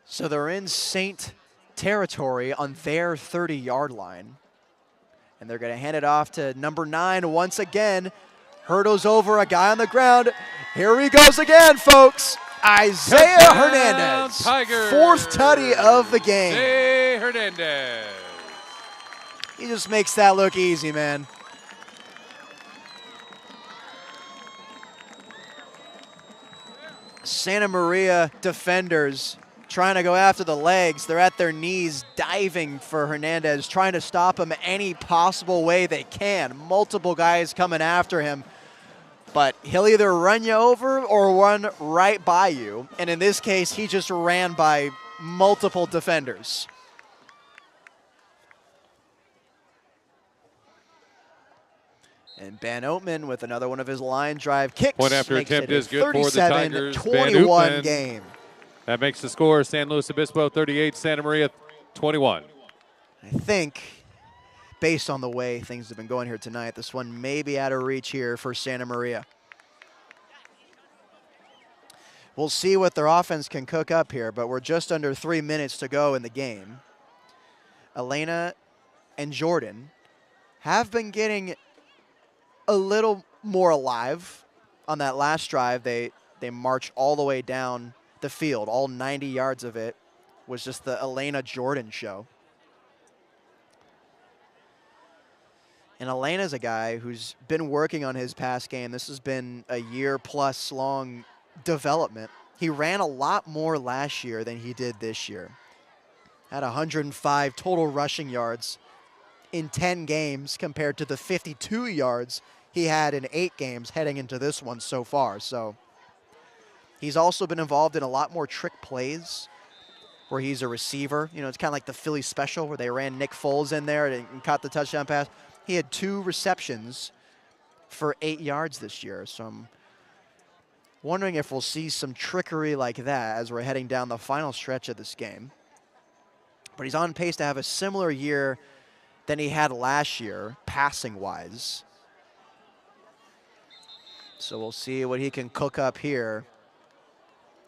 So they're in Saint territory on their 30-yard line. And they're going to hand it off to number 9 once again. Hurdles over a guy on the ground. Here he goes again, folks. Isaiah Touchdown, Hernandez, Tigers. 4th tutty of the game. Isaiah Hernandez. He just makes that look easy, man. Santa Maria defenders trying to go after the legs. They're at their knees diving for Hernandez, trying to stop him any possible way they can. Multiple guys coming after him. But he'll either run you over or run right by you. And in this case, he just ran by multiple defenders. And Ben Oatman with another one of his line drive kicks. Point after makes attempt it a is good for the Tigers. Ben 37-21 Oatman. game. That makes the score San Luis Obispo 38, Santa Maria 21. I think, based on the way things have been going here tonight, this one may be out of reach here for Santa Maria. We'll see what their offense can cook up here, but we're just under 3 minutes to go in the game. Elena and Jordan have been getting a little more alive. On that last drive, they marched all the way down the field. All 90 yards of it was just the Elena Jordan show. And Elena's a guy who's been working on his pass game. This has been a year-plus long development. He ran a lot more last year than he did this year. Had 105 total rushing yards in 10 games compared to the 52 yards he had in 8 games heading into this one so far. So he's also been involved in a lot more trick plays where he's a receiver. You know, it's kind of like the Philly special where they ran Nick Foles in there and caught the touchdown pass. He had 2 receptions for 8 yards this year. So I'm wondering if we'll see some trickery like that as we're heading down the final stretch of this game. But he's on pace to have a similar year than he had last year, passing-wise. So we'll see what he can cook up here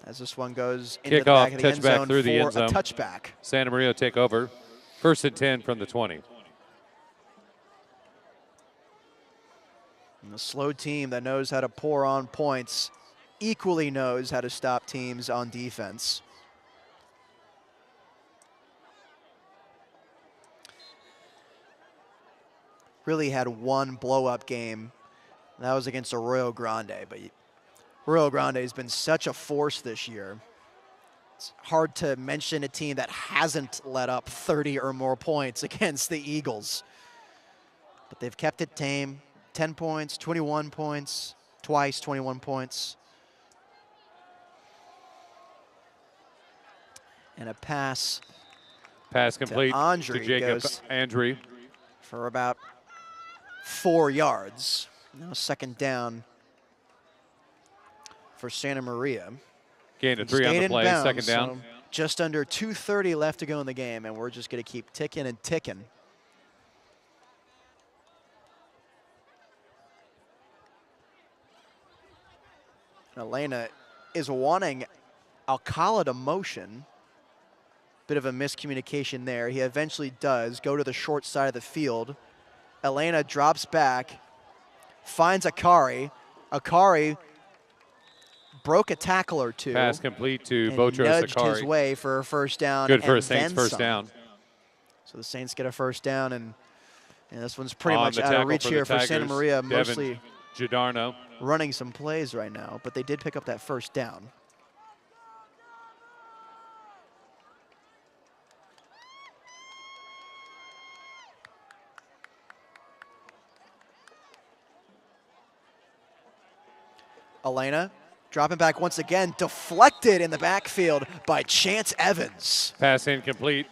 as this one goes into the back of the end zone through the end for a zone. touchback. Santa Maria take over. 1st and 10 from the 20. And a slow team that knows how to pour on points equally knows how to stop teams on defense. Really had one blow-up game. That was against Arroyo Grande, but Arroyo Grande has been such a force this year. It's hard to mention a team that hasn't let up 30 or more points against the Eagles. But they've kept it tame. 10 points, 21 points, twice 21 points. And a pass. Pass complete to Andre Jacob goes Andre. for about 4 yards. Now 2nd down for Santa Maria. Gain of He 3 on stayed the in play, bounds, 2nd down. so just under 2:30 left to go in the game, and we're just going to keep ticking and ticking. Elena is wanting Alcala to motion. Bit of a miscommunication there. He eventually does go to the short side of the field. Elena drops back, finds Akari. Akari broke a tackle or two. Pass complete to and Botros nudged his Akari. way for a first down. Good for a and Saints then first some. down. So the Saints get a first down, and this one's pretty On much the out tackle of reach for the here for Santa Tigers, Maria, Devin mostly Giordano. running some plays right now, but they did pick up that first down. Elena dropping back once again, deflected in the backfield by Chance Evans. Pass incomplete.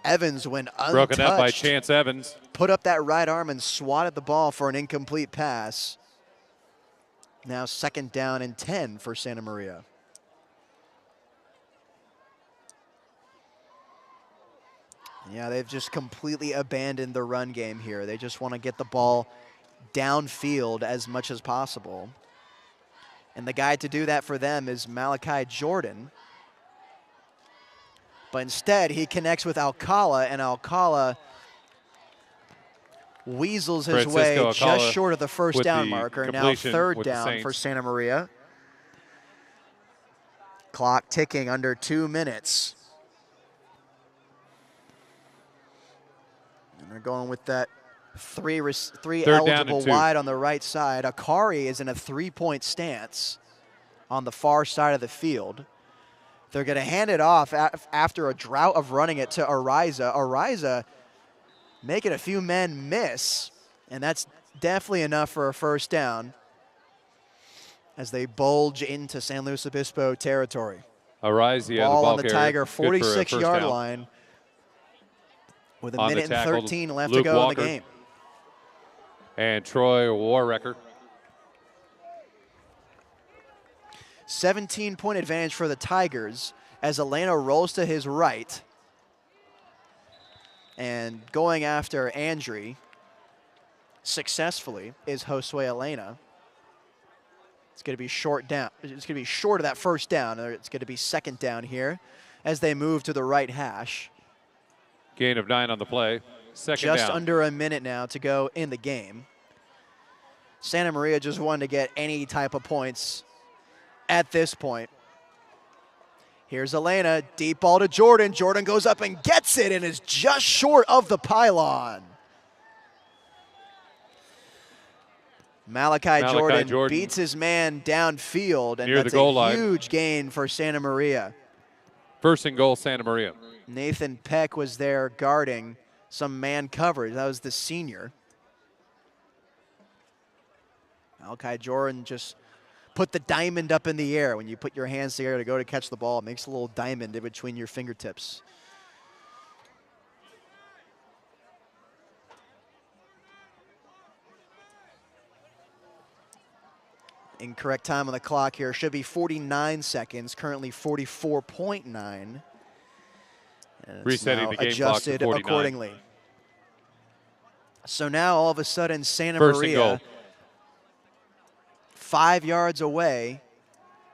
Evans went untouched. Broken up by Chance Evans. Put up that right arm and swatted the ball for an incomplete pass. Now 2nd down and 10 for Santa Maria. Yeah, they've just completely abandoned the run game here. They just want to get the ball downfield as much as possible. And the guy to do that for them is Malachi Jordan. But instead, he connects with Alcala, and Alcala weasels his way Alcala just short of the first with down the marker. Now completion 3rd with the down for Saints. Santa Maria. Clock ticking under 2 minutes. And they're going with that three Third down and eligible 2. wide on the right side. Akari is in a 3-point stance on the far side of the field. They're going to hand it off after a drought of running it to Ariza. Ariza making a few men miss, and that's definitely enough for a first down. as they bulge into San Luis Obispo territory. Arizia, Ball the on the carrier. Tiger Good for a first 46-yard down. line with a On the minute and tackle, 13 left Luke to go Walker. in the game. And Troy Warrecker. 17-point advantage for the Tigers as Elena rolls to his right. And going after Andre successfully is Josue Elena. It's going to be short down. It's going to be short of that first down. It's going to be second down here as they move to the right hash. Gain of 9 on the play. Second Just down. under a minute now to go in the game. Santa Maria just wanted to get any type of points at this point. Here's Elena, deep ball to Jordan. Jordan goes up and gets it and is just short of the pylon. Malachi Jordan beats his man downfield, and near that's the goal a line. huge gain for Santa Maria. First and goal, Santa Maria. Nathan Peck was there guarding some man coverage. That was the senior. Malachi Jordan just put the diamond up in the air. When you put your hands together to go to catch the ball, it makes a little diamond in between your fingertips. Incorrect time on the clock here. Should be 49 seconds, currently 44.9. And it's Resetting now the game adjusted clock to 49. accordingly. So now all of a sudden Santa First and Maria, goal. 5 yards away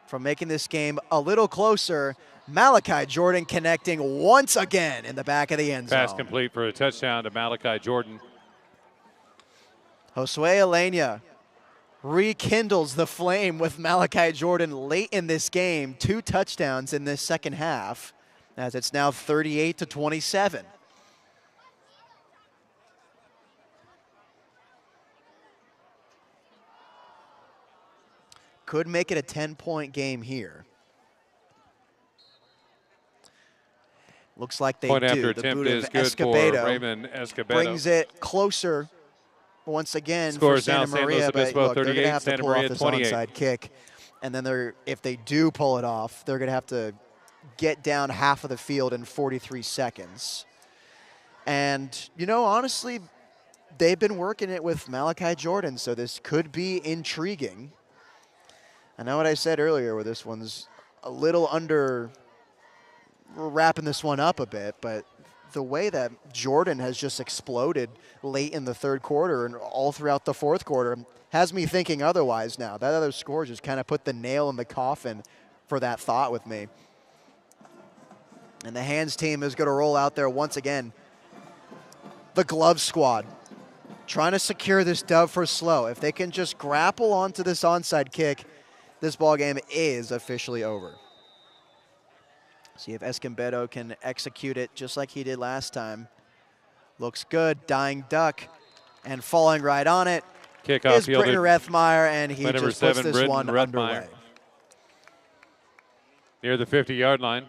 from making this game a little closer. Malachi Jordan connecting once again in the back of the end zone. Pass complete for a touchdown to Malachi Jordan. Josue Elena rekindles the flame with Malachi Jordan late in this game. 2 touchdowns in this second half, as it's now 38-27. Could make it a 10-point game here. Looks like they Point do. after The attempt boot of is good Escobedo for Raymond Escobedo. brings it closer once again Scores for now Santa San Luis Maria, but Obispo look, they're going 38, to have to Santa pull off Maria this 28. onside kick. And then if they do pull it off, they're going to have to get down half of the field in 43 seconds. And, you know, honestly, they've been working it with Malachi Jordan, so this could be intriguing. I know what I said earlier where this one's a little under, we're wrapping this one up a bit, but the way that Jordan has just exploded late in the third quarter and all throughout the fourth quarter has me thinking otherwise now. That other score just kind of put the nail in the coffin for that thought with me. And the hands team is going to roll out there once again. The glove squad trying to secure this dub for SLO. If they can just grapple onto this onside kick, this ball game is officially over. See if Escobedo can execute it just like he did last time. Looks good, dying duck, and falling right on it Kickoff is fielded Britton Rethmeyer, and he by number just puts 7, this Britton one Rethmeyer. underway. Near the 50-yard line.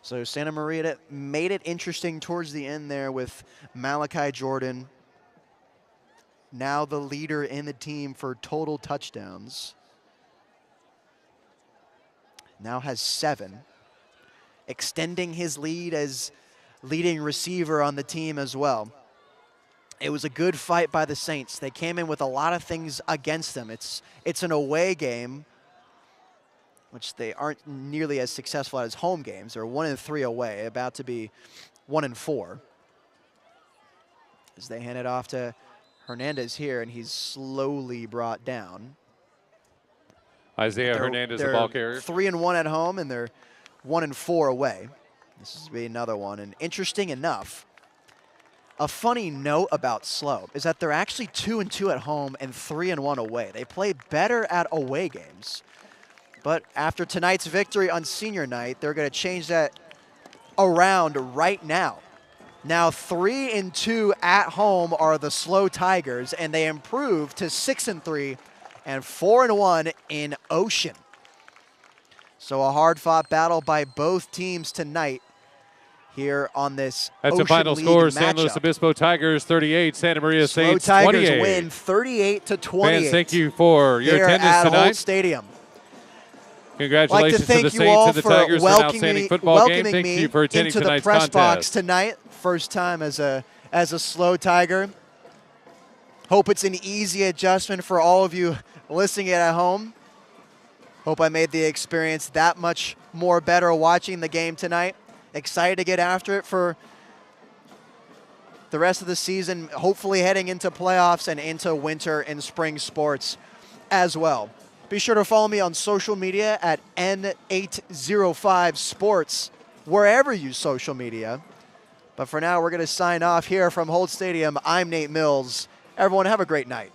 So Santa Maria made it interesting towards the end there with Malachi Jordan, now the leader in the team for total touchdowns. Now has 7, extending his lead as leading receiver on the team as well. It was a good fight by the Saints. They came in with a lot of things against them. It's an away game, which they aren't nearly as successful as home games. They're 1-3 away, about to be 1-4. As they hand it off to Hernandez here, and he's slowly brought down. Isaiah Hernandez, the ball carrier. 3-1 at home, and they're 1-4 away. This is be another one. And interesting enough, a funny note about SLO is that they're actually 2-2 at home and 3-1 away. They play better at away games. But after tonight's victory on senior night, they're going to change that around right now. Now 3-2 at home are the SLO Tigers, and they improve to 6-3 and 4-1 in Ocean. So a hard-fought battle by both teams tonight here on this That's Ocean the final League score. San Luis matchup. Obispo Tigers 38, Santa Maria Slow Saints Tigers 28. win 38-28. Fans, thank you for your here attendance at Holt tonight. Stadium. Congratulations Like to thank the you Saints all and the for Tigers for an outstanding welcoming football game. Thank me you for attending into the tonight's press box contest. tonight. First time as a Slow Tiger. Hope it's an easy adjustment for all of you listening at home. Hope I made the experience that much more better watching the game tonight. Excited to get after it for the rest of the season, hopefully heading into playoffs and into winter and spring sports as well. Be sure to follow me on social media at N805 Sports, wherever you use social media. But for now, we're going to sign off here from Holt Stadium. I'm Nate Mills. Everyone, have a great night.